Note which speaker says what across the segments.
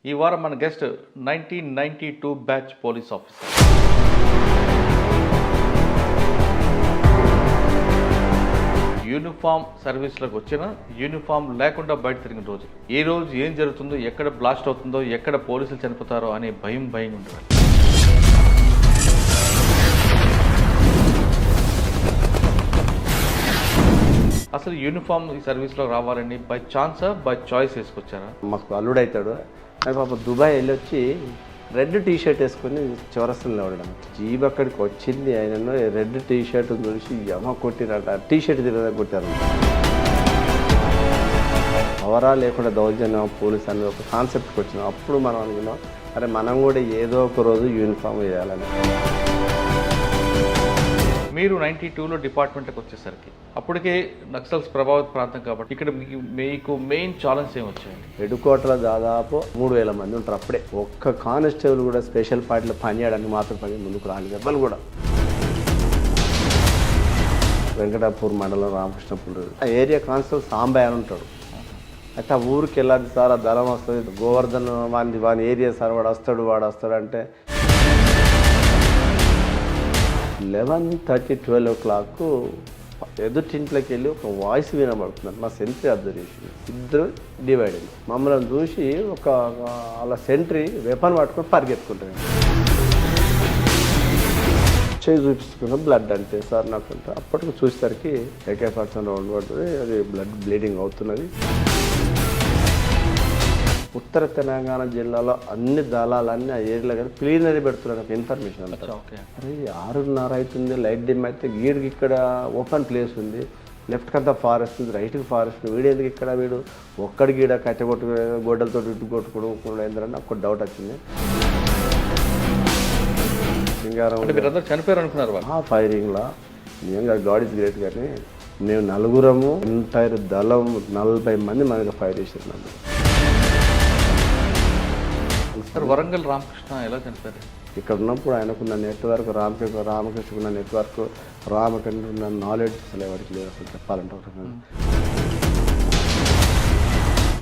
Speaker 1: ఈ వారం మన guest 1992 batch police officer. Uniform సర్వీస్లోకి వచ్చిన యూనిఫామ్ లేకుండా బయట తిరిగిన రోజు, ఏ రోజు ఏం జరుగుతుందో, ఎక్కడ బ్లాస్ట్ అవుతుందో, ఎక్కడ పోలీసులు చనిపోతారో అనే భయం ఉండేవారు. అసలు యూనిఫామ్ ఈ సర్వీస్లో రావాలని బై ఛాన్సా బై చాయిస్ వేసుకొచ్చారా?
Speaker 2: మాకు అల్లుడు అవుతాడు అది పాప దుబాయ్ వెళ్ళి వచ్చి రెడ్ టీ షర్ట్ వేసుకొని చివరస్తులు నిలబడడం. జీబ్ అక్కడికి వచ్చింది, ఆయన రెడ్ టీ షర్ట్ చూసి యమ కొట్టిరట, టీ షర్ట్ తిరగదా కొట్టారు. అవరా లేకుండా దౌర్జన్యం పోలీస్ అనేది ఒక కాన్సెప్ట్కి వచ్చినాం. అప్పుడు మనం అనుకున్నాం, అరే మనం కూడా ఏదో ఒక రోజు యూనిఫామ్ వేయాలని.
Speaker 1: మీరు 92లో డిపార్ట్మెంట్కి వచ్చేసరికి అప్పటికే నక్సల్స్ ప్రభావిత ప్రాంతం కాబట్టి ఇక్కడ మీకు మెయిన్ ఛాలెంజ్ ఏమి వచ్చాయండి?
Speaker 2: హెడ్ క్వార్టర్లో దాదాపు 3000 మంది ఉంటారు. అప్పుడే ఒక్క కానిస్టేబుల్ కూడా స్పెషల్ పార్టీలో పనిచేయడానికి మాత్రం పని ముందుకు రాలి దెబ్బలు కూడా. వెంకటాపూర్ మండలం రామకృష్ణపూర్ ఆ ఏరియా కానిస్టేబుల్ సాంబయ్య అని ఉంటాడు. అయితే ఆ ఊరికి వెళ్ళాలి సార్, ఆ దళం వస్తుంది, గోవర్ధన్ వాని ఏరియా సార్, వాడు వస్తాడు అంటే 11:30, 12 o'clock ఎదుటింట్లోకి వెళ్ళి ఒక వాయిస్ వినబడుతున్నారు. మా సెంట్రీ అబ్జర్వ్ చేసింది. ఇద్దరు డివైడ్ అయింది. మమ్మల్ని చూసి ఒక అలా సెంట్రీ వెపన్ పట్టుకొని పరిగెత్తుకుంటారు. చేయి చూపిస్తున్న బ్లడ్ అంటే సార్ నాకు అంటే అప్పటికి చూసేసరికి AK-47 రౌండ్ పడుతుంది, అది బ్లీడింగ్ అవుతున్నది. ఉత్తర తెలంగాణ జిల్లాలో అన్ని దళాలన్నీ ఆ ఏరియాలో కానీ క్లీనరీ పెడుతున్నారు నాకు ఇన్ఫర్మేషన్ అంతా. అరే 6:30 అవుతుంది, లైట్ డిమ్ అయితే గీడికి ఇక్కడ ఓపెన్ ప్లేస్ ఉంది, లెఫ్ట్కి అంతా ఫారెస్ట్ ఉంది, రైట్కి ఫారెస్ట్, వీడేందుకు ఇక్కడ వీడు ఒక్కడి గీడ కట్టెగొట్టు గొడ్డలతో ఇటు కొట్టుకోవడం ఏంటంటే నాకు ఒక డౌట్ వచ్చింది. సింగారం
Speaker 1: చనిపోయారు అనుకున్నారు
Speaker 2: ఫైరింగ్లో. నిజంగా గాడ్ ఇస్ గ్రేట్, కానీ మేము నలుగురము ఎంటైర్ దళం 40 మంది మనకి ఫైర్ చేసినాము.
Speaker 1: సార్ వరంగల్ రామకృష్ణ ఎలా చనిపోయారు?
Speaker 2: ఇక్కడ ఉన్నప్పుడు ఆయనకున్న నెట్వర్క్, రామకృష్ణకున్న నెట్వర్క్, రామకృష్ణ ఉన్న నాలెడ్జ్ అసలు ఎవరికి లేదు అసలు చెప్పాలంటే.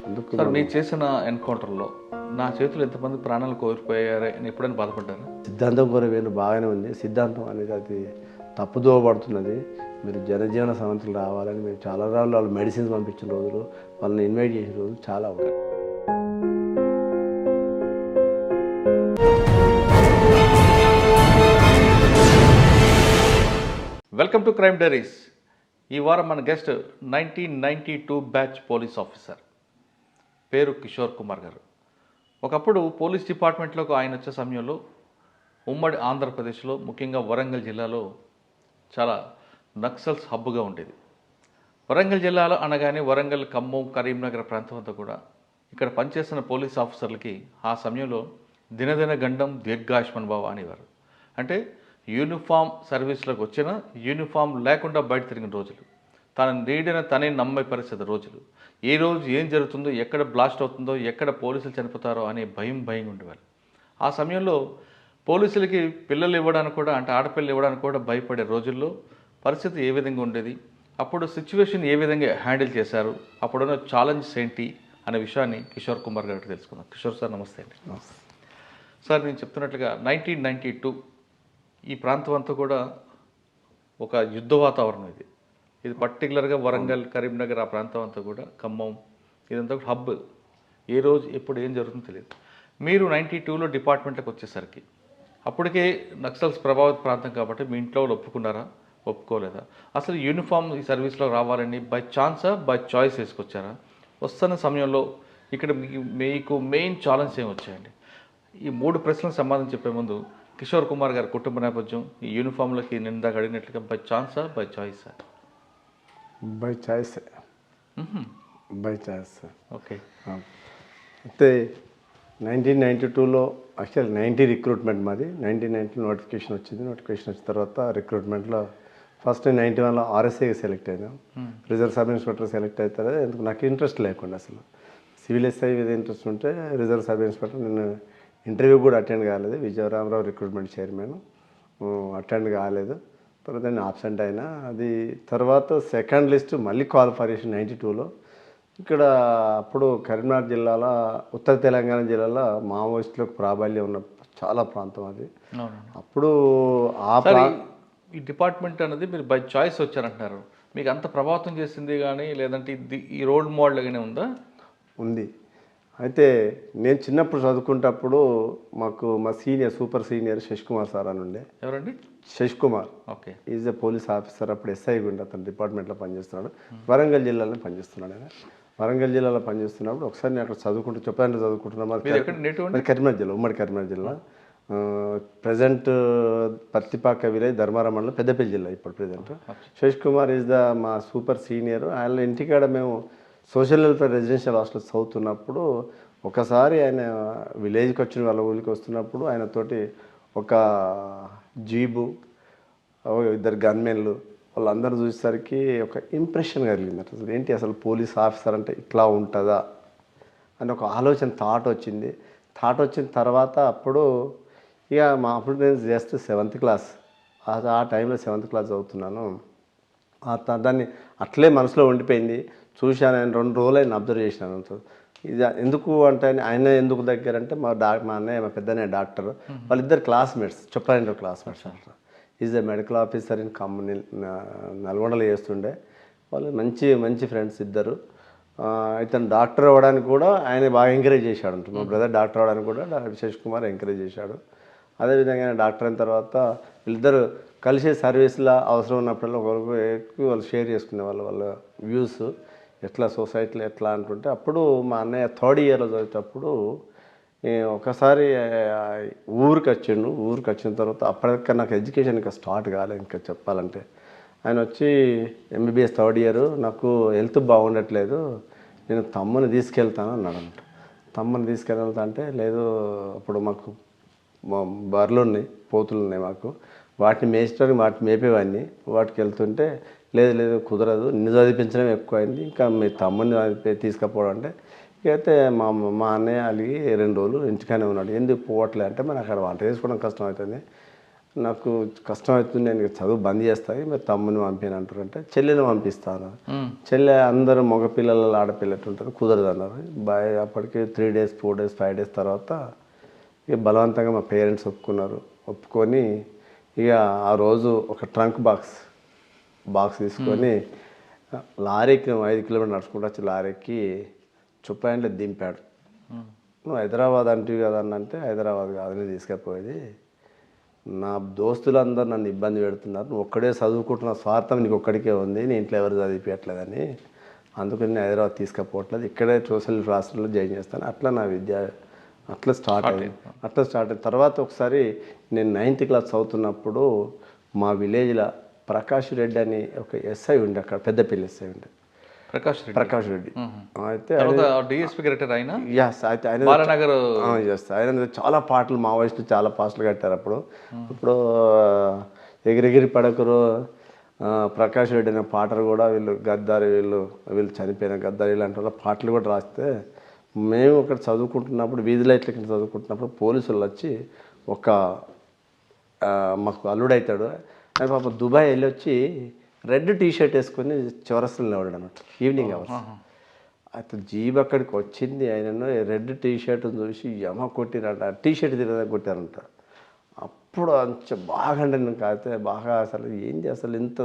Speaker 1: అందుకు సార్ మీరు చేసిన ఎన్కౌంటర్లో నా చేతులు ఎంతమంది ప్రాణాలు కోల్పోయారే అని ఎప్పుడైనా బాధపడ్డారు?
Speaker 2: సిద్ధాంతం కూడా వేరు బాగానే ఉంది. సిద్ధాంతం అనేది అది తప్పుదోవబడుతున్నది. మీరు జనజీవన సమస్యలు రావాలని మేము చాలా రోజులు వాళ్ళు మెడిసిన్స్ పంపించిన రోజులు, వాళ్ళని ఇన్వైట్ చేసిన రోజులు చాలా ఉన్నాయి.
Speaker 1: Welcome to crime diaries. ఈ వారం మన గెస్ట్ 1992 బ్యాచ్ పోలీస్ ఆఫీసర్, పేరు కిషోర్ కుమార్ గారు. ఒకప్పుడు పోలీస్ డిపార్ట్మెంట్లోకి ఆయన వచ్చే సమయంలో ఉమ్మడి ఆంధ్రప్రదేశ్లో, ముఖ్యంగా వరంగల్ జిల్లాలో చాలా నక్సల్స్ హబ్గా ఉండేది. వరంగల్ జిల్లాలో అనగానే వరంగల్, ఖమ్మం, కరీంనగర్ ప్రాంతం అంతా కూడా ఇక్కడ పనిచేస్తున్న పోలీస్ ఆఫీసర్లకి ఆ సమయంలో దినదిన గండం దీర్ఘాయుష్మాన్ భవ అనేవారు. అంటే యూనిఫామ్ సర్వీస్లోకి వచ్చిన యూనిఫామ్ లేకుండా బయట తిరిగిన రోజులు, తన నీడన తనే నమ్మే పరిస్థితి రోజులు, ఏ రోజు ఏం జరుగుతుందో, ఎక్కడ బ్లాస్ట్ అవుతుందో, ఎక్కడ పోలీసులు చనిపోతారో అనే భయం ఉండేవారు. ఆ సమయంలో పోలీసులకి పిల్లలు ఇవ్వడానికి కూడా, అంటే ఆడపిల్లలు ఇవ్వడానికి కూడా భయపడే రోజుల్లో పరిస్థితి ఏ విధంగా ఉండేది, అప్పుడు సిచ్యువేషన్ ఏ విధంగా హ్యాండిల్ చేశారు, అప్పుడున్న ఛాలెంజెస్ ఏంటి అనే విషయాన్ని కిషోర్ కుమార్ గారికి తెలుసుకుందాం. కిషోర్ సార్ నమస్తే అండి. సార్ నేను చెప్తున్నట్లుగా 1992 ఈ ప్రాంతం అంతా కూడా ఒక యుద్ధ వాతావరణం. ఇది పర్టికులర్గా వరంగల్, కరీంనగర్ ఆ ప్రాంతం అంతా కూడా, ఖమ్మం ఇదంతా కూడా హబ్. ఏ రోజు ఎప్పుడు ఏం జరుగుతుందో తెలియదు. మీరు 92లో డిపార్ట్మెంట్కి వచ్చేసరికి అప్పటికే నక్సల్స్ ప్రభావిత ప్రాంతం కాబట్టి మీ ఇంట్లో వాళ్ళు ఒప్పుకున్నారా, ఒప్పుకోలేదా? అసలు యూనిఫామ్ ఈ సర్వీస్లో రావాలని బై ఛాన్సా బై చాయిస్ వేసుకొచ్చారా? వస్తున్న సమయంలో ఇక్కడ మీకు మెయిన్ ఛాలెంజ్ ఏమి వచ్చాయండి? ఈ 3 ప్రశ్నలకు సమాధానం చెప్పే ముందు కిషోర్ కుమార్ గారి కుటుంబ నేపథ్యం, ఈ యూనిఫామ్లకి నిందాక అడిగినట్లుగా బై ఛాన్సా బై చాయిసా?
Speaker 2: By choice. By choice.
Speaker 1: Okay.
Speaker 2: అయితే 1992లో యాక్చువల్ 90 రిక్రూట్మెంట్ మాది. 1990 నోటిఫికేషన్ వచ్చింది. నోటిఫికేషన్ వచ్చిన తర్వాత రిక్రూట్మెంట్లో ఫస్ట్ 91లో RSAకి సెలెక్ట్ అయినా. రిజర్వ్ సబ్ ఇన్స్పెక్టర్ సెలెక్ట్ అవుతారు. ఎందుకు నాకు ఇంట్రెస్ట్ లేకుండా, అసలు సివిల్ SI మీద ఇంట్రెస్ట్ ఉంటే రిజర్వ్ సబ్ ఇన్స్పెక్టర్ నేను ఇంటర్వ్యూ కూడా అటెండ్ కాలేదు. విజయరామరావు రిక్రూట్మెంట్ చైర్మన్, అటెండ్ కాలేదు. తర్వాత నేను ఆబ్సెంట్ అయినా. అది తర్వాత సెకండ్ లిస్ట్ మళ్ళీ కాల్ ఫర్ చేసిన 92లో ఇక్కడ అప్పుడు కరీంనగర్ జిల్లాలో, ఉత్తర తెలంగాణ జిల్లాలో మావోయిస్టులకు ప్రాబల్యం ఉన్న చాలా ప్రాంతం అది.
Speaker 1: అవునండి.
Speaker 2: అప్పుడు ఆ
Speaker 1: సార్ ఈ డిపార్ట్మెంట్ అనేది మీరు బై చాయిస్ వచ్చారంటున్నారు. మీకు అంత ప్రభావితం చేసింది కానీ లేదంటే ఈ రోల్ మోడల్గానే ఉందా?
Speaker 2: ఉంది. అయితే నేను చిన్నప్పుడు చదువుకుంటప్పుడు మాకు మా సూపర్ సీనియర్ శశికుమార్ సార్ అని ఉండే.
Speaker 1: ఎవరండి?
Speaker 2: Shashikumar.
Speaker 1: Okay.
Speaker 2: Is a police officer. అప్పుడు ఎస్ఐ ఉండే, అతను డిపార్ట్మెంట్లో పనిచేస్తున్నాడు. వరంగల్ జిల్లాలో పనిచేస్తున్నాడు ఆయన. వరంగల్ జిల్లాలో పనిచేస్తున్నప్పుడు ఒకసారి నేను అక్కడ చదువుకుంటున్నాం. మరి కరీంనగర్ జిల్లా, ఉమ్మడి కరీంనగర్ జిల్లా. ప్రజెంట్ పత్తిపాక విలేజ్, ధర్మారం మండలం, పెద్దపల్లి జిల్లా ఇప్పుడు ప్రజెంట్. శశికుమార్ ఈజ్ మా సూపర్ సీనియర్. ఆయన ఇంటికాడ మేము సోషల్ వెల్ఫేర్ రెసిడెన్షియల్ హాస్టల్ చదువుతున్నప్పుడు ఒకసారి ఆయన విలేజ్కి వచ్చిన వాళ్ళ ఊరికి వస్తున్నప్పుడు ఆయనతోటి ఒక జీబు, ఇద్దరు గన్మెన్లు, వాళ్ళందరూ చూసేసరికి ఒక ఇంప్రెషన్ కలిగింది. అసలు ఏంటి, అసలు పోలీస్ ఆఫీసర్ అంటే ఇట్లా ఉంటుందా అని ఒక ఆలోచన, థాట్ వచ్చింది. థాట్ వచ్చిన తర్వాత అప్పుడు అప్పుడు నేను జస్ట్ 7th క్లాస్, ఆ టైంలో 7th క్లాస్ చదువుతున్నాను. దాన్ని అట్లే మనసులో ఉండిపోయింది. చూశాను, ఆయన 2 రోజులు ఆయన అబ్జర్వ్ చేసినాను. ఇది ఎందుకు అంటే ఆయన ఎందుకు దగ్గర అంటే మా అన్నయ్య, మా పెద్దన్నయ్య డాక్టర్, వాళ్ళిద్దరు క్లాస్మేట్స్, చెప్పారంటే classmates. Is a medical officer in నల్గొండలో చేస్తుండే. వాళ్ళు మంచి మంచి ఫ్రెండ్స్ ఇద్దరు. ఇతను డాక్టర్ అవ్వడానికి కూడా ఆయన బాగా ఎంకరేజ్ చేశాడు. మా బ్రదర్ డాక్టర్ అవ్వడానికి కూడా శశికుమార్ ఎంకరేజ్ చేశాడు. అదేవిధంగా ఆయన డాక్టర్ అయిన తర్వాత వీళ్ళిద్దరు కలిసి సర్వీస్లో అవసరం ఉన్నప్పుడల్లా ఒకరికి ఎక్కువ వాళ్ళు షేర్ చేసుకునే వాళ్ళ వ్యూస్, ఎట్లా సొసైటీలో ఎట్లా అంటుంటే. అప్పుడు మా అన్నయ్య 3rd ఇయర్లో చదివేటప్పుడు ఒకసారి ఊరికి వచ్చిండు. ఊరికి వచ్చిన తర్వాత అప్పటికే నాకు ఎడ్యుకేషన్ ఇంకా స్టార్ట్ కాలేదు. ఇంకా చెప్పాలంటే ఆయన వచ్చి ఎంబీబీఎస్ 3rd ఇయర్, నాకు హెల్త్ బాగుండట్లేదు, నేను తమ్ముని తీసుకెళ్తాను అన్నాడంట. తమ్ముని తీసుకెళ్తా అంటే లేదు, అప్పుడు మాకు బర్రెలు ఉన్నాయి, పోతులు ఉన్నాయి మాకు, వాటిని మేయించడానికి వాటిని మేపేవాడిని. వాటికి వెళ్తుంటే లేదు కుదరదు, నిన్ను చదివించడం ఎక్కువైంది, ఇంకా మీ తమ్ముని తీసుకుపోవడం అంటే. అయితే మా అన్నయ్య అలిగి 2 రోజులు ఇంటికానే ఉన్నాడు. ఎందుకు పోవట్లే అంటే, మరి అక్కడ వంట చేసుకోవడం కష్టం అవుతుంది, నాకు కష్టం అవుతుంది, నేను చదువు బంద్ చేస్తాయి, మీరు తమ్ముని పంపిన అంటారంటే చెల్లెని పంపిస్తాను. చెల్లె అందరూ మగపిల్లలు ఆడపిల్లలు ఉంటారు, కుదరదు అన్నారు. అప్పటికి 3 days 4 days 5 days తర్వాత ఇక బలవంతంగా మా పేరెంట్స్ ఒప్పుకొని ఇక ఆ రోజు ఒక ట్రంక్ బాక్స్ తీసుకొని లారీకి 5 కిలోమీటర్లు నడుచుకుంటూ వచ్చి లారీకి చుప్పాయంలో దింపాడు. నువ్వు హైదరాబాద్ అంటివి కదా అంటే, హైదరాబాద్ కాదు నేను తీసుకుపోయేది, నా దోస్తులందరూ నన్ను ఇబ్బంది పెడుతున్నారు, నువ్వు ఒక్కడే చదువుకుంటున్న స్వార్థం నీకు ఒక్కడికే ఉంది, నీ ఇంట్లో ఎవరు చదివిపించట్లేదని, అందుకని నేను హైదరాబాద్ తీసుకుపోవట్లేదు, ఇక్కడే సోషల్ హాస్టల్లో జాయిన్ చేస్తాను. అట్లా నా విద్య అట్లా స్టార్ట్ అయిన తర్వాత ఒకసారి నేను 9th క్లాస్ చదువుతున్నప్పుడు మా విలేజ్లో ప్రకాష్ రెడ్డి అని ఒక ఎస్ఐ ఉండే, అక్కడ పెద్దపల్లి ఎస్ఐ ఉండే, ప్రకాష్ రెడ్డి. అయితే ఆయన చాలా పాటలు, మావోయిస్టులు చాలా పాటలు కట్టారు అప్పుడు. ఇప్పుడు ఎగిరెగిరి పడకరు, ప్రకాష్ రెడ్డి అనే పాటలు కూడా వీళ్ళు గద్దారి, వీళ్ళు చనిపోయిన గద్దారి ఇలాంటి వాళ్ళ పాటలు కూడా రాస్తే, మేము ఇక్కడ చదువుకుంటున్నప్పుడు వీధి లైట్ల కింద చదువుకుంటున్నప్పుడు పోలీసులు వచ్చి మాకు అల్లుడవుతాడు అని పాప దుబాయ్ వెళ్ళి వచ్చి రెడ్ టీషర్ట్ వేసుకొని చౌరస్తలు నిలబడ్డాడు అన్నట్టు, ఈవినింగ్ అవర్స్. అయితే జీబ్ అక్కడికి వచ్చింది, ఆయన రెడ్ టీషర్ట్ చూసి యమ కొట్టిరంట, టీషర్ట్ తిరగదా కొట్టారంట. అప్పుడు బాగా అంటే నాకు అయితే బాగా అసలు ఏంది, అసలు ఇంత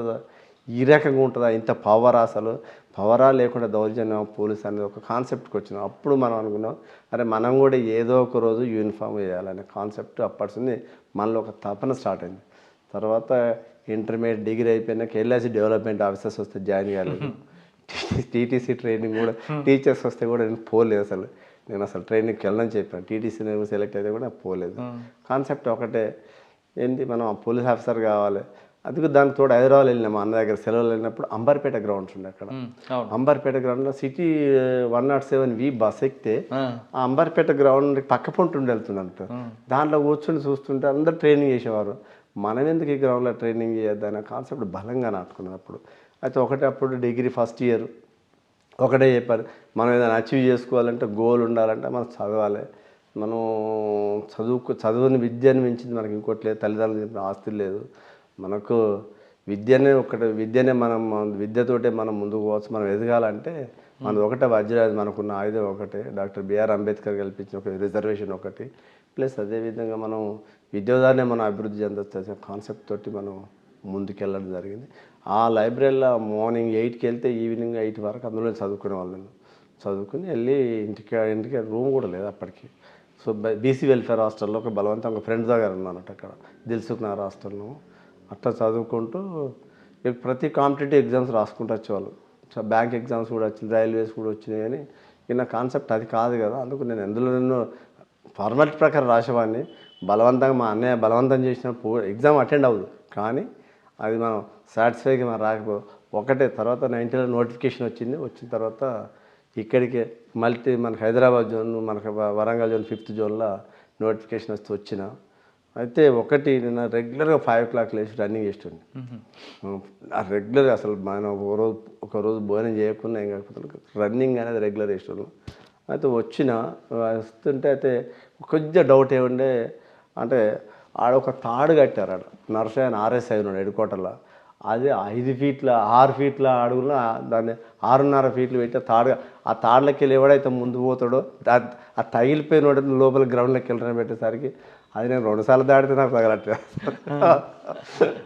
Speaker 2: ఈ రకంగా ఉంటుందా, ఇంత పవరా, అసలు పవరా లేకుండా దౌర్జన్యం పోలీస్ అనేది ఒక కాన్సెప్ట్కి వచ్చినాం. అప్పుడు మనం అనుకున్నాం, అరే మనం కూడా ఏదో ఒక రోజు యూనిఫామ్ వేయాలనే కాన్సెప్ట్ అప్పటిసింది మనలో ఒక తపన స్టార్ట్ అయింది. తర్వాత ఇంటర్మీడియట్ డిగ్రీ అయిపోయినాక ఎల్ఐసి డెవలప్మెంట్ ఆఫీసర్స్ వస్తే జాయిన్ కాలేదు, టీటీసీ ట్రైనింగ్ కూడా టీచర్స్ వస్తే కూడా నేను పోలేదు. నేను అసలు ట్రైనింగ్కి వెళ్ళని చెప్పాను, టీటీసీ సెలెక్ట్ అయితే కూడా పోలేదు. కాన్సెప్ట్ ఒకటే, ఏంటి మనం పోలీస్ ఆఫీసర్ కావాలి. అందుకు దానికి తోడు హైదరాబాద్ వెళ్ళినా, మా అన్న దగ్గర సెలవులు వెళ్ళినప్పుడు అంబర్పేట గ్రౌండ్స్ ఉండే, అక్కడ అంబర్పేట గ్రౌండ్లో సిటీ 107V బస్ ఎక్కితే ఆ అంబర్పేట గ్రౌండ్ పక్క పొంటి ఉండి వెళ్తుందంట. దాంట్లో కూర్చొని చూస్తుంటే అందరు ట్రైనింగ్ చేసేవారు, మనం ఎందుకు ఈ గ్రౌండ్లో ట్రైనింగ్ చేయొద్దనే కాన్సెప్ట్ బలంగా నాటుకున్నది అప్పుడు. అయితే అప్పుడు డిగ్రీ ఫస్ట్ ఇయర్ ఒకటే చెప్పారు, మనం ఏదైనా అచీవ్ చేసుకోవాలంటే, గోల్ ఉండాలంటే మనం చదవాలి, మనం చదువుని విద్యను మించింది మనకి ఇంకోటి లేదు, తల్లిదండ్రులు చెప్పిన ఆస్తులు లేదు, మనకు విద్యనే మనం విద్యతోటే మనం ముందుకు పోవచ్చు, మనం ఎదగాలంటే మనది ఒకటే వజ్రాది, మనకున్న ఆయుధం ఒకటే, డాక్టర్ బిఆర్ అంబేద్కర్ కల్పించిన ఒక రిజర్వేషన్ ఒకటి, ప్లస్ అదేవిధంగా మనం విద్యోదాన్ని మనం అభివృద్ధి చెందొచ్చు కాన్సెప్ట్ తోటి మనం ముందుకెళ్ళడం జరిగింది. ఆ లైబ్రరీలో మార్నింగ్ 8కి వెళ్తే ఈవినింగ్ 8 వరకు అందులో చదువుకునే వాళ్ళను. చదువుకుని వెళ్ళి ఇంటికి రూమ్ కూడా లేదు అప్పటికి. సో బీసీ వెల్ఫేర్ హాస్టల్లో ఒక బలవంతంగా ఫ్రెండ్స్ దగ్గర ఉన్నానట అక్కడ, దిల్సుఖ్ నగర్ హాస్టల్లో. అట్లా చదువుకుంటూ ప్రతి కాంపిటేటివ్ ఎగ్జామ్స్ రాసుకుంటూ వచ్చేవాళ్ళు. బ్యాంక్ ఎగ్జామ్స్ కూడా వచ్చింది, రైల్వేస్ కూడా వచ్చినాయి. కానీ నా కాన్సెప్ట్ అది కాదు కదా, అందుకు నేను ఎందులో ఫార్మాలిటీ ప్రకారం రాసేవాడిని. బలవంతంగా మా అన్నయ్య బలవంతం చేసిన ఎగ్జామ్ అటెండ్ అవ్వదు, కానీ అది మనం సాటిస్ఫైగా మనం రాకపో ఒకటే. తర్వాత 90లో నోటిఫికేషన్ వచ్చింది. వచ్చిన తర్వాత ఇక్కడికే మనకు హైదరాబాద్ జోన్, మనకు వరంగల్ జోన్ 5th జోన్లో నోటిఫికేషన్ వస్తే వచ్చిన. అయితే ఒకటి నేను రెగ్యులర్గా 5 o'clock లేచి రన్నింగ్ చేస్తుండే. రెగ్యులర్గా అసలు మనం ఒకరోజు భోజనం చేయకుండా ఏం కాకపోతే రన్నింగ్ అనేది రెగ్యులర్ చేస్తున్నాం. అయితే వస్తుంటే అయితే కొంచెం డౌట్ ఏముండే అంటే, ఆడ ఒక తాడు కట్టారు ఆడ, నర్సయ్య ఆర్ఎస్ఐ ఉన్నాడు హెడ్ అది 5 ఫీట్ల 6 ఫీట్ల అడుగులో దాన్ని 6.5 ఫీట్లు పెట్టి ఆ తాడులకి వెళ్ళి ఎవడైతే ముందు పోతాడో ఆ తగిలిపోయిన లోపల గ్రౌండ్లోకి వెళ్ళడం పెట్టేసరికి అది నేను 2 సార్లు దాడితే నాకు తగలట్లేదు.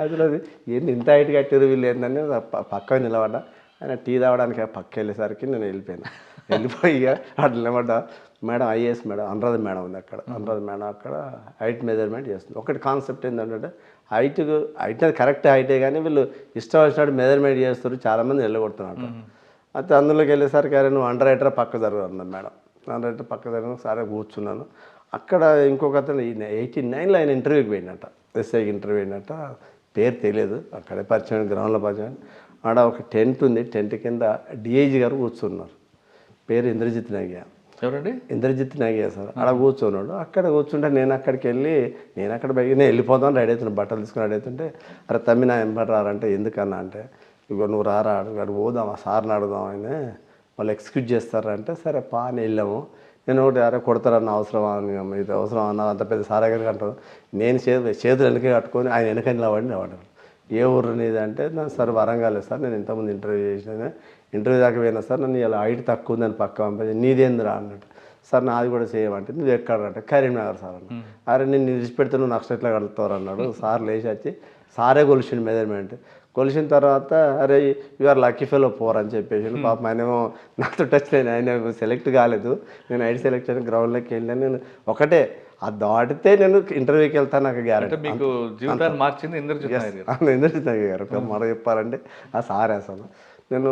Speaker 2: అసలు అది ఏంటి ఇంత హైట్ కట్టారు వీళ్ళు ఏంటని పక్క నిలబడ్డా. ఆయన టీ తాగడానికి పక్క వెళ్ళేసరికి నేను వెళ్ళిపోయి అట్లా నిలబడ్డా. Madam IAS madam Anuradha madam ఉంది అక్కడ. అనురాధ మేడం అక్కడ హైట్ మెజర్మెంట్ చేస్తుంది. ఒకటి కాన్సెప్ట్ ఏంటంటే హైట్ అది కరెక్ట్ హైటే, కానీ వీళ్ళు ఇష్టం వచ్చినట్టు మెజర్మెంట్ చేస్తారు, చాలామంది వెళ్ళగొడుతున్నారు. అయితే అందులోకి వెళ్ళేసరికి అరే నువ్వు అండర్ రైటర్ పక్క జరుగు అన్నది మేడం. అండర్ రైటర్ పక్క జరగను సరే కూర్చున్నాను. అక్కడ ఇంకొక అతను 89లో ఆయన ఇంటర్వ్యూకి పోయినట్ట, ఎస్ఐకి ఇంటర్వ్యూ అయినట్ట, పేరు తెలియదు. అక్కడే పరిచయం, గ్రౌండ్లో పరిచయం. ఆడ ఒక టెంట్ ఉంది, టెంట్ కింద డిఐజీ గారు కూర్చున్నారు. పేరు ఇంద్రజిత్ నాగియా.
Speaker 1: ఎవరండి?
Speaker 2: ఇంద్రజిత్ నాగియా సార్. అక్కడ కూర్చున్నాడు. అక్కడ కూర్చుంటే నేను అక్కడికి వెళ్ళి అక్కడ నేను వెళ్ళిపోతాను రెడీ అవుతున్నాను, బట్టలు తీసుకుని రెడీ అవుతుంటే అరే తమ్మి నా ఎంబడి రారంటే ఎందుకన్నా అంటే, ఇగో నువ్వు రారా అడుగు పోదాం ఆ సార్ని అడుగుదాం, ఆయన వాళ్ళు ఎక్స్క్యూజ్ చేస్తారంటే సరే పా అని వెళ్ళాము. నేను ఒకటి అరే కొడతారన్న అవసరం ఇది అవసరం అన్న అంత పెద్ద సార్ దగ్గరికి అంటారు. నేను చేతులు వెనక కట్టుకొని ఆయన వెనక నిలబడ్డాను. ఏ ఊరు నీది అంటే సార్ వరంగల్ సార్, నేను ఇంతకుముందు ఇంటర్వ్యూ చేసిన, ఇంటర్వ్యూ దాకా పోయినా సార్, నన్ను ఇలా హైట్ తక్కువ ఉందని పక్క పంపించి నీదేందిరా అన్నట్టు. సార్ నాది కూడా చేయమంటే నువ్వు ఎక్కడంటే కరీంనగర్ సార్ అన్న. అరే నేను విడిచిపెడితే నువ్వు నెక్స్ట్ ఎట్లా కడుతారు అన్నాడు. సార్ లేచి వచ్చి సారే కొలిసిండు మెజర్మెంట్. కొలిసిన తర్వాత అరే యూఆర్ లక్కీ ఫెలో పోర్ అని చెప్పేసి పాపం ఆయనేమో నాతో టచ్ నేను ఆయన సెలెక్ట్ కాలేదు. నేను హైట్ సెలెక్ట్ అయిన గ్రౌండ్లోకి వెళ్ళాను. నేను ఒకటే అది దాటితే నేను ఇంటర్వ్యూకి వెళ్తాను, నాకు గ్యారెంటీ.
Speaker 1: మీకు జీవితాన్ని మార్చింది ఇంద్రజిత్
Speaker 2: నాయక్ గారు. మాట చెప్పాలంటే ఆ సారే అసలు. నేను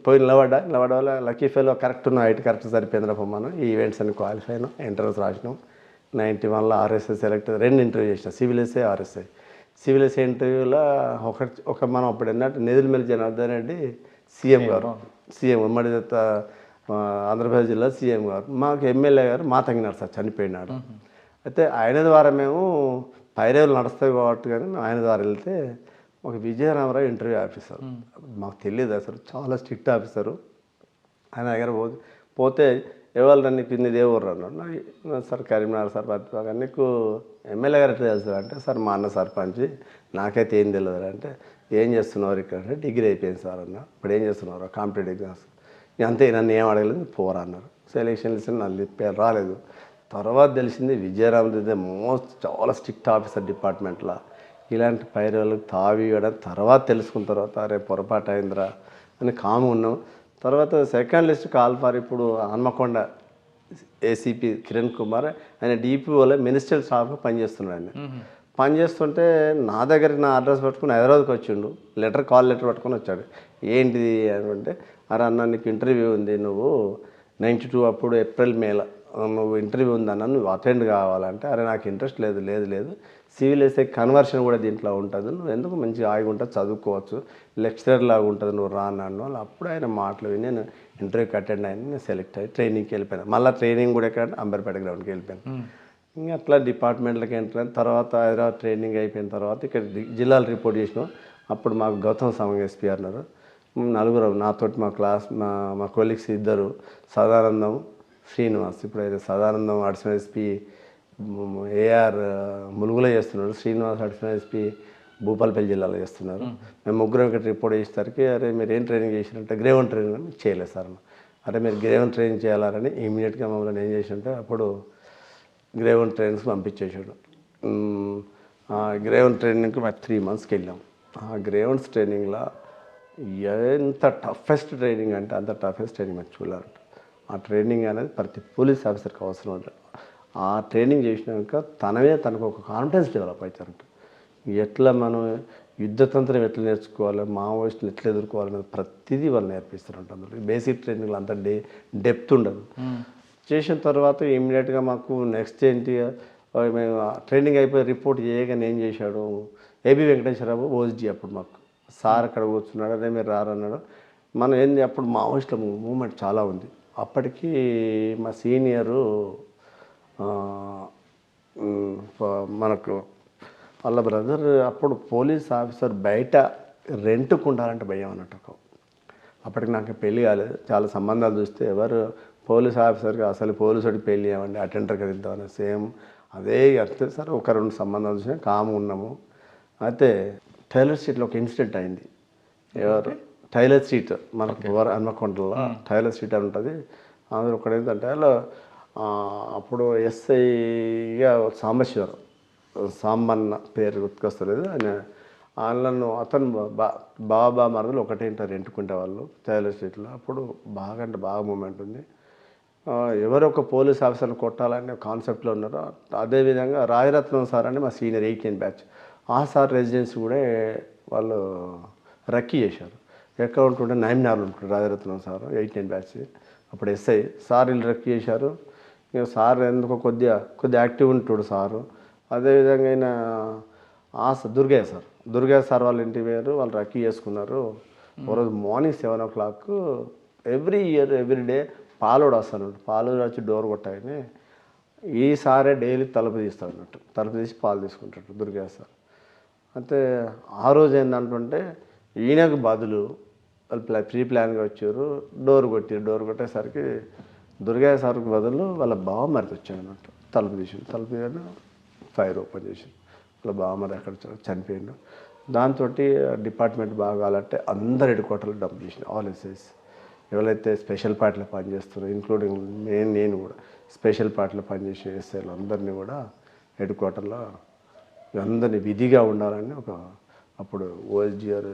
Speaker 2: పోయి నిలబడ్డ వల్ల లక్కీ ఫెలో కరెక్ట్ ఉన్న హైట్ కరెక్ట్ సరిపోయిందిరా పొమ్మను. ఈ ఈవెంట్స్ అన్ని క్వాలిఫై అయినా ఎంట్రన్స్ రాసినాం. 91లో ఆర్ఎస్ఐ సెలెక్ట్ 2 ఇంటర్వ్యూ చేసిన, civil SI RSI. Civil SI ఇంటర్వ్యూలో ఒక మనం అప్పుడు ఏంటంటే నెదురుమల్లి జనార్దన్ రెడ్డి సీఎం గారు, సీఎం ఉమ్మడి ఆంధ్రప్రదేశ్ జిల్లా సీఎం గారు, మాకు ఎమ్మెల్యే గారు మాతంగినారు సార్, చనిపోయినాడు. అయితే ఆయన ద్వారా మేము పైరేవులు నడుస్తాయి కాబట్టి కానీ ఆయన ద్వారా వెళ్తే ఒక విజయరామరావు ఇంటర్వ్యూ ఆఫీసర్, మాకు తెలియదు అసలు, చాలా స్ట్రిక్ట్ ఆఫీసరు. ఆయన దగ్గర పోతే ఎవరు నీకు ఇన్ని ఊరు అన్నాడు. Sir Karimnagar sir Pattipaka. నీకు ఎమ్మెల్యే గారు ఎట్లా తెలుసు అంటే, సార్ మా అన్న సర్పంచ్, నాకైతే ఏం తెలియదు అంటే, ఏం చేస్తున్నారు ఇక్కడ అంటే, డిగ్రీ అయిపోయింది సార్ అన్న. ఇప్పుడు ఏం చేస్తున్నారు కాంపిటేటివ్ ఎగ్జామ్స్. అంతే, నన్ను ఏం అడగలేదు, పోరా అన్నారు. సెలెక్షన్ లిస్ట్ నన్ను పేరు రాలేదు. తర్వాత తెలిసింది విజయరామది చాలా స్ట్రిక్ట్ ఆఫీసర్ డిపార్ట్మెంట్లో. ఇలాంటి పైరవులకు తావి ఇవ్వడం తర్వాత తెలుసుకున్న తర్వాత అరే పొరపాటు అయిందిరా అని కాము ఉన్నాం. తర్వాత సెకండ్ లిస్ట్ కాల్ ఫర్ ఇప్పుడు హన్మకొండ ఏసీపీ కిరణ్ కుమార్, ఆయన డిపిఓలో మినిస్ట్రియల్ స్టాఫ్గా పనిచేస్తున్నాడు. ఆయన పనిచేస్తుంటే నా దగ్గరికి నా అడ్రస్ పట్టుకుని హైదరాబాద్కి వచ్చిండు. కాల్ లెటర్ పట్టుకొని వచ్చాడు. ఏంటిది అంటే, అరే అన్న నీకు ఇంటర్వ్యూ ఉంది, నువ్వు 92 అప్పుడు ఏప్రిల్ మేలో నువ్వు ఇంటర్వ్యూ ఉందన్న, నువ్వు అటెండ్ కావాలంటే, అరే నాకు ఇంట్రెస్ట్ లేదు సివిల్ ఎస్ఐ కన్వర్షన్ కూడా దీంట్లో ఉంటుంది, నువ్వు ఎందుకు మంచిగా ఆగి ఉంటుంది, చదువుకోవచ్చు, లెక్చరర్ లాగా ఉంటుంది, నువ్వు రా అన్నాను. వాళ్ళు అప్పుడు ఆయన మాటలు విని నేను ఇంటర్వ్యూకి అటెండ్ అయ్యి నేను సెలెక్ట్ అయ్యి ట్రైనింగ్కి వెళ్ళిపోయాను. మళ్ళీ ట్రైనింగ్ కూడా ఎక్కడ అంబర్పేట గ్రౌండ్కి వెళ్ళిపోయాను. ఇంకా అట్లా డిపార్ట్మెంట్లకి ఎంటర్ అయిన తర్వాత హైదరాబాద్ ట్రైనింగ్ అయిపోయిన తర్వాత ఇక్కడ జిల్లాలు రిపోర్ట్ చేసినాం. అప్పుడు మాకు గౌతమ్ సమంగ్ ఎస్పీ అన్నారు. నలుగురు నాతోటి మా క్లాస్ మా కొలీగ్స్ ఇద్దరు, సదానందం, శ్రీనివాస్. ఇప్పుడు అయితే సదానందం అడిషనల్ ఎస్పీ ఏఆర్ ములుగులో చేస్తున్నాడు, శ్రీనివాస్ అడిషనల్ ఎస్పీ భూపాలపల్లి జిల్లాలో చేస్తున్నారు. మేము ముగ్గురం ఇక్కడ రిపోర్ట్ చేసేసరికి అరే మీరు ఏం ట్రైనింగ్ చేసినట్టే గ్రేవన్ ట్రైనింగ్ అని చేయలేదు సార్ అన్న. అరే మీరు గ్రేవన్ ట్రైనింగ్ చేయాలని ఇమీడియట్గా మమ్మల్ని ఏం చేసింటే అప్పుడు గ్రేవన్ ట్రైనింగ్స్ పంపించేసాడు. ఆ గ్రేవన్ ట్రైనింగ్కి మేము 3 monthsకి వెళ్ళాం. ఆ గ్రేవన్స్ ట్రైనింగ్లో ఎంత టఫెస్ట్ ట్రైనింగ్ అంటే అంత టఫెస్ట్ ట్రైనింగ్ మేము చూడాలంట. ఆ ట్రైనింగ్ అనేది ప్రతి పోలీస్ ఆఫీసర్కి అవసరం ఉంటుంది. ఆ ట్రైనింగ్ చేసినాక తనకు ఒక కాన్ఫిడెన్స్ డెవలప్ అవుతారంట. ఎట్లా మనం యుద్ధతంత్రం ఎట్లా నేర్చుకోవాలి, మావోయిస్టులు ఎట్లా ఎదుర్కోవాలనేది ప్రతిదీ వాళ్ళు నేర్పిస్తారంట. అందులో బేసిక్ ట్రైనింగ్లో అంత డెప్త్ ఉండదు. చేసిన తర్వాత ఇమీడియట్గా మాకు నెక్స్ట్ ఏంటి, మేము ట్రైనింగ్ అయిపోయి రిపోర్ట్ చేయగానే ఏం చేశాడు ఏబి వెంకటేశ్వరరావు ఓఎస్డీ అప్పుడు మాకు సార్ అక్కడ కూర్చున్నాడు. అదే మీరు రారన్నాడు. మనం ఏంది అప్పుడు మావోయిస్టుల మూమెంట్ చాలా ఉంది. అప్పటికి మా సీనియరు మనకు వాళ్ళ బ్రదర్ అప్పుడు పోలీస్ ఆఫీసర్ బయట రెంట్కు ఉండాలంటే భయం అన్నట్టు. అప్పటికి నాకు పెళ్ళి కాలేదు. చాలా సంబంధాలు చూస్తే ఎవరు పోలీస్ ఆఫీసర్కి అసలు పోలీసుడికి పెళ్ళి అవ్వండి అటెండర్కి ఇద్దామని సేమ్ అదే అంతే సార్. 1-2 సంబంధాలు చూసినా కాము ఉన్నాము. అయితే టైలర్ స్ట్రీట్లో ఒక ఇన్సిడెంట్ అయింది. ఎవరు టైలర్ స్ట్రీట్ మనకు హన్మకొండలో టైలర్ స్ట్రీట్ అని ఉంటుంది. అందులో ఒకటి ఏంటంటే అలా అప్పుడు ఎస్ఐగా సాంబశివరావు సాంబన్న పేరు గుర్తుకొస్తలేదు. వాళ్ళను అతను బాబా మరదలు ఒకటేంటారు రెంటుకుంటే వాళ్ళు టైలర్ స్ట్రీట్లో. అప్పుడు బాగా అంటే బాగా మూమెంట్ ఉంది. ఎవరో ఒక పోలీస్ ఆఫీసర్ని కొట్టాలనే కాన్సెప్ట్లో ఉన్నారో అదేవిధంగా రాయరత్నం సార్ అని మా సీనియర్ 18 బ్యాచ్ ఆ సార్ రెసిడెన్సీ కూడా వాళ్ళు రక్కీ చేశారు. ఎక్కడ ఉంటుంటే నైమ్నార్లు ఉంటుంటారు రాజరత్నం సార్ 18 బ్యాచ్ అప్పుడు ఎస్ఐ సార్ వీళ్ళు రక్కీ చేశారు. ఇక సార్ ఎందుకో కొద్దిగా యాక్టివ్ ఉంటాడు సారు. అదేవిధంగా అయినా దుర్గయ్య సార్ వాళ్ళ ఇంటికి పోయారు. వాళ్ళు రక్కీ చేసుకున్నారు. ఒకరోజు morning 7 o'clock every year every పాలోడు వస్తాడు. పాలోడు వచ్చి డోర్ కొట్టాయని ఈసారే డైలీ తలుపు తీస్తాడు అన్నట్టు. తలుపు తీసి పాలు తీసుకుంటాడు దుర్గయ్య సార్. అయితే ఆ రోజు ఏంటంటుంటే ఈయనకు బదులు వాళ్ళు ప్రీ ప్లాన్గా వచ్చారు. డోర్ కొట్టేసరికి దుర్గయ్య సార్కి బదులు వాళ్ళ బావమరిది వచ్చాడు అన్నట్టు. తలుపు తీసి ఫైర్ ఓపెన్ చేసి వాళ్ళ బావమరిది అక్కడ చనిపోయిండు. దాంతో డిపార్ట్మెంట్ బాగాలంటే అందరు హెడ్ క్వార్టర్లో డంప్ చేసిన ఆల్ ఎస్ఐస్ ఎవరైతే స్పెషల్ పార్టీలో పనిచేస్తారో ఇంక్లూడింగ్ నేను కూడా స్పెషల్ పార్టీలో పనిచేసే ఎస్ఐలు అందరినీ కూడా హెడ్ క్వార్టర్లో అందరినీ విధిగా ఉండాలని అప్పుడు ఓఎస్డిఆర్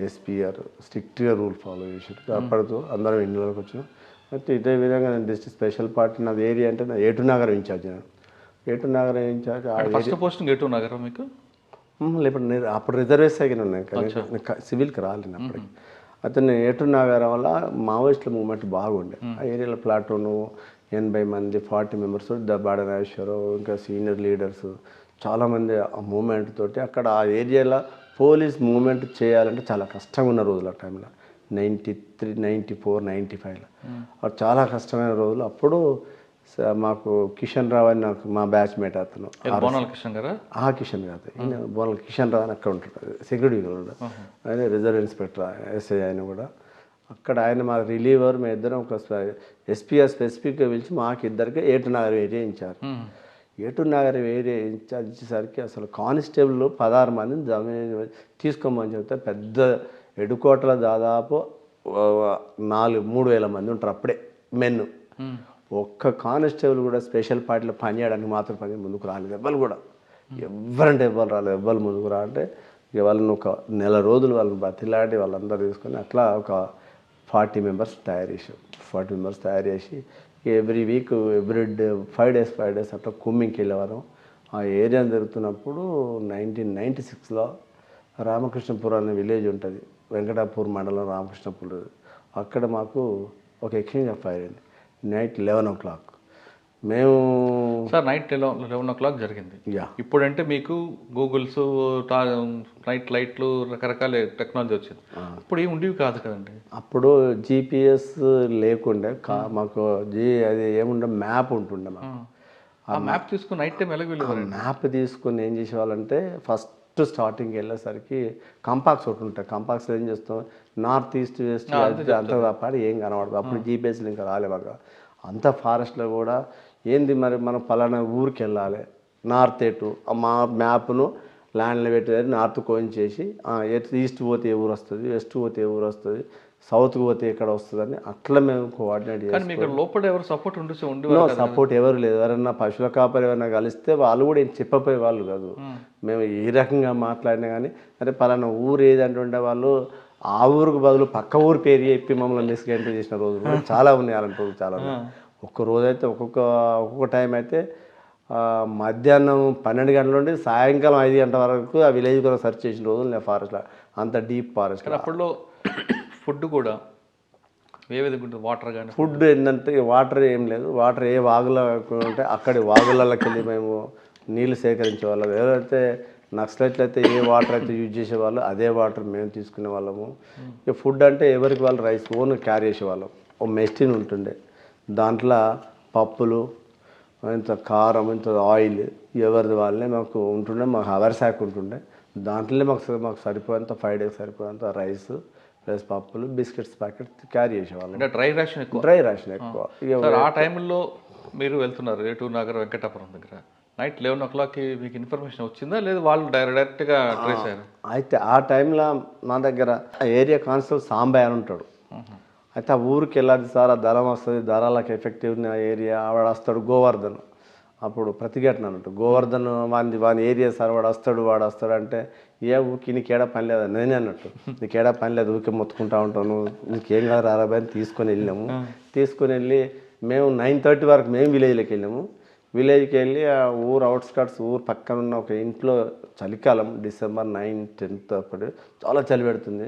Speaker 2: ఎస్పీఆర్ స్ట్రిక్ట్గా రూల్ ఫాలో చేశారు. అప్పటితో అందరం ఇండియాలోకి వచ్చాం. అయితే ఇదే విధంగా నేను డిస్ట్రిక్ట్ స్పెషల్ పార్టీ నాది ఏరియా అంటే నా ఏటూరు నగరం ఇన్ఛార్జ్. ఏటూరు నగరం ఇన్ఛార్జ్
Speaker 1: ఫస్ట్ పోస్టింగ్ ఏటూరు నగరం మీకు
Speaker 2: లేకపోతే నేను అప్పుడు రిజర్వేషన్ అయిన ఉన్నాయి కానీ సివిల్కి రాలేను అప్పటికి. అయితే నేను ఏటూరు నగరం వల్ల మావోయిస్టుల మూమెంట్ బాగుండే. ఆ ఏరియాలో ప్లాటూను 80 మంది 40 మెంబర్స్ బాడ నాగేశ్వరరావు ఇంకా సీనియర్ లీడర్స్ చాలామంది ఆ మూమెంట్ తోటి అక్కడ ఆ ఏరియాలో పోలీస్ మూమెంట్ చేయాలంటే చాలా కష్టంగా ఉన్న రోజులు ఆ టైంలో 93, 94, 95లో అది చాలా కష్టమైన రోజులు. అప్పుడు మాకు కిషన్ రావు అని నాకు మా బ్యాచ్మేట్ అతను కిషన్ కాదు ఈయన బోనాల కిషన్ రావు అని అక్కడ ఉంటాడు సెక్యూరిటీ కూడా. ఆయన రిజర్వ్ ఇన్స్పెక్టర్ ఎస్ఐ ఆయన కూడా అక్కడ. ఆయన మా రిలీవర్ మేము ఇద్దరం ఒక ఎస్పీఆర్ స్పెసిఫిక్గా పిలిచి మాకు ఇద్దరికి ఏటూరు నగరం ఏరియా ఇచ్చారు. ఏటూరు నగరం ఏరియా ఇన్ఛార్జ్ ఇచ్చేసరికి అసలు కానిస్టేబుల్ 16 మందిని తీసుకోమని చెప్తే పెద్ద ఎడుకోటలో దాదాపు 3,000 మంది ఉంటారు అప్పుడే మెన్. ఒక్క కానిస్టేబుల్ కూడా స్పెషల్ పార్టీలో పనిచేయడానికి మాత్రం ముందుకు రాలేదు. ఎవరంటే ఎవ్వరు రాలేదు. ఎవ్వరు ముందుకు రాలంటే ఇక వాళ్ళని ఒక నెల రోజులు వాళ్ళని బతిలాడి వాళ్ళందరూ తీసుకొని అట్లా ఒక 40 మెంబర్స్ తయారు చేసి every week every day 5 days అట్లా కుమ్మింగ్కి వెళ్ళేవారం. ఆ ఏరియాని జరుగుతున్నప్పుడు 1996లో రామకృష్ణపురం అనే విలేజ్ ఉంటుంది వెంకటాపూర్ మండలం రామకృష్ణపూర్. అక్కడ మాకు ఒక ఎక్స్చేంజ్ ఆఫ్ ఫైర్ అయింది నైట్ 11 o'clock. మేము
Speaker 1: సార్ నైట్ 11 o'clock జరిగింది. ఇప్పుడంటే మీకు గూగుల్స్ నైట్ లైట్లు రకరకాల టెక్నాలజీ వచ్చింది. ఇప్పుడు ఏమి ఉండేవి కాదు కదండి.
Speaker 2: అప్పుడు GPS లేకుండే మాకు అది ఏముండే మ్యాప్ ఉంటుండే. మాకు
Speaker 1: ఆ మ్యాప్ తీసుకుని నైట్ టైం ఎలా వెళ్ళేవారు?
Speaker 2: మ్యాప్ తీసుకుని ఏం చేసేవాళ్ళంటే ఫస్ట్ స్టార్టింగ్కి వెళ్ళేసరికి కంపాక్స్ ఒకటి ఉంటాయి. కంపాక్స్లో ఏం చేస్తాం నార్త్ ఈస్ట్ వెస్ట్ అంతా తప్పాడు ఏం కనబడదు. అప్పుడు జీపీఎస్లు ఇంకా రాలేవాగా. అంత ఫారెస్ట్లో కూడా ఏంది మరి మనం పలానా ఊరికి వెళ్ళాలి నార్త్ ఎటు మా మ్యాప్ను ల్యాండ్లో పెట్టేది నార్త్ కోయించేసి ఈస్ట్ పోతే ఏ ఊరు వస్తుంది, వెస్ట్ పోతే ఏ ఊరు వస్తుంది, సౌత్కి పోతే ఎక్కడ వస్తుందని అట్లా మేము కోఆర్డినేట్
Speaker 1: కానీ
Speaker 2: చేస్తాం.
Speaker 1: మీకు లోపల ఎవరు సపోర్ట్ ఉండేవారు కదా?
Speaker 2: సపోర్ట్ ఎవరు లేదు. ఎవరన్నా పశువుల కాపరి ఎవరైనా కలిస్తే వాళ్ళు కూడా ఏం చెప్పపోయే వాళ్ళు కాదు. మేము ఏ రకంగా మాట్లాడినా కానీ అరే పలానా ఊరు ఏదంటుంటే వాళ్ళు ఆ ఊరికి బదులు పక్క ఊరు పేరు చెప్పి మమ్మల్ని మిస్గైడ్ చేసిన రోజులు కూడా చాలా ఉన్నాయి. అలాంటి రోజులు చాలా ఉన్నాయి. ఒక్క రోజు అయితే ఒక్కొక్క టైం అయితే మధ్యాహ్నం 12 గంటల నుండి సాయంకాలం 5 గంటల వరకు ఆ విలేజ్ కూడా సెర్చ్ చేసిన రోజులు నేను ఫారెస్ట్లో, అంత డీప్ ఫారెస్ట్.
Speaker 1: అప్పట్లో ఫుడ్ కూడా ఏ విధంగా ఉంటుంది? వాటర్ కానీ
Speaker 2: ఫుడ్ ఏంటంటే వాటర్ ఏం లేదు. వాటర్ ఏ వాగులో ఉంటే అక్కడి వాగులలోకి వెళ్ళి మేము నీళ్ళు సేకరించే వాళ్ళం. ఎవరైతే నక్సలైట్లు అయితే ఏ వాటర్ అయితే యూజ్ చేసేవాళ్ళు అదే వాటర్ మేము తీసుకునే వాళ్ళము. ఇక ఫుడ్ అంటే ఎవరికి వాళ్ళు రైస్ ఓన్ క్యారీ చేసేవాళ్ళం. ఓ మెస్టిన్ ఉంటుండే, దాంట్లో పప్పులు, ఇంత కారం, ఇంత ఆయిల్ ఎవరిది వాళ్ళే మాకు ఉంటుండే. మాకు అవర్ శాక్ ఉంటుండే, దాంట్లోనే మాకు సరిపోయేంత 5 days సరిపోయేంత రైస్ ప్లస్ పప్పులు, బిస్కెట్స్ ప్యాకెట్ క్యారీ చేసేవాళ్ళం.
Speaker 1: అంటే డ్రై రేషన్ ఎక్కువ.
Speaker 2: ఎక్కువ.
Speaker 1: ఆ టైంలో మీరు వెళ్తున్నారు ఏటూరు నగర్ వెంకటాపురం దగ్గర, నైట్ 11 o'clockకి మీకు ఇన్ఫర్మేషన్ వచ్చిందా లేదు వాళ్ళు డైరెక్ట్గా ట్రేస్ అయ్యారు?
Speaker 2: అయితే ఆ టైంలో మా దగ్గర ఏరియా కానిస్టేబుల్ సాంబయ్య అని ఉంటాడు. అయితే ఆ ఊరికి వెళ్ళాలి సార్, ఆ దళం వస్తుంది, దళాలకు ఎఫెక్టివ్ ఏరియా వాడు వస్తాడు. గోవర్ధన్ అప్పుడు ప్రతిఘటన అన్నట్టు. గోవర్ధన్ వాని ఏరియా సార్ వాడు వస్తాడు అంటే ఏ ఊరికి నీకేడా పని లేదా నేనే అన్నట్టు. నీకేడా పని లేదు, ఊరికే మొత్తుకుంటా ఉంటాను, నీకేం కాదు రారాబాయ్ అని తీసుకొని వెళ్ళాము. తీసుకొని వెళ్ళి మేము 9:30 వరకు మేము విలేజ్లోకి వెళ్ళాము. విలేజ్కి వెళ్ళి ఆ ఊరు అవుట్స్కట్స్ ఊరు పక్కన ఉన్న ఒక ఇంట్లో చలికాలం December 9, 10 అప్పుడు చాలా చలి పెడుతుంది.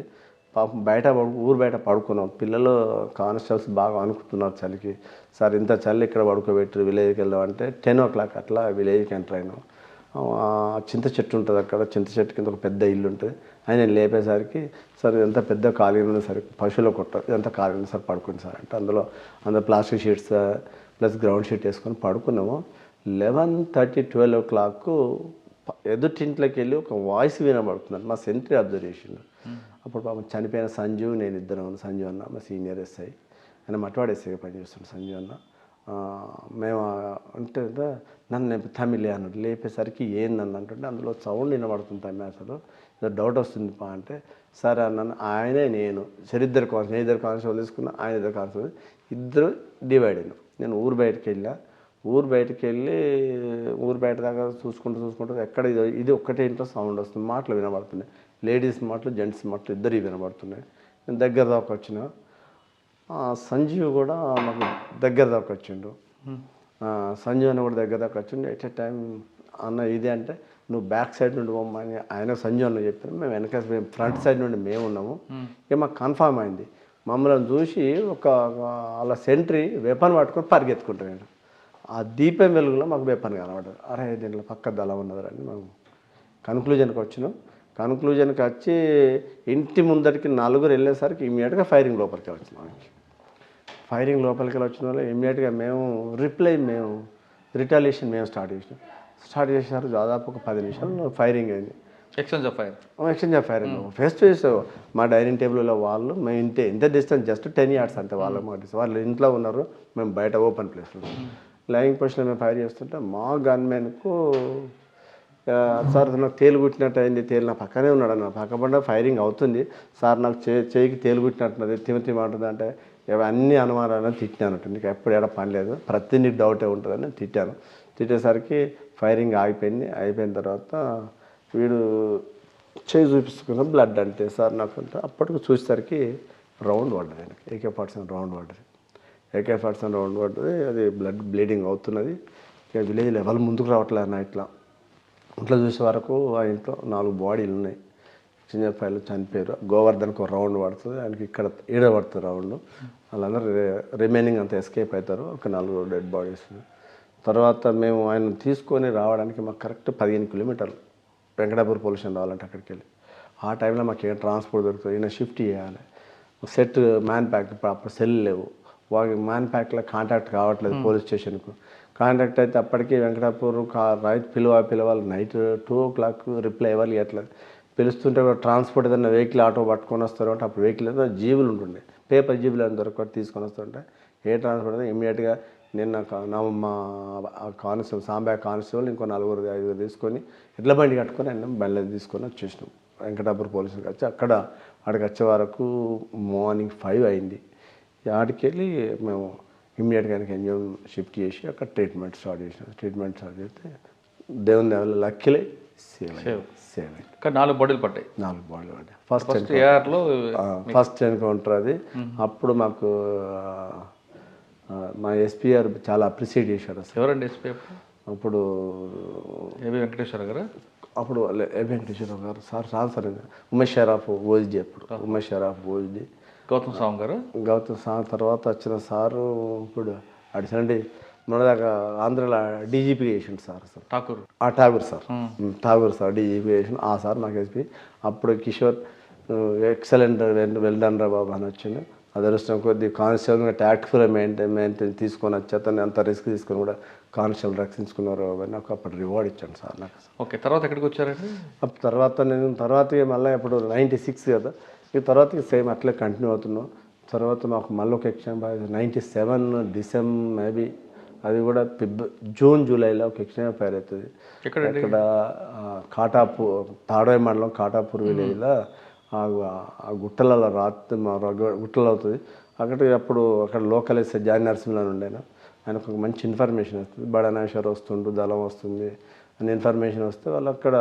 Speaker 2: పాపం ఊరు బయట పడుకున్నాం. పిల్లలు కానిస్టేబుల్స్ బాగా అనుకుంటున్నారు చలికి. సార్ ఇంత చలి ఇక్కడ పడుకోబెట్టి విలేజ్కి వెళ్దాం అంటే 10 o'clock అట్లా విలేజ్కి ఎంటర్ అయినాం. చింత చెట్టు ఉంటుంది అక్కడ, చింత చెట్టు కింద ఒక పెద్ద ఇల్లు ఉంటుంది. ఆయన లేపేసరికి సార్ ఇదంతా పెద్ద ఖాళీ ఉంది సార్, పశువులు కొట్టారు, ఇదంతా ఖాళీ ఉంది సార్ పడుకుంది సార్ అంటే అందులో plastic sheets plus ground sheet వేసుకొని పడుకున్నాము. 11:30, 12 o'clock ఎదుటింట్లోకి వెళ్ళి ఒక వాయిస్ వినబడుతుంది. మా సెంట్రీ అబ్జర్వ్ చేసిండు. అప్పుడు పాపం చనిపోయిన సంజు నేను ఇద్దరం. సంజు అన్న మా సీనియర్ ఎస్ఐ, ఆయన మట్వాడ ఎస్ఐగా పనిచేస్తున్నాడు. సంజు అన్న మేము అంటే నన్ను తమిళే అన్నాడు. లేపేసరికి ఏందన్న అంటుంటే అందులో సౌండ్ వినబడుతుంది తమిళ, అసలు ఏదో డౌట్ వస్తుంది పా అంటే సరే అన్నాను. ఆయనే నేను ఇద్దరు కానిస్టేబుల్ తీసుకున్నా, ఆయన ఇద్దరు కానిస్టేబుల్, ఇద్దరు డివైడ్ అయినాం. నేను ఊరు బయటకు వెళ్ళి ఊరు బయట దాకా చూసుకుంటూ ఎక్కడ ఇది ఒక్కటే ఇంట్లో సౌండ్ వస్తుంది, మాటలు వినబడుతున్నాయి, లేడీస్ మాటలు జెంట్స్ మాటలు ఇద్దరు వినబడుతున్నాయి. నేను దగ్గర దాకా వచ్చిన సంజీవ్ కూడా నాకు దగ్గర దాకా వచ్చిండు. సంజీవ్ అని కూడా దగ్గర దాకా వచ్చిండు. ఎట్ ఏ టైం అన్న ఇది అంటే నువ్వు బ్యాక్ సైడ్ నుండి పోమ్మని ఆయన సంజీవ్ అన్న చెప్పారు. మేము ఫ్రంట్ సైడ్ నుండి మేము ఉన్నాము. ఇక మాకు కన్ఫామ్ అయింది. మమ్మల్ని చూసి అలా సెంట్రీ వెపన్ పట్టుకొని పరిగెత్తుకుంటాను. ఆ దీపం వెలుగులో మాకు వెపన్ కనబడ్డారు. అరే దీంట్లో పక్క దళం ఉన్నదని మేము కన్క్లూజన్కి వచ్చినాం. కన్క్లూజన్కి వచ్చి ఇంటి ముందరికి 4 వెళ్ళేసరికి ఇమీడియట్గా ఫైరింగ్ లోపలికి వచ్చినాం. ఫైరింగ్ లోపలికి వచ్చిన వాళ్ళు ఇమీడియట్గా మేము రిటాలియేషన్ మేము స్టార్ట్ చేసినారు. దాదాపు ఒక 10 నిమిషాలు ఫైరింగ్ అయింది.
Speaker 1: Exchange of fire
Speaker 2: face to face. మా డైనింగ్ టేబుల్లో వాళ్ళు మేము ఇంత డిస్టెన్స్ జస్ట్ 10 yards అంతే. వాళ్ళు ఇంట్లో ఉన్నారు, మేము బయట ఓపెన్ ప్లేస్లో లైవింగ్ పొజిషన్లో మేము ఫైర్ చేస్తుంటే మా గన్మెన్కు సార్ నాకు తేలు కుట్టినట్టు అయింది, తేలు నా పక్కనే ఉన్నాడు అన్న, పక్కపండ ఫైరింగ్ అవుతుంది సార్, నాకు చేయికి తేలు కుట్టినట్టున్నది, తిమ అంటుంది అంటే అన్ని అనుమానాలను తిట్టినాను. నీకు ఎప్పుడు ఎక్కడ పని లేదు, ప్రతి నీకు డౌటే ఉంటుందని తిట్టేసరికి ఫైరింగ్ అయిపోయిన తర్వాత వీడు చేయి చూపిస్తున్న బ్లడ్ అంటే సార్ నాకు అంటే అప్పటికి చూసేసరికి రౌండ్ పడ్డది, ఆయనకి AK-47 రౌండ్ పడ్డది. AK-47 రౌండ్ పడ్డది. అది బ్లీడింగ్ అవుతున్నది. ఇక విలేజ్ లెవెల్ ముందుకు రావట్లేదు అన్న. ఇంట్లో చూసే వరకు ఆ ఇంట్లో 4 బాడీలు ఉన్నాయి. చిన్న పైలు చనిపోయారు. గోవర్ధన్కి ఒక రౌండ్ పడుతుంది, ఆయనకి ఇక్కడ పడుతుంది రౌండ్. వాళ్ళందరూ రిమైనింగ్ అంతా ఎస్కేప్ అవుతారు. ఒక 4 డెడ్ బాడీస్. తర్వాత మేము ఆయన తీసుకొని రావడానికి మాకు correct 15 kilometers Venkatapur police station రావాలంటే అక్కడికి వెళ్ళి. ఆ టైంలో మాకు ఏం ట్రాన్స్పోర్ట్ దొరుకుతుంది, ఈయన షిఫ్ట్ చేయాలి. సెట్ మ్యాన్ ప్యాక్ అప్పుడు సెల్ లేవు, వాళ్ళకి మ్యాన్ ప్యాక్లో కాంటాక్ట్ కావట్లేదు పోలీస్ స్టేషన్కు. కాంటాక్ట్ అయితే అప్పటికి వెంకటాపూర్ రైతు పిలవాలి. నైట్ 2 o'clock రిప్లై ఇవ్వాలి. అట్లా పిలుస్తుంటే ట్రాన్స్పోర్ట్ ఏదైనా వెహికల్ ఆటో పట్టుకొని వస్తారు అంటే అప్పుడు వెహికల్ ఏదైనా జీబులు ఉంటుండే, పేపర్ జీబులు ఏదైనా దొరకటి తీసుకొని వస్తుంటే ఏ ట్రాన్స్పోర్ట్ అయితే ఇమీడియట్గా నేను మా కానిస్టేబుల్ సాంబయ్య కానిస్టేబుల్ ఇంకో 4-5 తీసుకొని ఎడ్ల బండి కట్టుకొని ఆయన బండి తీసుకొని వచ్చేసినాం వెంకటాపురం పోలీసులకు వచ్చి అక్కడికి వచ్చే వరకు మార్నింగ్ 5 అయింది. ఆడికి వెళ్ళి మేము ఇమ్మీడియట్గా ఆయనకి ఎంజిఎం షిఫ్ట్ చేసి అక్కడ ట్రీట్మెంట్ స్టార్ట్ చేస్తే దేవుని దేవల్ల లక్కీలే సేవ్ అయింది.
Speaker 1: కానీ 4 బాడీలు పడ్డాయి.
Speaker 2: 4 బాడీలు పడ్డాయి. ఫస్ట్ ఎన్కౌంటర్ అది. అప్పుడు మాకు మా ఎస్పీ గారు చాలా అప్రిషియేట్ చేశారు అసలు.
Speaker 1: ఎవరండి ఎస్పీ?
Speaker 2: అప్పుడు
Speaker 1: ఏబి వెంకటేశ్వర గారు.
Speaker 2: అప్పుడు ఏబి వెంకటేశ్వర గారు సార్ ఉమేష్ షరాఫ్ ఓజిడి. అప్పుడు ఉమేష్ షరాఫ్ ఓజిడి.
Speaker 1: గౌతమ్ సాంగ్ గారు.
Speaker 2: గౌతమ్ సాంగ్ తర్వాత వచ్చిన సారు ఇప్పుడు అడిసండి మొన్నదాకా ఆంధ్రలో డీజీపీ చేసిండు సార్ అసలు ఠాగూర్ సార్ డీజీపీ చేసిండు. ఆ సార్ నాకు ఎస్పీ. అప్పుడు కిషోర్ ఎక్సలెంట్ వెల్ డన్ రా బాబు అని వచ్చిండు. అదృష్టం కొద్ది కానిస్టేబుల్గా ట్యాక్ట్ఫుల్ మెయింటైన్ తీసుకొని వచ్చి అతను అంత రిస్క్ తీసుకొని కూడా కానిస్టేబుల్ రక్షించుకున్నారు అని నాకు అప్పుడు రివార్డ్ ఇచ్చాను సార్ నాకు.
Speaker 1: ఓకే, తర్వాత ఎక్కడికి వచ్చారండి?
Speaker 2: తర్వాత మళ్ళీ ఇప్పుడు 96 కదా, ఈ తర్వాత సేమ్ అట్లే కంటిన్యూ అవుతున్నాం. తర్వాత మాకు మళ్ళీ ఒక ఎక్స్చేంజ్ 97 డిసెంబర్ మేబీ అది కూడా జూన్ జూలైలో ఒక ఎక్స్చేంజ్ ఫైర్ అవుతుంది. ఇక్కడ కాటాపూర్ తాడోయ్ మండలం కాటాపూర్ విలేజ్లో ఆ గుట్టలలో గుట్టలు అవుతుంది. అక్కడ లోకల్ ఎస్ఐ జాని నరసింహన్ ఉండేనా, ఆయనకు ఒక మంచి ఇన్ఫర్మేషన్ వస్తుంది. బడనాశ్వర్ వస్తుండు, దళం వస్తుంది అని ఇన్ఫర్మేషన్ వస్తే వాళ్ళు అక్కడ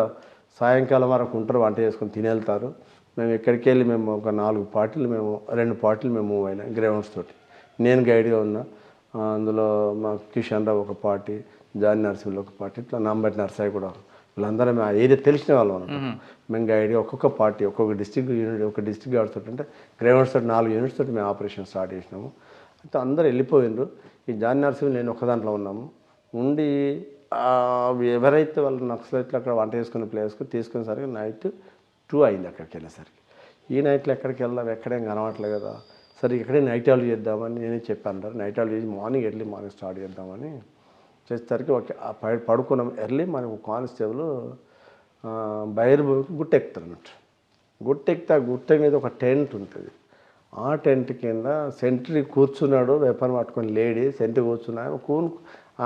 Speaker 2: సాయంకాలం వరకు ఉంటారు, వంట చేసుకొని తినేళ్తారు. మేము ఎక్కడికి వెళ్ళి మేము ఒక 2 పార్టీలు మేము మూవ్ అయినా గ్రౌండ్స్ తోటి. నేను గైడ్గా ఉన్నా. అందులో మా కిషన్ రావు ఒక పార్టీ, జాని నరసింహులు ఒక పార్టీ, ఇట్లా నాంబట్టి నరసాయి కూడా, వీళ్ళందరం ఆ ఏరియా తెలిసిన వాళ్ళు అన్నమాట. మేము గైడ్గా ఒక్కొక్క పార్టీ ఒక్కొక్క డిస్ట్రిక్ట్ యూనిట్ ఒక డిస్ట్రిక్ట్ గార్డ్స్ తోటి అంటే గ్రౌండ్స్ తోటి 4 యూనిట్స్ తోటి మేము ఆపరేషన్ స్టార్ట్ చేసినాము. అయితే అందరూ వెళ్ళిపోయినారు. ఈ జాని నరసింహులు నేను ఒక దాంట్లో ఉన్నాము. ఉండి ఎవరైతే వాళ్ళు నక్సలైట్లు అక్కడ వంట చేసుకునే ప్లేస్కు తీసుకునేసరికి నైట్ 2 అయింది అక్కడికి వెళ్ళేసరికి. ఈ నైట్లో ఎక్కడికి వెళ్దాం, ఎక్కడేం కనవట్లేదు కదా, సరే ఇక్కడే నైట్ అవుట్ చేద్దామని నేనే చెప్పాను. నైట్ అవుట్ చేసి మార్నింగ్ స్టార్ట్ చేద్దామని చేసేసరికి పడుకున్నాం. ఎర్లీ మనకు కానిస్టేబుల్ గుట్టెక్కుతారు అన్నట్టు. గుట్టెక్కితే ఆ గుట్ట మీద ఒక టెంట్ ఉంటుంది. ఆ టెంట్ కింద సెంట్రీ కూర్చున్నాడు, వెపన్ పట్టుకొని లేడీ సెంట్రీ కూర్చున్నాడు.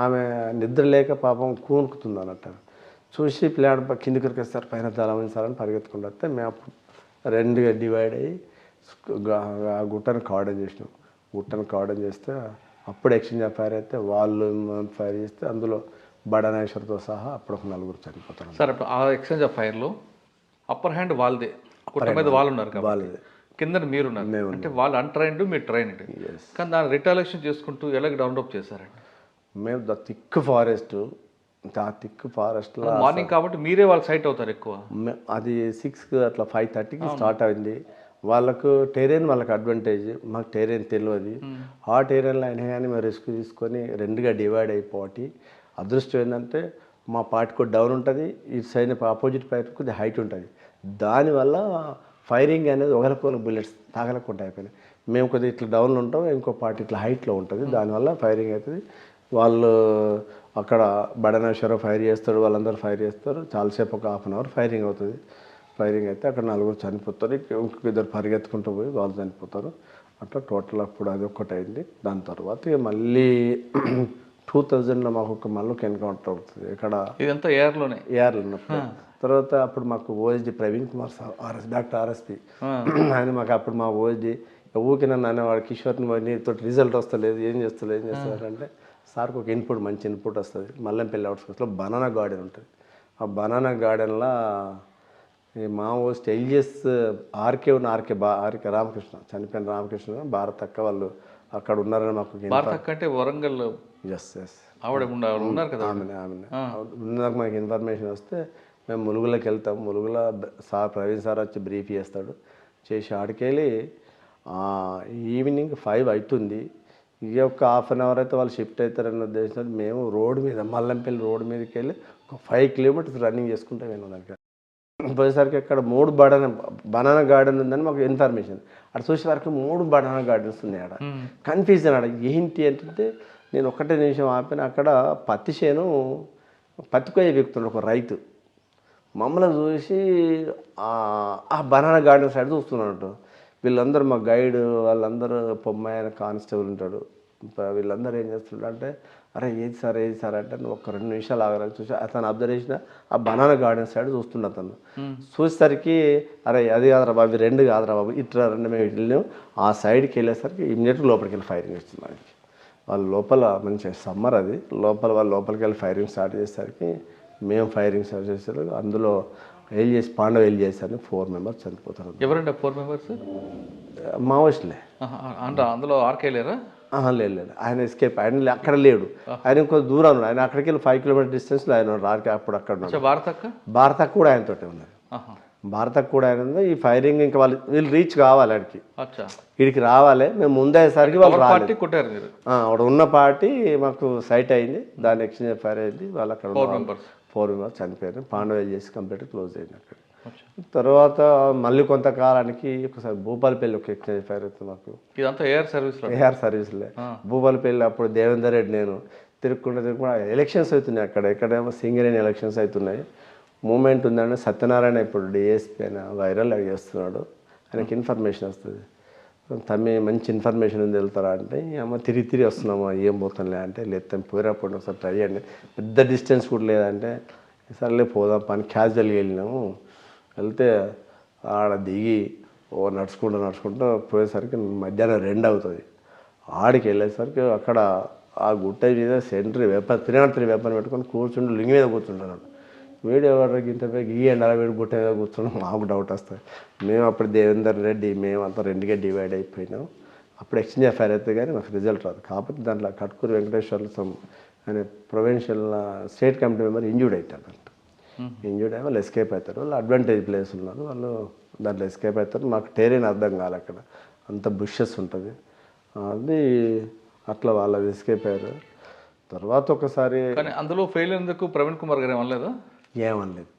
Speaker 2: ఆమె నిద్ర లేక పాపం కూనుకుతుంది అన్నట్టు. చూసి పిల్లాడు కిందికి వస్తారు, పైన తలమించాలని పరిగెత్తుకుంటూ వస్తే మేము అప్పుడు 2గా డివైడ్ అయ్యి ఆ గుట్టను కావడం చేస్తే అప్పుడు ఎక్స్చేంజ్ ఫైర్ అయితే వాళ్ళు ఫైర్ చేస్తే అందులో బడనాశ్వర్తో సహా అప్పుడు ఒక 4 చనిపోతారు.
Speaker 1: సార్ ఇప్పుడు ఆ ఎక్స్చేంజ్ ఆఫ్ ఫైర్లో అప్పర్ హ్యాండ్ వాళ్ళదే, గుట్ట మీద వాళ్ళు ఉన్నారు, వాళ్ళదే, కింద మీరున్నారు. అంటే వాళ్ళు అన్ట్రైన్డ్, మీరు ట్రైన్డ్. కానీ దాన్ని రిటాలియేషన్ చేసుకుంటూ ఎలాగ డౌన్లోడ్ చేశారండి?
Speaker 2: మేము థిక్ ఫారెస్ట్లో
Speaker 1: మార్నింగ్ కాబట్టి మీరే వాళ్ళ సైట్ అవుతారు ఎక్కువ.
Speaker 2: అది 6 అట్లా 5:30కి స్టార్ట్ అయింది. వాళ్ళకు టెరైన్ వాళ్ళకి అడ్వాంటేజ్, మాకు టెరైన్ తెలియదు. ఆ టెరైన్లో అయినా కానీ మేము రిస్క్ తీసుకొని 2గా డివైడ్ అయిపోయి అదృష్టం ఏంటంటే మా పార్టీకి డౌన్ ఉంటుంది, ఈ సైడ్ ఆపోజిట్ పార్టీ కొద్దిగా హైట్ ఉంటుంది. దానివల్ల ఫైరింగ్ అనేది ఒకరికొకరు బుల్లెట్స్ తాగలకుండా అయిపోయినాయి. మేము కొద్దిగా ఇట్లా డౌన్లో ఉంటాం, ఇంకో పార్టీ ఇట్లా హైట్లో ఉంటుంది, దానివల్ల ఫైరింగ్ అవుతుంది. వాళ్ళు అక్కడ బడనేశ్వర ఫైర్ చేస్తాడు, వాళ్ళందరూ ఫైర్ చేస్తారు. చాలాసేపు ఒక 1/2 అవర్ ఫైరింగ్ అవుతుంది. ఫైరింగ్ అయితే అక్కడ 4 చనిపోతారు, ఇంకొక 2 పరిగెత్తుకుంటూ పోయి వాళ్ళు చనిపోతారు. అట్లా టోటల్ అప్పుడు అది ఒక్కటి అయింది. దాని తర్వాత ఇక మళ్ళీ 2000లో మాకు మళ్ళీ ఒక ఎన్కౌంటర్ అవుతుంది. ఇక్కడ
Speaker 1: ఇదంతా ఏఆర్లో
Speaker 2: ఉన్నప్పుడు తర్వాత అప్పుడు మాకు OSD Praveen Kumar sir doctor RSP ఆయన మాకు అప్పుడు మా ఓఎస్డి ఊకి నన్ను అనేవాడు, కిషోర్ని నీతో రిజల్ట్ వస్తలేదు, ఏం చేస్తారు అంటే సార్కి ఒక మంచి ఇన్పుట్ వస్తుంది. మల్లంపల్లి అవుట్స్కట్స్లో బనానా గార్డెన్ ఉంటుంది. ఆ బనానా గార్డెన్లో ఈ మా ఓస్ట్ ఎల్జిఎస్ ఆర్కే రామకృష్ణ, చనిపోయిన రామకృష్ణ, భారత్ అక్క వాళ్ళు అక్కడ ఉన్నారని మాకు.
Speaker 1: అంటే వరంగల్ ఆవిడ ఉన్నారు కదా,
Speaker 2: నాకు మాకు ఇన్ఫర్మేషన్ వస్తే మేము ములుగులోకి వెళ్తాం. ములుగులో ప్రవీణ్ సార్ వచ్చి బ్రీఫ్ చేసి ఆడికెళ్ళి ఈవినింగ్ 5 అవుతుంది. ఇక ఒక 1/2 అవర్ అయితే వాళ్ళు షిఫ్ట్ అవుతారన్న ఉద్దేశంతో మేము రోడ్డు మీద మల్లంపల్లి రోడ్డు మీదకి వెళ్ళి ఒక 5 కిలోమీటర్స్ రన్నింగ్ చేసుకుంటే నేను దగ్గర పోయేసరికి అక్కడ 3 బనానా గార్డెన్ ఉందని మాకు ఇన్ఫర్మేషన్. అక్కడ చూసే వరకు 3 బనానా గార్డెన్స్ ఉన్నాయి. ఆడ కన్ఫ్యూజన్ ఆడ ఏంటి అంటే నేను ఒకటే నిమిషం ఆపిన. అక్కడ పత్తి కొయ్య వ్యక్తులు ఒక రైతు మమ్మల్ని చూసి ఆ బనానా గార్డెన్ సైడ్ చూస్తున్నట్టు. వీళ్ళందరూ మా గైడ్ వాళ్ళందరూ పొమ్మాయన కానిస్టేబుల్ ఉంటాడు, వీళ్ళందరూ ఏం చేస్తుండ్రు అంటే అరే ఏది సార్ అంటే నువ్వు ఒక 2 నిమిషాలు ఆగరాని చూసి అతను అబ్జర్వ్ చేసిన ఆ బనానా గార్డెన్ సైడ్ చూస్తుండే అతను చూసేసరికి అరే అది కాదురా బాబు 2 కాదురా బాబు ఇట్లా 2 మేము వెళ్ళాము ఆ సైడ్కి వెళ్ళేసరికి ఇమ్మీడియట్గా లోపలికి వెళ్ళి ఫైరింగ్ వస్తుంది మనకి వాళ్ళు లోపల మంచి సమ్మర్ అది వాళ్ళు లోపలికి వెళ్ళి ఫైరింగ్ స్టార్ట్ చేసేసరికి మేము ఫైరింగ్ స్టార్ట్ చేసేసరికి అందులో పాండవ వెళ్ళి చేశారు 4 మెంబర్స్ చనిపోతారు.
Speaker 1: ఎవరండి 4 మెంబర్స్?
Speaker 2: మావోయిస్టులే.
Speaker 1: అంటే అందులో ఆర్కేలేరా?
Speaker 2: లేదు ఆయన ఎస్కేప్, ఆయన అక్కడ లేడు, ఆయన ఇంకో దూరం ఉన్నాడు. ఆయన అక్కడికి వెళ్ళి 5 కిలోమీటర్ డిస్టెన్స్లో ఆయన ఉన్నాడు. అప్పుడు అక్కడ ఉన్నాడు. భారత్ కూడా ఆయనతోటే ఉన్నది. భారత్ కూడా ఆయన ఉంది. ఈ ఫైరింగ్ ఇంకా వీళ్ళు రీచ్ కావాలి ఆడికి, వీడికి రావాలి. మేము ముందయ్యేసరికి వాళ్ళు రాలేదు. అక్కడ ఉన్న పార్టీ మాకు సైట్ అయింది, దాని ఎక్స్చేంజ్ ఫైర్ అయింది. వాళ్ళు అక్కడ 4 మెంబర్స్ చనిపోయారు. పాండవ చేసి కంప్లీట్ క్లోజ్ అయింది అక్కడ. తర్వాత మళ్ళీ కొంతకాలానికి ఒకసారి భూపాలపల్లి ఒక ఎక్స్చేంజ్ ఫైర్ అవుతుంది మాకు.
Speaker 1: ఇదంతా ఏఆర్
Speaker 2: సర్వీస్లే. భూపాలపల్లి అప్పుడు దేవేందర్ రెడ్డి నేను తిరుగుకుంటా ఎలక్షన్స్ అవుతున్నాయి అక్కడ. ఎక్కడేమో సింగరేణి ఎలక్షన్స్ అవుతున్నాయి. మూమెంట్ ఉందంటే సత్యనారాయణ ఇప్పుడు డిఎస్పీ అయినా వైరల్ చేస్తున్నాడు. ఆయనకి ఇన్ఫర్మేషన్ వస్తుంది, తమ్మి మంచి ఇన్ఫర్మేషన్ ఉంది వెళ్తారా అంటే అమ్మ తిరిగి వస్తున్నామా ఏం పోతాంలే అంటే లేదు పోయినప్పుడు ఒకసారి ట్రై చేయండి, పెద్ద డిస్టెన్స్ కూడా లేదంటే సర్లే పోదాం పని క్యాజువల్గా వెళ్ళినాము. వెళ్తే ఆడ దిగి నడుచుకుంటూ పోయేసరికి మధ్యాహ్నం 2 అవుతుంది. ఆడికి వెళ్ళేసరికి అక్కడ ఆ గుట్ట మీద సెంట్రీ వేప 303 వేపని పెట్టుకొని కూర్చుంటూ లింగి మీద కూర్చుంటున్నాడు. వీడియో ఎవరికి ఇంత గీయండి అలా వీడు గుట్ట మీద కూర్చోడం మాకు డౌట్ వస్తుంది. మేము అప్పుడు దేవేందర్ రెడ్డి మేమంతా 2గా డివైడ్ అయిపోయినాం. అప్పుడు ఎక్స్చేంజ్ ఎఫ్ఐఆర్ అయితే కానీ మాకు రిజల్ట్ రాదు. కాకపోతే దాంట్లో కట్కూరు వెంకటేశ్వర్ల అనే provincial state committee member injured అవుతారు. ఇంజూర్డ్ అయ్యి వాళ్ళు ఎస్కేప్ అవుతారు. వాళ్ళు అడ్వాంటేజ్ ప్లేస్ ఉన్నారు, వాళ్ళు దాంట్లో ఎస్కేప్ అవుతారు. మాకు టెరైన్ అర్థం కాదు, అక్కడ అంత బుషెస్ ఉంటుంది. అది అట్లా వాళ్ళు ఎస్కేప్ అయ్యారు. తర్వాత ఒకసారి
Speaker 1: అందులో ఫెయిల్ ఎందుకు ప్రవీణ్ కుమార్ గారు ఏమనలేదా?
Speaker 2: ఏమనలేదు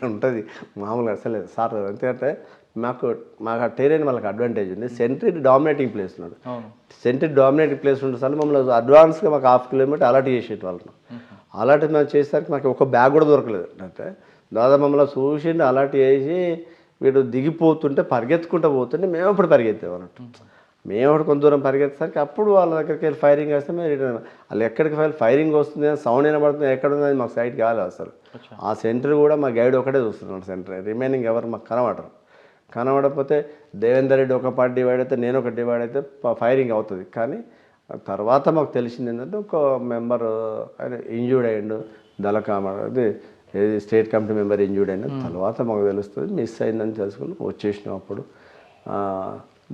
Speaker 2: ఉంటుంది మామూలుగా అసలు సార్. ఎందుకంటే మాకు ఆ టెరైన్ వాళ్ళకి అడ్వాంటేజ్ ఉంది. సెంట్రీ డామినేటింగ్ ప్లేస్ ఉన్నాడు. సెంట్రీ డామినేటింగ్ ప్లేస్ ఉంటుంది సార్. మమ్మల్ని అడ్వాన్స్గా మాకు 1/2 కిలోమీటర్ అలర్ట్ చేసేటి వాళ్ళను. అలర్ట్ మేము చేసేసరికి మాకు ఒక బ్యాగ్ కూడా దొరకలేదు. అంటే దాదాపు మమ్మల్ని చూసిండి అలర్ట్ చేసి వీడు దిగిపోతుంటే పరిగెత్తుకుంటూ పోతుంటే మేము అప్పుడు పరిగెత్తాం అన్నట్టు. మేము అప్పుడు కొంత దూరం పరిగెత్తేసరికి అప్పుడు వాళ్ళ దగ్గరికి వెళ్ళి ఫైరింగ్ వేస్తే మేము రిటర్న్. వాళ్ళు ఎక్కడికి ఫైరింగ్ వస్తుంది సౌండ్ వినబడుతుంది ఎక్కడ ఉంది అది మాకు సైట్ కాలేదు అసలు. ఆ సెంటర్ కూడా మా గైడ్ ఒకటే చూస్తున్నాడు సెంటర్, రిమైనింగ్ ఎవరు మాకు కనబడకపోతే దేవేందర్ రెడ్డి ఒక పార్టీ డివైడ్ అయితే నేను ఒక డివైడ్ అయితే ఫైరింగ్ అవుతుంది. కానీ తర్వాత మాకు తెలిసింది ఏంటంటే ఒక మెంబర్ ఆయన ఇంజూర్డ్ అయ్యిండు, దళకామ అది స్టేట్ కమిటీ మెంబర్ ఇంజూర్డ్ అయినా తర్వాత మాకు తెలుస్తుంది. మిస్ అయిందని తెలుసుకుని వచ్చేసినాం. అప్పుడు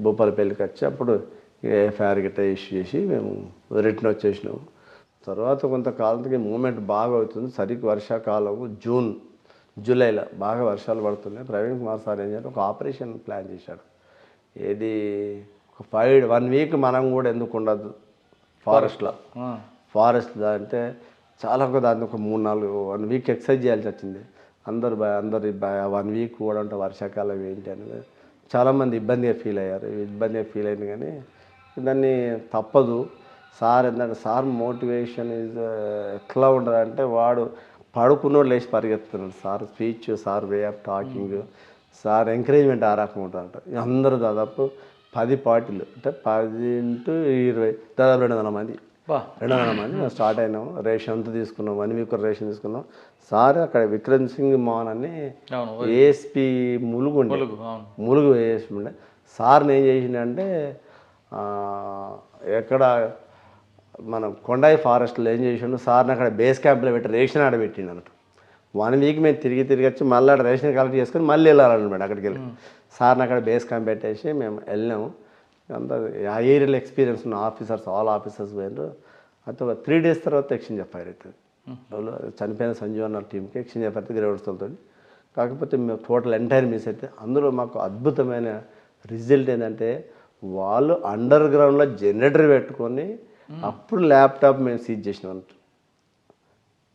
Speaker 2: భూపాలపల్లికి వచ్చి అప్పుడు ఎఫ్ఐఆర్ గిట్ట ఇష్యూ చేసి మేము రిటర్న్ వచ్చేసినాము. తర్వాత కొంతకాలానికి మూమెంట్ బాగా అవుతుంది. సరిగ్గా వర్షాకాలం జూలైలో బాగా వర్షాలు పడుతున్నాయి. ప్రవీణ్ కుమార్ సార్ ఏం చేయాలి ఒక ఆపరేషన్ ప్లాన్ చేశాడు. ఏది ఒక 1 వీక్ మనం కూడా ఎందుకు ఉండదు ఫారెస్ట్ అంటే చాలా దాన్ని ఒక 1 వీక్ ఎక్సర్సైజ్ చేయాల్సి వచ్చింది. అందరు 1 వీక్ కూడా అంటే వర్షాకాలం ఏంటి అనేది చాలామంది ఇబ్బందిగా ఫీల్ అయ్యారు. అయింది కానీ దాన్ని తప్పదు. సార్ ఏంటంటే సార్ మోటివేషన్ ఈజ్ ఎట్లా ఉండదంటే వాడు పడుకున్నోడు లేచి పరిగెత్తున్నాడు. Sir speech, sir way of talking, sir encouragement ఆ రకం ఉంటుందంట. అందరూ దాదాపు 10 పార్టీలు అంటే 10 × 20 దాదాపు 200 మంది మేము స్టార్ట్ అయినాము. రేషన్ అంతా తీసుకున్నాం, 1 వీక్ రేషన్ తీసుకున్నాం. సార్ అక్కడ విక్రమ్ సింగ్ మోహన్ అని ఏఎస్పీ ములుగు ఏఎస్పీ ఉండే సార్ని ఏం చేసిండే ఎక్కడ మనం కొండాయి ఫారెస్ట్లో ఏం చేసిండు సార్ని అక్కడ బేస్ క్యాంప్లో పెట్టి రేషన్ ఆడ పెట్టిండు అన్నట్టు. 1 వీక్ మేము తిరిగి వచ్చి మళ్ళీ అక్కడ రేషన్ కలెక్ట్ చేసుకొని మళ్ళీ వెళ్ళాలన్నమాట. అక్కడికి వెళ్ళి సార్ని అక్కడ బేస్ క్యాంప్ పెట్టేసి మేము వెళ్ళాము. అంతా ఆ ఏరియాలో ఎక్స్పీరియన్స్ ఉన్న ఆల్ ఆఫీసర్స్ పోయినారు. అయితే ఒక 3 days తర్వాత ఎక్స్చేంజ్ ఎఫ్ఐఆర్ అవుతుంది. వాళ్ళు చనిపోయిన సంజీవ్ అన్న టీంకి ఎక్స్చేంజ్ ఎఫ్ఐఆర్ అవుతుంది గ్రేవర్స్తో. కాకపోతే మేము టోటల్ ఎంటైర్ మిస్ అయితే అందులో మాకు అద్భుతమైన రిజల్ట్ ఏంటంటే వాళ్ళు అండర్ గ్రౌండ్లో జనరేటర్ పెట్టుకొని అప్పుడు ల్యాప్టాప్ మేము సీజ్ చేసినాం.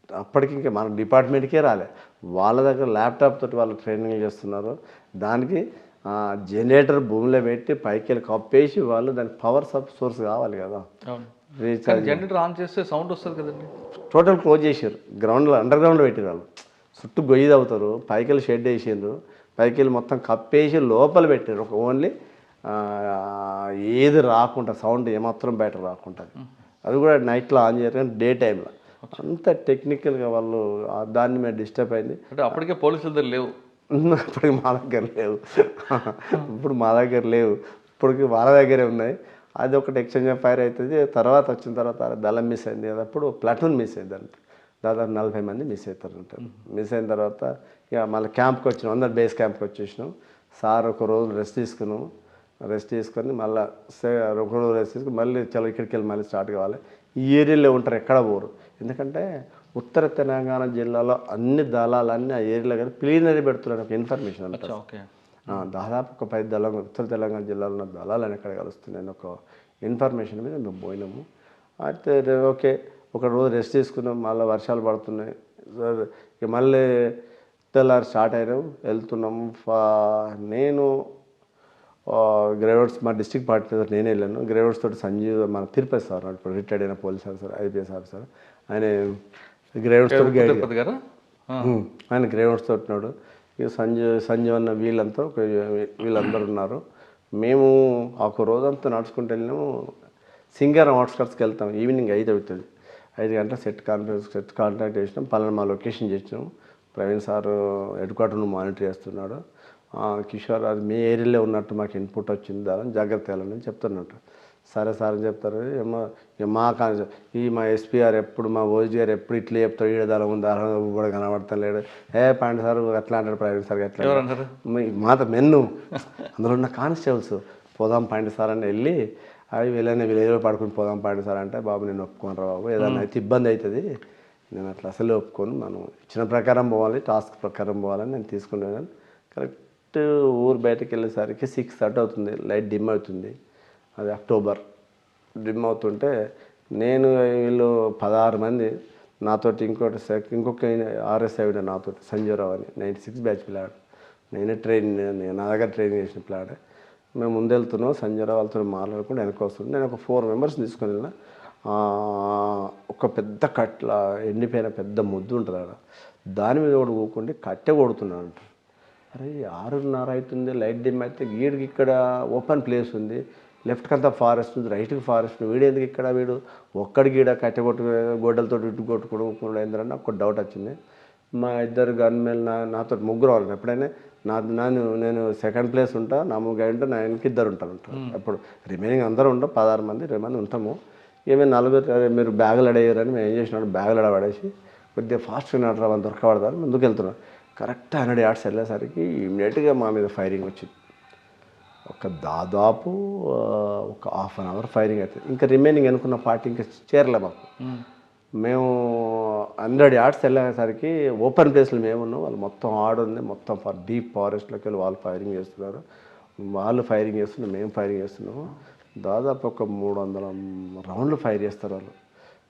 Speaker 2: అప్పటికి ఇంకా మన డిపార్ట్మెంట్కే రాలే, వాళ్ళ దగ్గర ల్యాప్టాప్ తోటి వాళ్ళు ట్రైనింగ్ చేస్తున్నారు. దానికి జనరేటర్ భూమిలో పెట్టి పైకి వెళ్ళి కప్పేసి వాళ్ళు దానికి పవర్ సోర్స్ కావాలి కదా.
Speaker 1: జనరేటర్ ఆన్ చేస్తే సౌండ్ వస్తుంది కదండి.
Speaker 2: టోటల్ క్లోజ్ చేసారు, గ్రౌండ్లో అండర్ గ్రౌండ్లో పెట్టారు. వాళ్ళు చుట్టూ గొయ్యి తవ్వుతారు, పైకి వెళ్ళి షెడ్ వేసారు, పైకి వెళ్ళి మొత్తం కప్పేసి లోపల పెట్టారు. ఒక ఓన్లీ ఏది రాకుండా సౌండ్ ఏమాత్రం బయట రాకుండా అది కూడా నైట్లో ఆన్ చేయరు కానీ డే టైంలో అంత టెక్నికల్గా వాళ్ళు దాన్ని మేము డిస్టర్బ్ అయింది.
Speaker 1: అంటే అప్పటికే పోలీసుల దగ్గర లేవు,
Speaker 2: అప్పటికి మా దగ్గర లేవు, ఇప్పుడు మా దగ్గర లేవు, ఇప్పటికి వాళ్ళ దగ్గరే ఉన్నాయి. అది ఒకటి ఎక్స్చేంజ్ ఆఫ్ ఫైర్ అవుతుంది. తర్వాత వచ్చిన తర్వాత దళం మిస్ అయింది కదా, అప్పుడు ప్లాటూన్ మిస్ అయింది అంటే దాదాపు 40 మంది మిస్ అవుతారు ఉంటారు. మిస్ అయిన తర్వాత ఇక మళ్ళీ క్యాంప్కి వచ్చినాం, అందరు బేస్ క్యాంప్కి వచ్చేసినాం. సార్ ఒక రోజు రెస్ట్ తీసుకున్నాము, రెస్ట్ తీసుకొని మళ్ళీ ఒక రోజు రెస్ట్ తీసుకుని మళ్ళీ చలో ఇక్కడికి వెళ్ళి మళ్ళీ స్టార్ట్ కావాలి. ఈ ఏరియాలో ఉంటారు, ఎక్కడ పోరు. ఎందుకంటే ఉత్తర తెలంగాణ జిల్లాలో అన్ని దళాలన్నీ ఆ ఏరియాలో కానీ ప్లీనరీ పెడుతున్నారు ఒక ఇన్ఫర్మేషన్ అంటారు. దాదాపు ఒక 10 దళాలు ఉత్తర తెలంగాణ జిల్లాలో ఉన్న దళాలని ఎక్కడ కలుస్తున్నాయని ఒక ఇన్ఫర్మేషన్ మీద మేము పోయినాము. అయితే ఓకే ఒక రోజు రెస్ట్ తీసుకున్నాం, మళ్ళీ వర్షాలు పడుతున్నాయి. ఇక మళ్ళీ తెల్లారి స్టార్ట్ అయినాం, వెళ్తున్నాము. నేను గ్రేవర్స్ మా డిస్ట్రిక్ట్ పార్టీ నేనే వెళ్ళాను. గ్రేవర్స్ తోటి సంజీవ్ మన తిరుపతి సార్ ఇప్పుడు రిటైర్డ్ అయిన పోలీస్ ఆఫీసర్, ఐపీఎస్ ఆఫీసర్, ఆయన గ్రేవర్స్ తోటి గైడ్, ఆయన గ్రేవర్స్ తోటి ఉన్నాడు. ఇక సంజీవ్ అన్న వీళ్ళందరూ ఉన్నారు. మేము ఒక రోజంతా నడుచుకుంటూ వెళ్ళినాము. సింగారం అవుట్స్కట్స్కి వెళ్తాం, ఈవినింగ్ 5 అవుతుంది. 5 గంటల సెట్ కాంటాక్ట్ చేసినాం, పలానా మా లొకేషన్ చేసినాము. ప్రవీణ్ సారు హెడ్ క్వార్టర్ను మానిటర్ చేస్తున్నాడు. కిషోర్ అది మీ ఏరియాలో ఉన్నట్టు మాకు ఇన్పుట్ వచ్చింది, దాని జాగ్రత్త వెళ్ళని చెప్తున్నట్టు. సరే సార్ అని చెప్తారు. ఏమో మా మా ఎస్పీ గారు ఎప్పుడు మా ఓజీ గారు ఎప్పుడు ఇట్లా చెప్తాడు, ఈడదాలం ఉంది కూడా కనబడతాను లేడు. పాండి సార్ అట్లా అంటాడు, ప్రవీణ్ సార్ ఎట్లా మాత మెన్ను అందులో ఉన్న కానిస్టేబుల్స్ పోదాం పాండి సార్ అని వెళ్ళి అవి వీళ్ళని వీళ్ళు పడుకుని పోదాం పాండి సార్ అంటే, బాబు నేను ఒప్పుకోను రా బాబు, ఏదైనా అయితే ఇబ్బంది అవుతుంది, నేను అట్లా అసలు ఒప్పుకోను, మనం ఇచ్చిన ప్రకారం పోవాలి, టాస్క్ ప్రకారం పోవాలని నేను తీసుకున్నాను. కరెక్ట్ ఊరు బయటకు వెళ్ళేసరికి 6:30 అవుతుంది, లైట్ డిమ్ అవుతుంది. అది అక్టోబర్, డిమ్ అవుతుంటే నేను వీళ్ళు 16 మంది నాతోటి, ఇంకొక ఆర్ఎస్ఐ నాతో సంజీవరావు అని 96 బ్యాచ్ పిల్లాడు, నా దగ్గర ట్రైనింగ్ చేసిన పిల్లాడే. మేము ముందు వెళ్తున్నాం, సంజీవరావు వాళ్ళతో మాట్లాడుకుంటూ వెనక వస్తున్నాం. నేను ఒక 4 మెంబర్స్ తీసుకొని వెళ్ళిన. ఒక పెద్ద కట్ల ఎండిపోయిన పెద్ద ముద్దు ఉంటుంది అక్కడ, దాని మీద కూడా ఊకుండి కట్టె కొడుతున్నాను అంట. అరే 6:30 అవుతుంది, లైట్ డిమ్ అయితే గీడికి ఇక్కడ ఓపెన్ ప్లేస్ ఉంది, లెఫ్ట్కి అంతా ఫారెస్ట్ ఉంది, రైట్కి ఫారెస్ట్, వీడేందుకు ఇక్కడ వీడు ఒక్కడి గీడ కట్టె గొడ్డలతో ఇటు కొట్టుకోవడం ఏంటంటే ఒక డౌట్ వచ్చింది. మా ఇద్దరు గన్మెన్ నాతో ముగ్గురు వాళ్ళు, ఎప్పుడైనా నేను సెకండ్ ప్లేస్ ఉంటా, నా ముగ్గురు ఉంటే నా వెనక్కి 2 ఉంటారు. అప్పుడు రిమైనింగ్ అందరూ ఉంటాం, 16 మంది 20 మంది ఉంటాము. ఏమైనా 4 మీరు బ్యాగులు అడయ్యారని మేము ఏం చేసినాడు, బ్యాగులు అడబడేసి కొద్దిగా ఫాస్ట్గా నడరా అని దొరకబడతారు, ముందుకు వెళ్తున్నాం. కరెక్ట్ 100 yards వెళ్ళేసరికి ఇమ్మీడియట్గా మా మీద ఫైరింగ్ వచ్చింది. దాదాపు ఒక 1/2 hour ఫైరింగ్ అవుతుంది. ఇంకా రిమైనింగ్ అనుకున్న పార్టీ ఇంకా చేరలే మాకు. మేము 100 yards వెళ్ళేసరికి ఓపెన్ ప్లేస్లో మేము ఉన్నాం, వాళ్ళు మొత్తం ఆడుంది, మొత్తం డీప్ ఫారెస్ట్లోకి వెళ్ళి వాళ్ళు ఫైరింగ్ చేస్తున్నారు. వాళ్ళు ఫైరింగ్ చేస్తున్నారు, మేము ఫైరింగ్ చేస్తున్నాము. దాదాపు ఒక 300 రౌండ్లు ఫైర్ చేస్తారు వాళ్ళు.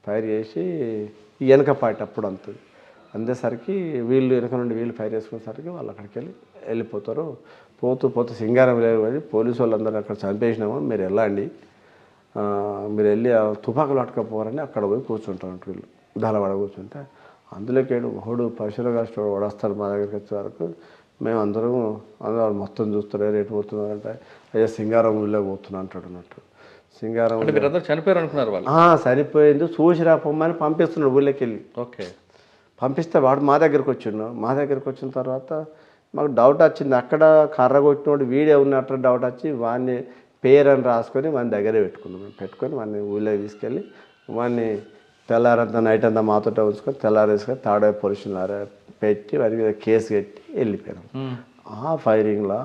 Speaker 2: ఫైర్ చేసి వెనక పార్టీ అప్పుడు అందేసరికి వీళ్ళు వెనక నుండి వీళ్ళు ఫైర్ చేసుకునేసరికి వాళ్ళు అక్కడికి వెళ్ళిపోతారు. పోతూ సింగారం వెళ్ళి పోలీసు వాళ్ళందరూ అక్కడ చంపేసినాము, మీరు వెళ్ళండి, మీరు వెళ్ళి తుపాకులు పట్టుకపోరని అక్కడ పోయి కూర్చుంటారు. వీళ్ళు దళవాడ కూర్చుంటే అందులోకి ఒకడు పశువులుగా వడస్తారు. మా దగ్గరికి వచ్చే వరకు మేము అందరూ మొత్తం చూస్తారు, రేటు పోతున్నారంటే అయ్యా సింగారం ఊళ్ళో పోతున్నా అంటాడు అన్నట్టు. సింగారం
Speaker 1: చనిపోయారు అనుకున్నారు వాళ్ళు.
Speaker 2: సరిపోయింది, చూసి రాపమ్మని పంపిస్తున్నాడు ఊళ్ళోకి వెళ్ళి.
Speaker 1: ఓకే,
Speaker 2: పంపిస్తే వాడు మా దగ్గరికి వచ్చిండు. మా దగ్గరికి వచ్చిన తర్వాత మాకు డౌట్ వచ్చింది, అక్కడ కర్ర కొట్టినోడు వీడే ఉన్నట్టు డౌట్ వచ్చి వాడిని పేరు అని రాసుకొని వాడిని దగ్గరే పెట్టుకున్నాం. మేము పెట్టుకొని వాడిని ఊళ్ళోకి తీసుకెళ్ళి వాడిని తెల్లారంతా నైట్ అంతా మాతో ఉంచుకొని తెల్లారేసుకొని తాడే పొజిషన్ పెట్టి వారి మీద కేసు కట్టి వెళ్ళిపోయాం. ఆ ఫైరింగ్లో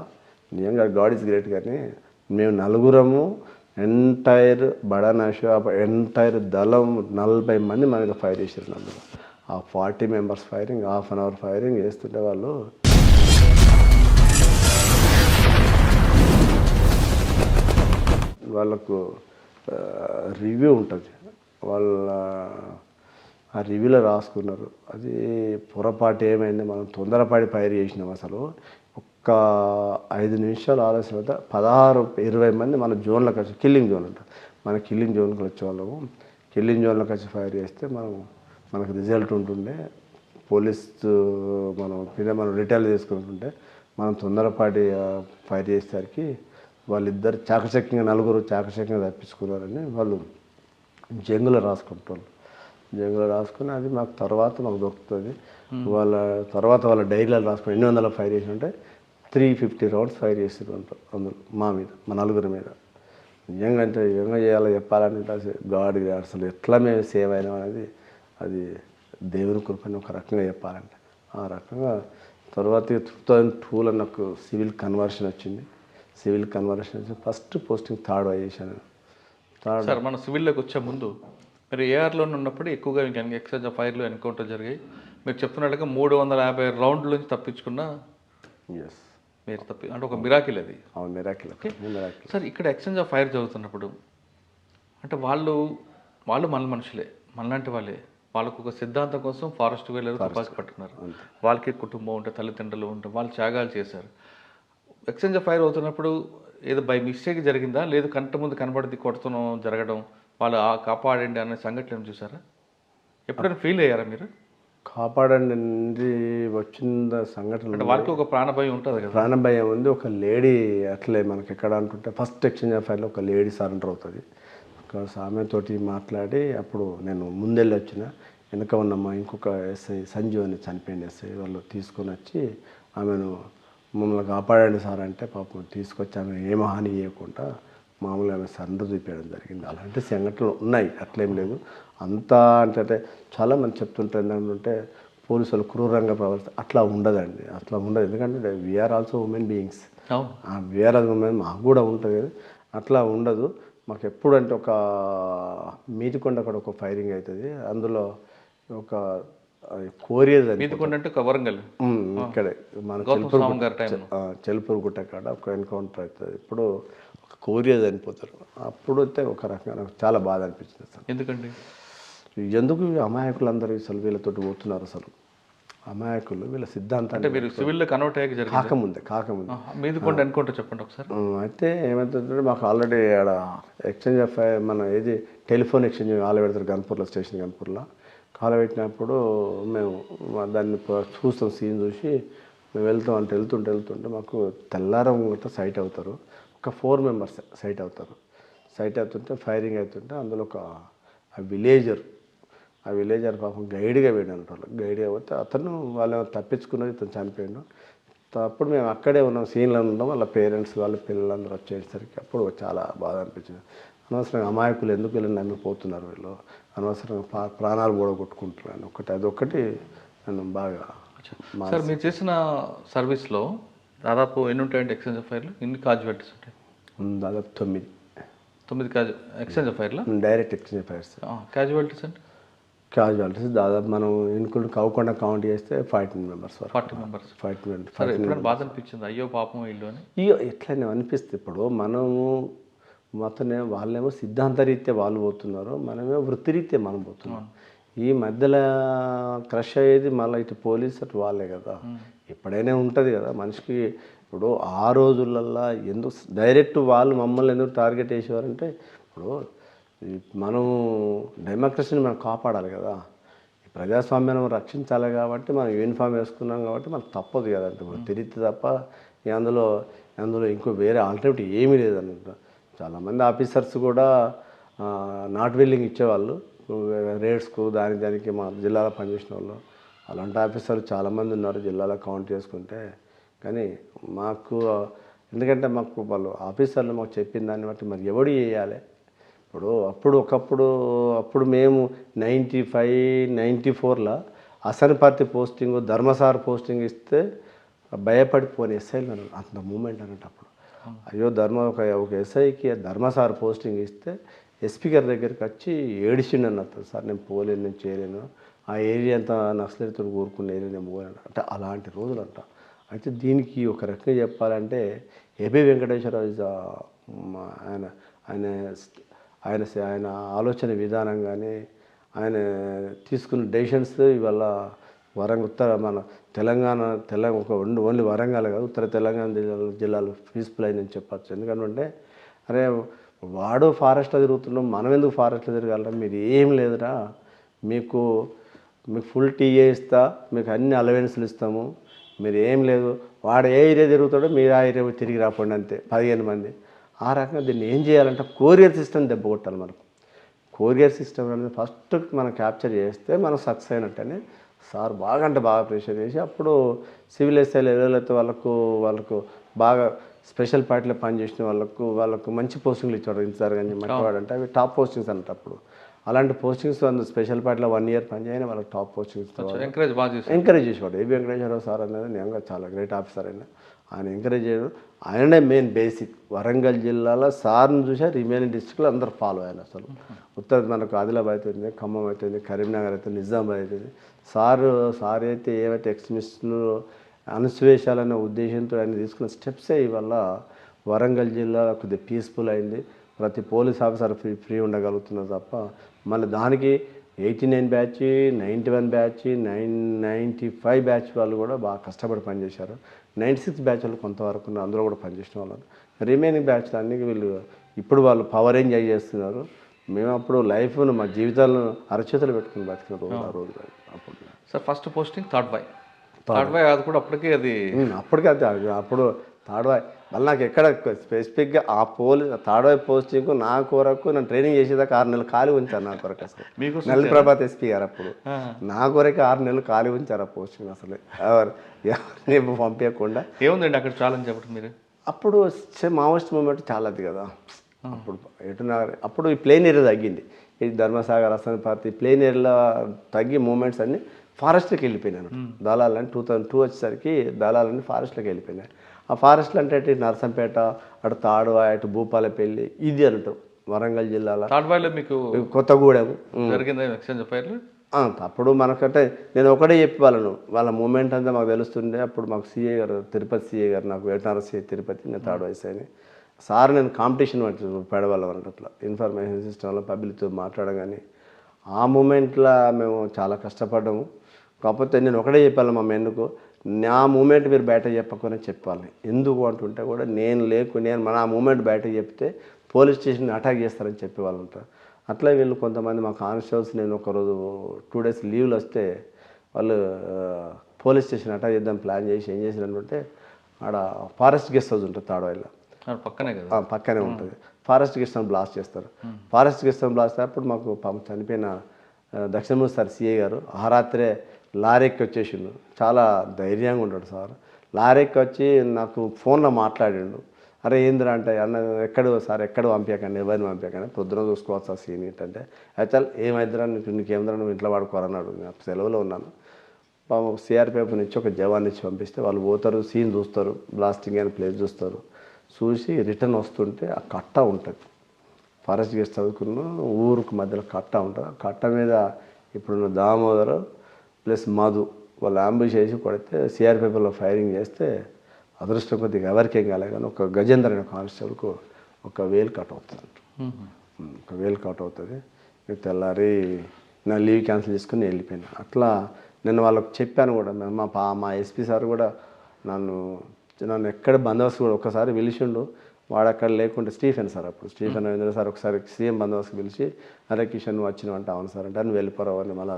Speaker 2: నిజంగా గాడ్ ఈజ్ గ్రేట్. కానీ మేము 4 ఎంటైర్ బడానాషు ఎంటైర్ దళం 40 మంది మన మీద ఫైర్ చేసారు. అందులో ఆ 40 members ఫైరింగ్, 1/2 hour ఫైరింగ్ చేస్తుంటే వాళ్ళకు రివ్యూ ఉంటుంది, ఆ రివ్యూలో రాసుకున్నారు. అది పొరపాటు ఏమైంది, మనం తొందరపాటి ఫైర్ చేసినాం. అసలు ఒక్క 5 నిమిషాలు ఆలస్యం అయితే 16-20 మంది మన జోన్లోకి వచ్చి, కిల్లింగ్ జోన్ అంట, మన కిల్లింగ్ జోన్కి వచ్చేవాళ్ళము. కిల్లింగ్ జోన్లోకి వచ్చి ఫైర్ చేస్తే మనకు రిజల్ట్ ఉంటుండే. పోలీస్ మనం రిటైల్ చేసుకుంటుంటే మనం తొందరపాటి ఫైర్ చేసేసరికి వాళ్ళిద్దరు చాకచక్యంగా నలుగురు చాకచక్యంగా తప్పించుకున్నారని వాళ్ళు జంగులో రాసుకుంటారు. జంగులో రాసుకుని అది మాకు తర్వాత మాకు దొరుకుతుంది. వాళ్ళ తర్వాత వాళ్ళ డైరీలో రాసుకుని 800 ఫైర్ చేసి ఉంటే 350 రౌండ్స్ ఫైర్ చేసారు అందులో మా మీద, మా నలుగురి మీద. నిజంగా అంటే నిజంగా చేయాలో చెప్పాలంటే అసలు గాడ్ అసలు ఎట్లా మేము సేవ్ అయినాం అనేది అది దేవుని కృపని ఒక రకంగా చెప్పాలంటే. ఆ రకంగా తర్వాత 2002లో నాకు సివిల్ కన్వర్షన్ వచ్చింది. సివిల్ కన్వర్షన్ వచ్చి ఫస్ట్ పోస్టింగ్ థర్డ్ చేశాను.
Speaker 1: సార్ మన సివిల్లోకి వచ్చే ముందు మీరు ఏఆర్లో ఉన్నప్పుడు ఎక్కువగా ఎక్స్చేంజ్ ఆఫ్ ఫైర్లు ఎన్కౌంటర్ జరిగాయి. మీరు చెప్తున్నట్టుగా 350 రౌండ్ల నుంచి తప్పించుకున్న
Speaker 2: ఎస్
Speaker 1: మీరు అంటే ఒక మిరాకిల్ అది.
Speaker 2: అవును, మిరాకిల్.
Speaker 1: సార్ ఇక్కడ ఎక్స్చేంజ్ ఆఫ్ ఫైర్ జరుగుతున్నప్పుడు అంటే వాళ్ళు మన మనుషులే, మనలాంటి వాళ్ళే. వాళ్ళకు ఒక సిద్ధాంతం కోసం ఫారెస్ట్ వెళ్ళారు, తుపాకీ పట్టుకున్నారు. వాళ్ళకి కుటుంబం ఉంటే, తల్లిదండ్రులు ఉంటే, వాళ్ళు త్యాగాలు చేశారు. ఎక్స్చేంజ్ ఆఫ్ ఫైర్ అవుతున్నప్పుడు ఏదో బై మిస్టేక్ జరిగిందా, లేదు కంట ముందు కనబడి కొడుతున్నాం జరగడం, వాళ్ళు కాపాడండి అనే సంఘటన చూసారా? ఎప్పుడైనా ఫీల్ అయ్యారా మీరు?
Speaker 2: కాపాడండి వచ్చిన సంఘటన
Speaker 1: అంటే వాళ్ళకి ఒక ప్రాణభయం ఉంటుంది కదా.
Speaker 2: ప్రాణభయం ఉంది. ఒక లేడీ అట్లే మనకి ఎక్కడ అంటుంటే ఫస్ట్ ఎక్స్చేంజ్ ఆఫ్ ఫైర్లో ఒక లేడీ సరెండర్ అవుతుంది. ఒక ఆమెతోటి మాట్లాడి అప్పుడు నేను ముందెళ్ళి వచ్చిన వెనక ఉన్నమ్మా ఇంకొక ఎస్ఐ సంజీవ్ అని చనిపోయింది ఎస్ఐ, వాళ్ళు తీసుకొని వచ్చి ఆమెను మమ్మల్ని కాపాడండి సార్ అంటే పాపం తీసుకొచ్చి ఆమె ఏం హాని చేయకుండా మామూలుగా ఆమె సరెండర్ చూపించడం జరిగింది. అలాంటి సంఘటనలు ఉన్నాయి, అట్లేం లేదు. అంతా అంటే చాలామంది చెప్తుంటారు ఏంటంటే పోలీసులు క్రూరంగా ప్రవర్తిస్తారు. అట్లా ఉండదండి, అట్లా ఉండదు. ఎందుకంటే we are also human beings, we are all women, మాకు కూడా ఉంటుంది కదా. అట్లా ఉండదు. మాకు ఎప్పుడంటే ఒక మీదికొండ అక్కడ ఒక ఫైరింగ్ అవుతుంది. అందులో ఒక కోరియర్
Speaker 1: అంటే వరంగల్
Speaker 2: ఇక్కడే మన చెల్పూరు గుట్ట కాడ ఒక ఎన్కౌంటర్ అవుతుంది. ఇప్పుడు ఒక కోరియర్ చనిపోతారు. అప్పుడు అయితే ఒక రకంగా నాకు చాలా బాధ అనిపించింది అసలు.
Speaker 1: ఎందుకండి?
Speaker 2: ఎందుకు అమాయకులందరూ అసలు వీళ్ళతో పోతున్నారు? అసలు అమాయకులు వీళ్ళ సిద్ధాంతం
Speaker 1: అంటే మీరు సివిల్లో కన్వర్ట్ అయ్యాక
Speaker 2: కాకముందే
Speaker 1: మీదికొండ అనుకుంటా చెప్పండి ఒకసారి.
Speaker 2: అయితే ఏమవుతుందంటే మాకు ఆల్రెడీ ఆడ ఎక్స్చేంజ్ ఆఫ్ మన ఏది టెలిఫోన్ ఎక్స్చేంజ్ కాలు పెడతారు గన్పూర్లో, స్టేషన్ గన్పూర్లో కాలు పెట్టినప్పుడు మేము దాన్ని చూస్తాం. సీన్ చూసి మేము వెళ్తుంటే మాకు తెల్లారం సైట్ అవుతారు. ఒక 4 మెంబర్స్ సైట్ అవుతుంటే ఫైరింగ్ అవుతుంటే అందులో ఒక ఆ విలేజర్ పాపం గైడ్గా పోయాడు. వాళ్ళు గైడ్గా పోతే అతను వాళ్ళు తప్పించుకున్నది, ఇతను చనిపోయాడు. అప్పుడు మేము అక్కడే ఉన్నాం, సీన్లో ఉన్నాం. వాళ్ళ పేరెంట్స్ వాళ్ళ పిల్లలందరూ వచ్చేసరికి అప్పుడు చాలా బాధ అనిపించింది. అనవసరంగా అమాయకులు ఎందుకు వీళ్ళని నమ్మిపోతున్నారు, వీళ్ళు అనవసరంగా ప్రాణాలు కూడా కొట్టుకుంటున్నాను. అదొకటి నన్ను బాగా.
Speaker 1: సార్ మీరు చేసిన సర్వీస్లో దాదాపు ఎన్ని ఉంటాయండి ఎక్స్చేంజ్ ఆఫ్ ఫైర్లు? ఎన్ని కాజువాలిటీస్ ఉంటాయి?
Speaker 2: దాదాపు 9
Speaker 1: ఎక్స్చేంజ్ ఆఫ్ ఫైర్లో
Speaker 2: డైరెక్ట్ ఎక్స్చేంజ్ ఫైర్స్.
Speaker 1: క్యాజువాలిటీస్ అంటే
Speaker 2: క్యాజువాలిటీస్ దాదాపు మనం ఇన్క్లూడ్ కాకుండా కౌంట్ చేస్తే 40 మెంబర్స్.
Speaker 1: 40 మెంబర్స్. ఎప్పుడైనా బాధ అనిపించింది అయ్యో పాపం వీళ్ళు అని?
Speaker 2: ఎట్లనే అనిపిస్తుంది. ఇప్పుడు మనము మొత్తనే వాళ్ళేమో సిద్ధాంతరీత్యా వాళ్ళు పోతున్నారు, మనమేమో వృత్తిరీత్యా మనం పోతున్నాం. ఈ మధ్యలో క్రష్ అయ్యేది మళ్ళీ ఇటు పోలీసు అటు వాళ్ళే కదా. ఎప్పుడైనా ఉంటుంది కదా మనిషికి. ఇప్పుడు ఆ రోజులల్లో ఎందుకు డైరెక్ట్ వాళ్ళు మమ్మల్ని ఎందుకు టార్గెట్ చేసేవారంటే, ఇప్పుడు మనం డెమోక్రసీని మనం కాపాడాలి కదా, ప్రజాస్వామ్యాన్ని రక్షించాలి కాబట్టి మనం యూనిఫామ్ వేసుకున్నాం కాబట్టి మనకు తప్పదు కదంటే. తిరిగితే తప్ప అందులో ఇంకో వేరే ఆల్టర్నేటివ్ ఏమీ లేదన్నమాట. చాలామంది ఆఫీసర్స్ కూడా నాట్ విల్లింగ్ ఇచ్చేవాళ్ళు రేట్స్కు దానికి మా జిల్లాలో పనిచేసిన వాళ్ళు. అలాంటి ఆఫీసర్లు చాలామంది ఉన్నారు జిల్లాలో కౌంట్ చేసుకుంటే. కానీ మాకు ఎందుకంటే మాకు వాళ్ళు ఆఫీసర్లు మాకు చెప్పిన దాన్ని బట్టి మరి ఎవడు చేయాలి. ఇప్పుడు అప్పుడు మేము 95, 94లో అసనపర్తి పోస్టింగ్, ధర్మసార్ పోస్టింగ్ ఇస్తే భయపడిపోని ఎస్ఐలు అంత మూమెంట్ అన్నట్టు. అప్పుడు అయ్యో ఒక ఎస్ఐకి ధర్మసార్ పోస్టింగ్ ఇస్తే ఎస్పీ గారి దగ్గరికి వచ్చి ఏడిచిండు అన్నట్టు. సార్ నేను పోలేను, నేను చేయలేను, ఆ ఏరియా అంతా నక్సలైట్తో కూరుకున్న ఏరియా నేను పోలేను అంటే. అలాంటి రోజులు అంట. అయితే దీనికి ఒక రకంగా చెప్పాలంటే ఏబి వెంకటేశ్వరరావు ఆయన ఆలోచన విధానం కానీ ఆయన తీసుకున్న డెసిషన్స్ ఇవాళ మన తెలంగాణ ఒక ఓన్లీ వరంగల్ కాదు, ఉత్తర తెలంగాణ జిల్లాలో పీస్ఫుల్ అయిందని చెప్పచ్చు. ఎందుకంటే అరే వాడు ఫారెస్ట్లో తిరుగుతున్నాం, మనం ఎందుకు ఫారెస్ట్లో తిరగాలరా, మీరు ఏం లేదురా, మీకు ఫుల్ టీఏ ఇస్తా, మీకు అన్ని అలవెన్స్లు ఇస్తాము, మీరు ఏం లేదు, వాడు ఏ ఏరియా తిరుగుతాడో మీరు ఆ ఏరియా తిరిగి రాకండి అంతే. 15 మంది ఆ రకంగా దీన్ని ఏం చేయాలంటే కోరియర్ సిస్టమ్ దెబ్బ కొట్టాలి మనకు. కోరియర్ సిస్టమ్ అనేది ఫస్ట్ మనం క్యాప్చర్ చేస్తే మనం సక్సెస్ అయినట్టని సార్ బాగా అంటే బాగా ప్రెషర్ చేసి అప్పుడు సివిల్ ఎస్ఐలు ఎవరైతే వాళ్ళకు బాగా స్పెషల్ పార్టీలో పనిచేసిన వాళ్ళకు మంచి పోస్టింగ్లు ఇచ్చాడు ఇన్సార్ కానీ మట్టివాడు అంటే అవి టాప్ పోస్టింగ్స్ అన్నట్టు అప్పుడు. అలాంటి పోస్టింగ్స్ స్పెషల్ పార్టీలో 1 year పనిచేయని వాళ్ళకి టాప్ పోస్టింగ్స్ ఎంకరేజ్ చేసేవాడు. ఏబి వెంకటేశ్వరరావు సార్ అనేది నిజంగా చాలా గ్రేట్ ఆఫీసర్ ఆయన ఎంకరేజ్ చేయడం. ఆయననే మెయిన్ బేసిక్. వరంగల్ జిల్లాలో సార్ని చూసా రిమైనింగ్ డిస్ట్రిక్ట్లో అందరూ ఫాలో అయ్యారు. అసలు ఉత్తర మనకు ఆదిలాబాద్ అవుతుంది, ఖమ్మం అవుతుంది, కరీంనగర్ అవుతుంది, నిజామాబాద్ అవుతుంది. సార్ అయితే ఏవైతే ఎక్స్ట్రీమిస్టులు అణచివేశాలనే ఉద్దేశంతో ఆయన తీసుకున్న స్టెప్సే ఇవల్ల వరంగల్ జిల్లా కొద్దిగా పీస్ఫుల్ అయింది. ప్రతి పోలీస్ ఆఫీసర్ ఫ్రీ ఉండగలుగుతున్నారు తప్ప మళ్ళీ దానికి 89 బ్యాచ్, 91 బ్యాచ్, 95 బ్యాచ్ వాళ్ళు కూడా బాగా కష్టపడి పనిచేశారు. 96 బ్యాచ్ వాళ్ళు కొంతవరకు అందులో కూడా పనిచేసిన వాళ్ళు. రిమైనింగ్ బ్యాచ్లు అన్నీ వీళ్ళు ఇప్పుడు వాళ్ళు పవర్ ఎంజాయ్ చేస్తున్నారు. మేము అప్పుడు లైఫ్ను మా జీవితాలను అరచేతులు పెట్టుకుని బతికిన రోజు ఆ రోజు. అప్పుడు
Speaker 1: sir first posting third bye అది కూడా అప్పటికే
Speaker 2: అప్పుడు థర్డ్ బాయ్. మళ్ళీ నాకు ఎక్కడ స్పెసిఫిక్గా ఆ థర్డ్ బాయ్ పోస్టింగ్ నా కొరకు నేను ట్రైనింగ్ చేసేదాకా 6 నెలలు ఖాళీ ఉంచాను. నా కొరకు అసలు నెల ప్రభాత్ ఎస్పీ గారు అప్పుడు నా కొరకు 6 నెలలు ఖాళీ ఉంచారు ఆ పోస్టింగ్. అసలు ఎవరిని పంపించకుండా.
Speaker 1: ఏముందండి అక్కడ ఛాలెంజ్ చెప్పండి మీరు?
Speaker 2: అప్పుడు మావోయిస్ట్ మూమెంట్ చాలా అది కదా అప్పుడు ఈ ప్లేన్ ఏరియా తగ్గింది. ఈ ధర్మసాగర్ అసనపర్తి ప్లేన్ ఏరియాలో తగ్గి మూమెంట్స్ అన్నీ ఫారెస్ట్లోకి వెళ్ళిపోయినాను. దళాలని 2002 వచ్చేసరికి దళాలన్నీ ఫారెస్ట్లోకి వెళ్ళిపోయినాయి. ఆ ఫారెస్ట్లు అంటే ఇటు నర్సంపేట, అటు తాడువా, అటు భూపాలపల్లి ఇది అంటారు వరంగల్ జిల్లాలో.
Speaker 1: తాడువాయిలో మీకు
Speaker 2: కొత్తగూడెం
Speaker 1: జరిగింది ఎక్స్చేంజ్ ఫైర్లు.
Speaker 2: అప్పుడు మనకంటే నేను ఒకటే చెప్పి వాళ్ళ మూమెంట్ అంతా మాకు తెలుస్తుండే. అప్పుడు మాకు సిఏ గారు, తిరుపతి సిఏ గారు, నాకు వెటనరీ సిఏ తిరుపతి, నేను థర్డ్ వయసు అని సార్ నేను కాంపిటీషన్ పెడవాళ్ళం అన్నట్టు. అట్లా ఇన్ఫర్మేషన్ సిస్టంలో పబ్లిక్తో మాట్లాడగానే ఆ మూమెంట్లో మేము చాలా కష్టపడ్డాము. కాకపోతే నేను ఒకటే చెప్పాను మా మెన్నుకు, నా మూమెంట్ మీరు బయట చెప్పకుండా చెప్పాలి. ఎందుకు అంటుంటే కూడా నేను నా మూమెంట్ బయట చెప్తే పోలీస్ స్టేషన్ అటాక్ చేస్తారని చెప్పేవాళ్ళు ఉంటారు. అట్లా వీళ్ళు కొంతమంది మా కానిస్టేబుల్స్ నేను ఒకరోజు 2 days లీవ్లు వస్తే వాళ్ళు పోలీస్ స్టేషన్ అటాక్ చేద్దాం ప్లాన్ చేసి ఏం చేసినట్టుంటే ఆడ ఫారెస్ట్ గెస్ట్ హౌస్ ఉంటుంది తాడవాయిలో పక్కనే ఉంటుంది. ఫారెస్ట్ గెస్ట్ హౌస్ బ్లాస్ట్ చేస్తారు. ఫారెస్ట్ గెస్ట్ హౌస్ బ్లాస్ట్ అప్పుడు మాకు చనిపోయిన దక్షిణమూర్తి సార్ సిఏ గారు ఆ రాత్రే లారీకి వచ్చేసిండు. చాలా ధైర్యంగా ఉంటాడు సార్. లారీకి వచ్చి నాకు ఫోన్లో మాట్లాడిండు. అరే ఏందిరా అంటే అన్న ఎక్కడ పంపించకండి, ఎవరిని పంపించకండి, పొద్దున చూసుకోవచ్చు ఆ సీన్ ఏంటంటే అయితే ఏమైద్దిరా నీకేమిద్రా నువ్వు ఇంట్లో వాడుకోరన్నాడు. నేను సెలవులో ఉన్నాను. సిఆర్పిఎఫ్ నుంచి ఒక జవాన్ ఇచ్చి పంపిస్తే వాళ్ళు పోతారు, సీన్ చూస్తారు, బ్లాస్టింగ్ అయిన ప్లేస్ చూస్తారు. చూసి రిటర్న్ వస్తుంటే ఆ కట్ట ఉంటుంది. ఫారెస్ట్ గెస్ట్ చదువుకున్న ఊరుకు మధ్యలో కట్ట ఉంటుంది. ఆ కట్ట మీద ఇప్పుడున్న దామోదర్ ప్లస్ మధు వాళ్ళు అంబుష్ చేసి కొడితే సిఆర్పిఎఫ్లో ఫైరింగ్ చేస్తే అదృష్టం కొద్దిగా ఎవరికేం కాలే కానీ ఒక గజేందర్ అనే కానిస్టేబుల్కు 1,000 కట్ అవుతుంది. 1,000 కట్ అవుతుంది. తెల్లారి నా లీవ్ క్యాన్సిల్ చేసుకుని వెళ్ళిపోయాను. అట్లా నేను వాళ్ళకి చెప్పాను కూడా. మా ఎస్పీ సార్ కూడా నన్ను ఎక్కడ బందోబస్తు కూడా ఒకసారి పిలిచిండు. వాడు అక్కడ లేకుంటే స్టీఫెన్ సార్ అప్పుడు స్టీఫెన్ రవీంద్ర సార్ ఒకసారి సీఎం బందోబస్తు పిలిచి అరే కిషన్ నువ్వు వచ్చినావు అంటే అవును సార్ అంటే అని వెళ్ళిపోరావు అని మళ్ళీ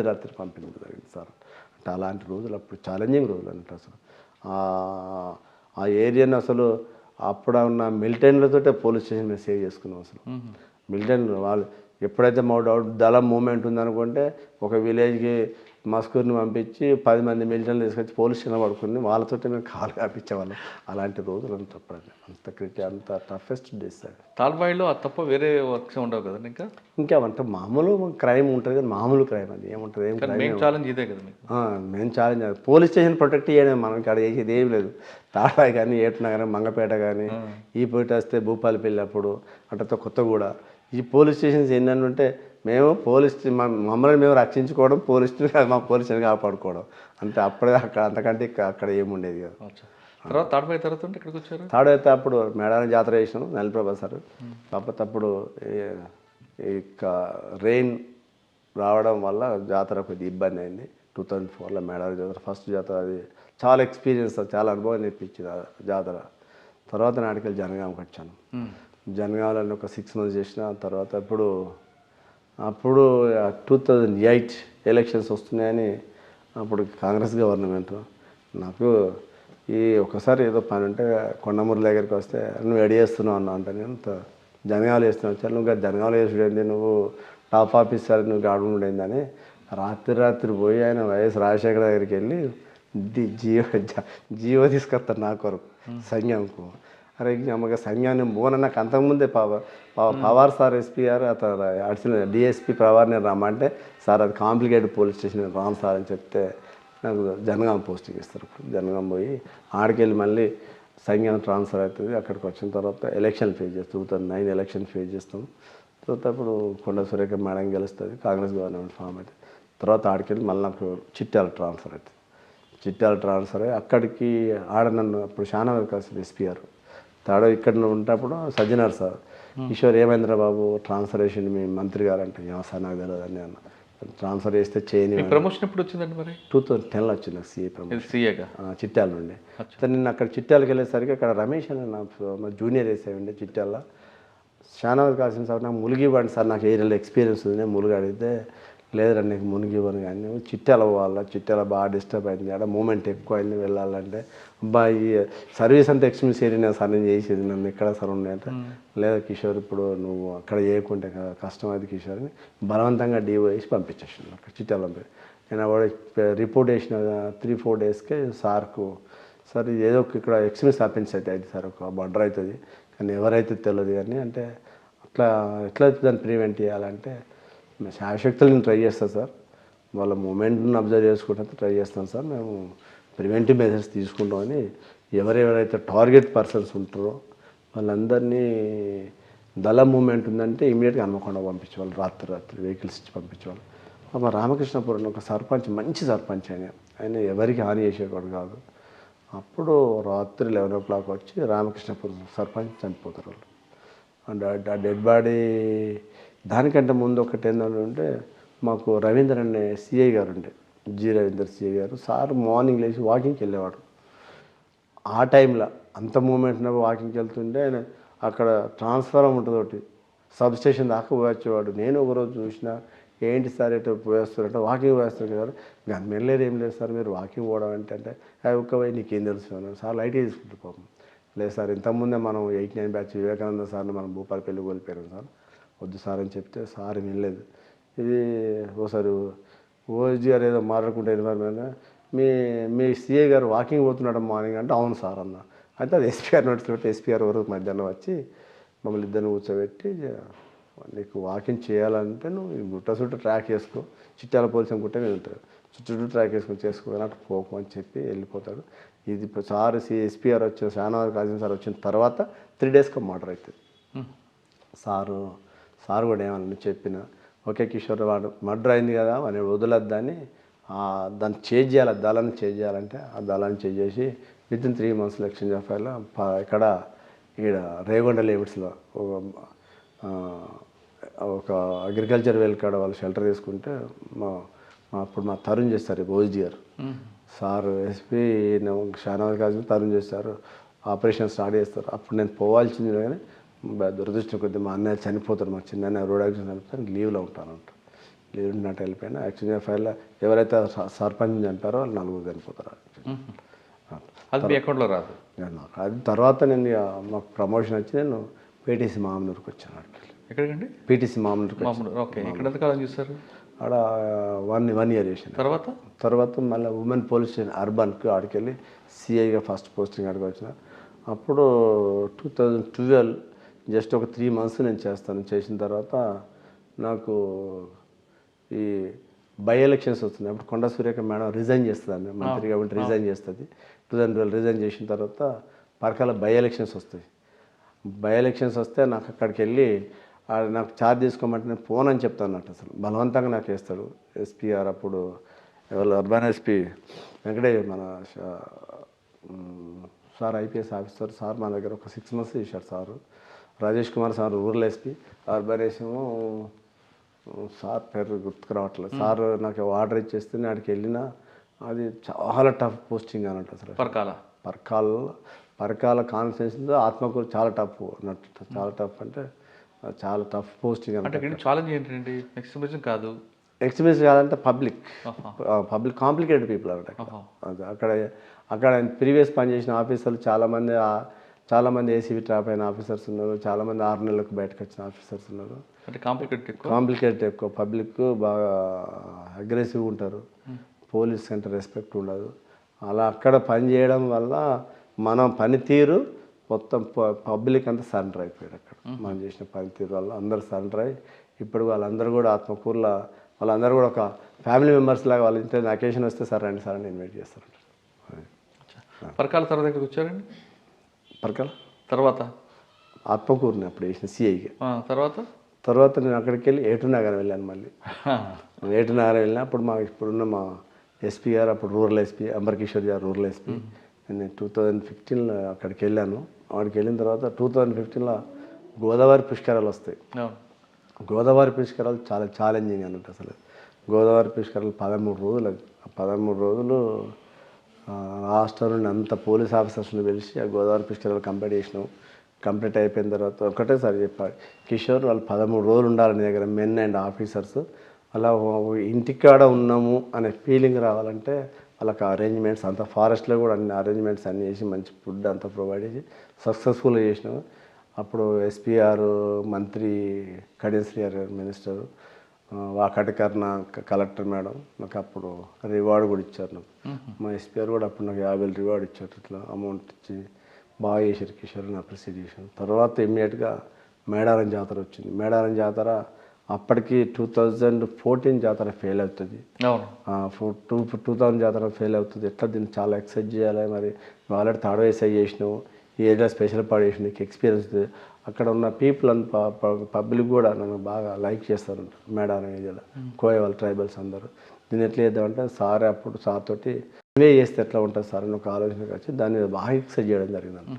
Speaker 2: రాత్రి పంపించడం జరిగింది సార్. అంటే అలాంటి రోజులు అప్పుడు ఛాలెంజింగ్ రోజులు అంటే అసలు ఆ ఏరియాను అసలు అప్పుడు ఉన్న మిలిటెంట్లతోటే పోలీస్ స్టేషన్ మేము సేవ్ చేసుకున్నాం. అసలు మిలిటెంట్ వాళ్ళు ఎప్పుడైతే మా దళం మూమెంట్ ఉందనుకుంటే ఒక విలేజ్కి మస్కూర్ని పంపించి 10 మంది మిలిటెంట్లు తీసుకొచ్చి పోలీస్ స్టేషన్ పడుకుని వాళ్ళతో మేము కాలు కాపించేవాళ్ళం. అలాంటి రోజులు అంత టఫెస్ట్ డేస్ సార్.
Speaker 1: తాల్వాయిలో తప్ప వేరే వర్క్స్ ఉండవు కదా
Speaker 2: ఇంకా అంటే మామూలు క్రైమ్ ఉంటుంది కానీ మామూలు క్రైమ్ అది ఏముంటుంది
Speaker 1: మెయిన్ ఛాలెంజ్ ఇదే కదా
Speaker 2: మెయిన్ ఛాలెంజ్ అది. పోలీస్ స్టేషన్ ప్రొటెక్ట్ చేయడం మనకి అక్కడ చేసేది ఏం లేదు. తాడాయి కానీ ఏటనగర్ మంగపేట కానీ ఈ పోటీ వస్తే భూపాలపల్లి అప్పుడు అంటే కొత్తగూడ ఈ పోలీస్ స్టేషన్స్ ఏంటంటే మేము మమ్మల్ని మేము రక్షించుకోవడం, మా పోలీసుని కాపాడుకోవడం అంతే. అప్పుడే అంతకంటే అక్కడ ఏముండేది కదా.
Speaker 1: తర్వాత తర్వాత ఇక్కడికి వచ్చారు.
Speaker 2: తాడైతే అప్పుడు మేడారం జాతర చేసినాం నలిప్రభా సార్. కాకపోతే అప్పుడు రెయిన్ రావడం వల్ల జాతర కొద్దిగా ఇబ్బంది అయింది. 2004లో మేడారం జాతర ఫస్ట్ జాతర. అది చాలా ఎక్స్పీరియన్స్, చాలా అనుభవం నేర్పించింది ఆ జాతర. తర్వాత నాటికెళ్ళి జనగామకి వచ్చాను. జనగామలో ఒక 6 months చేసిన తర్వాత అప్పుడు 2008 ఎలక్షన్స్ వస్తున్నాయని అప్పుడు కాంగ్రెస్ గవర్నమెంట్ నాకు ఒకసారి ఏదో పని ఉంటే కొండమూరు దగ్గరికి వస్తే నువ్వు ఎడి చేస్తున్నావు అన్నా అంటే నేను జనగాలు వేస్తున్నావు సార్ నువ్వు జనగాలు వేసుడేంది నువ్వు టాప్ ఆఫీసర్ నువ్వు గాడుండేందని రాత్రి పోయి ఆయన వైఎస్ రాజశేఖర దగ్గరికి వెళ్ళి జీవో తీసుకొస్తాను నా కొరకు సంఘంకు. అరే అమ్మగా సంఘాన్ని పోన నాకు అంతకుముందే పవార్ సార్ ఎస్పీ గారు అతను అడిషనల్ డిఎస్పీ ప్రవార్ని రమ్మంటే సార్ అది కాంప్లికేటెడ్ పోలీస్ స్టేషన్ రాను సార్ అని చెప్తే నాకు జనగాం పోస్టింగ్ ఇస్తారు. జనగాం పోయి ఆడికెళ్ళి మళ్ళీ సంఘం ట్రాన్స్ఫర్ అవుతుంది. అక్కడికి వచ్చిన తర్వాత ఎలక్షన్ ఫేస్ చేస్తాం 2009 ఎలక్షన్ ఫేస్ చేస్తాం. తర్వాత అప్పుడు కొండ సురేఖ మేడం గెలుస్తుంది, కాంగ్రెస్ గవర్నమెంట్ ఫామ్ అవుతుంది. తర్వాత ఆడికెళ్ళి మళ్ళీ నాకు చిట్యాల ట్రాన్స్ఫర్ అవుతుంది. చిట్యాల ట్రాన్స్ఫర్ అయ్యి అక్కడికి నన్ను అప్పుడు షానవాజ్ కాసిం ఎస్పీ గారు తాడో ఇక్కడ ఉంటప్పుడు సజ్జనార్ సార్ కిషోర్ ఏమైందిరా బాబు ట్రాన్స్ఫర్ చేసిండు మీ మంత్రి గారు అంటే సార్ నాకు తెలియదు అని అన్న. ట్రాన్స్ఫర్ చేస్తే చేయని
Speaker 1: ప్రమోషన్ ఎప్పుడు వచ్చిందండి మరి
Speaker 2: 2010లో వచ్చింది నాకు సీఏ ప్రమోషన్
Speaker 1: సీఏగా
Speaker 2: చిట్యాల నుండి. నేను అక్కడ చిట్యాలకు వెళ్ళేసరికి అక్కడ రమేష్ అని నా జూనియర్ వేసే ఉండే చిట్యాల షానవాజ్ కాసిం సార్ నాకు ములిగి ఇవ్వండి సార్ నాకు ఏరియాలో ఎక్స్పీరియన్స్ ఉంది నేను ములుగు అడిగితే లేదురా నీకు మునిగి ఇవ్వను కానీ చిట్యాల పోవాలా చిట్యాల బాగా డిస్టర్బ్ అయింది అక్కడ మూమెంట్ ఎక్కువ అయింది వెళ్ళాలంటే అబ్బా ఈ సర్వీస్ అంతా ఎక్స్పీరియన్స్ ఏరియా సార్ నేను చేసేది నన్ను ఎక్కడ సార్ ఉండే అంటే లేదా కిషోర్ ఇప్పుడు నువ్వు అక్కడ చేయకుంటే కష్టం అది కిషోర్ అని బలవంతంగా డీఓ వేసి పంపించేసాను అక్కడ చిట్యాల నేను వాడు రిపోర్ట్ వేసిన 3-4 డేస్కే సార్కు సార్ ఇది ఏదో ఇక్కడ ఎక్స్పీరియన్స్ హ్యాపెన్స్ అయితే అది సార్ ఒక మర్డర్ అవుతుంది కానీ ఎవరైతే తెలియదు కానీ అంటే అట్లా ఎట్లా దాన్ని ప్రివెంట్ చేయాలంటే శాయశక్తులు నేను ట్రై చేస్తాను సార్ వాళ్ళ మూమెంట్ని అబ్జర్వ్ చేసుకుంటే ట్రై చేస్తాను సార్ మేము ప్రివెంటివ్ మెజర్స్ తీసుకుంటామని ఎవరెవరైతే టార్గెట్ పర్సన్స్ ఉంటారో వాళ్ళందరినీ దళ మూమెంట్ ఉందంటే ఇమీడియట్గా హన్మకొండ పంపించేవాళ్ళు రాత్రి వెహికల్స్ ఇచ్చి పంపించేవాళ్ళు. మా రామకృష్ణపురం ఒక సర్పంచ్ మంచి సర్పంచ్ ఆయన ఎవరికి హాని చేసేవాడు కాదు. అప్పుడు రాత్రి 11 o'clock వచ్చి రామకృష్ణపురం సర్పంచ్ చనిపోతారు వాళ్ళు. అండ్ ఆ డెడ్ బాడీ దానికంటే ముందు ఒకటి ఏంటంటే మాకు రవీందర్ అనే సిఐ గారు ఉండే రవీందర్ సిఐ గారు సార్ మార్నింగ్ లేచి వాకింగ్కి వెళ్ళేవాడు. ఆ టైంలో అంత మూమెంట్ వాకింగ్కి వెళ్తుంటే ఆయన అక్కడ ట్రాన్స్ఫార్మర్ ఉంటుంది ఒకటి సబ్ స్టేషన్ దాకా పోయొచ్చేవాడు. నేను ఒకరోజు చూసిన ఏంటి సార్ ఎటు పోయేస్తారంటే వాకింగ్ పోయేస్తారు కదా గన్ వెళ్ళేది ఏం లేదు సార్ మీరు వాకింగ్ పోవడం అంటే ఒక్క పోయి నీకేం తెలుసు అన్నాను. సార్ లైట్ తీసుకుంటారు పాపం. లేదు సార్ ఇంతకుముందే మనం 8-9 బ్యాచ్ వివేకానంద సార్ని మనం భూపాలపల్లి కోల్పోయాం సార్ వద్దు సార్ అని చెప్తే సార్ వినలేదు. ఇది ఓసారి ఓఎస్జీ గారు ఏదో మాట్లాడుకుంటే ఎన్వైర్మెంట్ మీ సిఏ గారు వాకింగ్ పోతున్నాడు మార్నింగ్ అంటే అవును సార్ అన్న. అయితే అది ఎస్పీ గారు నోటీస్ పెట్టి ఎస్పీ గారు వరకు మధ్యాహ్నం వచ్చి మమ్మల్ని ఇద్దరిని కూర్చోబెట్టి నీకు వాకింగ్ చేయాలంటే నువ్వు గుట్ట ట్రాక్ చేసుకో చిట్యాల పోలీసు గుట్టే వెళ్తాడు చుట్టూ ట్రాక్ చేసుకోవాలంటే పోకు అని చెప్పి వెళ్ళిపోతాడు. ఇది సార్ ఎస్పీ గారు వచ్చిన షానవాజ్ కాసిం సార్ వచ్చిన తర్వాత 3 daysకి మర్డర్ అవుతుంది. సార్ కూడా ఏమన్నా చెప్పిన ఓకే కిషోర్ వాడు మర్డర్ అయింది కదా అని వదలొద్దని దాన్ని చేంజ్ చేయాలి దళాన్ని చేంజ్ చేయాలంటే ఆ దళాన్ని చేంజ్ చేసి వితిన్ 3 months ఎక్స్చేంజ్ ఆఫ్ ఫైర్లో ఇక్కడ ఈడ రేగొండ లిమిట్స్లో ఒక అగ్రికల్చర్ వెల్ కాడ వాళ్ళు షెల్టర్ తీసుకుంటే అప్పుడు మా తరుణ్ చేస్తారు ఓఎస్జీ గారు సార్ ఎస్పీ షానవాజ్ కాసిం తరుణ్ చేస్తారు ఆపరేషన్ స్టార్ట్ చేస్తారు. అప్పుడు నేను పోవాల్సింది కానీ దురదృష్టం కొద్ది మా అన్నయ్య చనిపోతారు మా చిన్న రోడ్ యాక్సిడెంట్ చనిపోతారు లీవ్లో ఉంటానంట లీవ్ ఉన్నట్టు వెళ్ళిపోయినా యాక్సిడెంట్ ఆఫ్ ఫైర్లో ఎవరైతే సర్పంచ్ చనిపోయారో వాళ్ళు 4 చనిపోతారు.
Speaker 1: అది మీ అకౌంట్లో రాదు.
Speaker 2: అది తర్వాత నేను మాకు ప్రమోషన్ వచ్చి నేను పీటీసీ మామూలుకి వచ్చాను.
Speaker 1: ఎక్కడికండి?
Speaker 2: పీటీసీ మామూలుకి.
Speaker 1: ఓకే. ఇక్కడ ఎంతకాలం చూస్తారు?
Speaker 2: ఆడ 1 year చేశాను. తర్వాత మళ్ళీ ఉమెన్ పోలీస్ స్టేషన్ అర్బన్కి ఆడికెళ్ళి సిఐగా ఫస్ట్ పోస్టింగ్ ఆడికి వచ్చిన. అప్పుడు 2012 జస్ట్ ఒక 3 months నేను చేసిన తర్వాత నాకు ఈ బై ఎలక్షన్స్ వస్తుంది. అప్పుడు కొండ సురేఖ మేడం రిజైన్ చేస్తుంది ఆమె మంత్రి కాబట్టి రిజైన్ చేస్తుంది. 2012 రిజైన్ చేసిన తర్వాత పరకాల బై ఎలక్షన్స్ వస్తాయి. బై ఎలక్షన్స్ వస్తే నాకు అక్కడికి వెళ్ళి నాకు ఛార్జ్ తీసుకోమంటే నేను ఫోన్ అని చెప్తాను అన్నట్టు అసలు బలవంతంగా నాకు వేస్తాడు ఎస్పీ గారు. అప్పుడు ఎవరు అర్బన్ ఎస్పీ వెంకటేశ్వర మన సార్ ఐపీఎస్ ఆఫీసర్ సార్ మా దగ్గర ఒక 6 months చేశారు sir. Rajesh Kumar sir rural SP urban ఏమో సార్ పేరు గుర్తుకు రావట్లేదు. సార్ నాకు ఆర్డర్ ఇచ్చేస్తే నేను అక్కడికి వెళ్ళినా అది చాలా టఫ్ పోస్టింగ్ అన్నట్టు అసలు పరకాల కాన్స్టిట్యూన్సీలో ఆత్మకూరు చాలా టఫ్ అన్నట్టు. చాలా టఫ్ అంటే చాలా టఫ్ పోస్టింగ్
Speaker 1: అంటే ఛాలెంజ్ ఏంటండి? ఎక్స్ట్రీమిజం కాదు
Speaker 2: ఎక్స్ట్రీమిస్ట్ కాదంటే పబ్లిక్
Speaker 1: ఆహా.
Speaker 2: కాంప్లికేటెడ్ పీపుల్ అన్నమాట
Speaker 1: ఆహా.
Speaker 2: అది అక్కడ ప్రీవియస్ పనిచేసిన ఆఫీసర్లు చాలామంది ఏసీబీ ట్రాప్ అయిన ఆఫీసర్స్ ఉన్నారు, చాలామంది 6 నెలలకు బయటకు వచ్చిన ఆఫీసర్స్ ఉన్నారు.
Speaker 1: అంటే కాంప్లికేటెడ్
Speaker 2: కాంప్లికేటెడ్ ఎక్కువ, పబ్లిక్ బాగా అగ్రెసివ్ ఉంటారు, పోలీస్ అంటే రెస్పెక్ట్ ఉండదు. అలా అక్కడ పని చేయడం వల్ల మన పనితీరు మొత్తం పబ్లిక్ అంతా సరెండర్ అయిపోయారు. అక్కడ మనం చేసిన పనితీరు వల్ల అందరూ సరెండర్ అయ్యి ఇప్పుడు వాళ్ళందరూ కూడా ఆత్మకూరులో వాళ్ళందరూ కూడా ఒక ఫ్యామిలీ మెంబర్స్ లాగా వాళ్ళ ఇంట్లో అకేషన్ వస్తే సార్ రండి సార్ అని ఇన్వైట్ చేస్తారు.
Speaker 1: పరకాల తర్వాత ఎక్కడికి వచ్చారండి?
Speaker 2: పరకాల
Speaker 1: తర్వాత
Speaker 2: ఆత్మకూరుని అప్పుడు వేసిన సిఐకి.
Speaker 1: తర్వాత
Speaker 2: నేను అక్కడికి వెళ్ళి ఏటు నగరం వెళ్ళాను. మళ్ళీ ఏటు నగరం వెళ్ళినా అప్పుడు ఇప్పుడున్న మా ఎస్పీ గారు, అప్పుడు రూరల్ ఎస్పీ అంబర్కిషోర్ గారు రూరల్ ఎస్పీ. నేను 2015లో అక్కడికి వెళ్ళాను. అక్కడికి వెళ్ళిన తర్వాత 2015లో గోదావరి పుష్కరాలు వస్తాయి. గోదావరి పుష్కరాలు చాలా ఛాలెంజింగ్ అన్నట్టు. అసలు గోదావరి పుష్కరాలు 13 రోజులు. 13 రోజులు రాష్ట్రం నుండి అంత పోలీస్ ఆఫీసర్స్ని పిలిచి ఆ గోదావరి పుష్కరాలు కంప్లీట్ అయిపోయిన తర్వాత ఒకటేసారి చెప్పాడు కిషోర్, వాళ్ళు 13 రోజులు ఉండాలి నీ దగ్గర, మెన్ అండ్ ఆఫీసర్స్. అలా ఇంటికాడ ఉన్నాము అనే ఫీలింగ్ రావాలంటే వాళ్ళకి అరేంజ్మెంట్స్ అంతా ఫారెస్ట్లో కూడా అన్ని అరేంజ్మెంట్స్ అన్నీ చేసి మంచి ఫుడ్ అంతా ప్రొవైడ్ చేసి సక్సెస్ఫుల్గా చేసినాము. అప్పుడు ఎస్పీ గారు, మంత్రి కడియశ్రీ గారు, మినిస్టరు వాకటికర్ణ కలెక్టర్ మేడం నాకు అప్పుడు రివార్డు కూడా ఇచ్చారు. నాకు మా ఎస్పీ గారు కూడా అప్పుడు నాకు 50,000 రివార్డు ఇచ్చారు. ఇట్లా అమౌంట్ ఇచ్చి బాగా చేశారు కిషోర్ని అప్రిషియేట్ చేశాను. తర్వాత ఇమ్మీడియట్గా మేడారం జాతర వచ్చింది. మేడారం జాతర అప్పటికి 2014 జాతర ఫెయిల్ అవుతుంది. 2000 జాతర ఫెయిల్ అవుతుంది. ఎట్లా దీన్ని చాలా ఎక్సైజ్ చేయాలి. మరి ఆల్రెడీ థర్డ్ ఎస్ఐ చేసినావు, ఈ ఏరియా స్పెషల్ పార్ట్ చేసిన నీకు ఎక్స్పీరియన్స్. అక్కడ ఉన్న పీపుల్ అంతా పబ్లిక్ కూడా నన్ను బాగా లైక్ చేస్తారు. మేడారం ఏరియాలో కోయవాళ్ళ ట్రైబల్స్ అందరూ దీన్ని ఎట్లా చేద్దామంటే సార్ తోటి వన్ వే చేస్తే ఎట్లా ఉంటుంది సార్ అని ఒక ఆలోచనకు వచ్చి దాన్ని బాగా ఎక్సైజ్ చేయడం జరిగిందంట.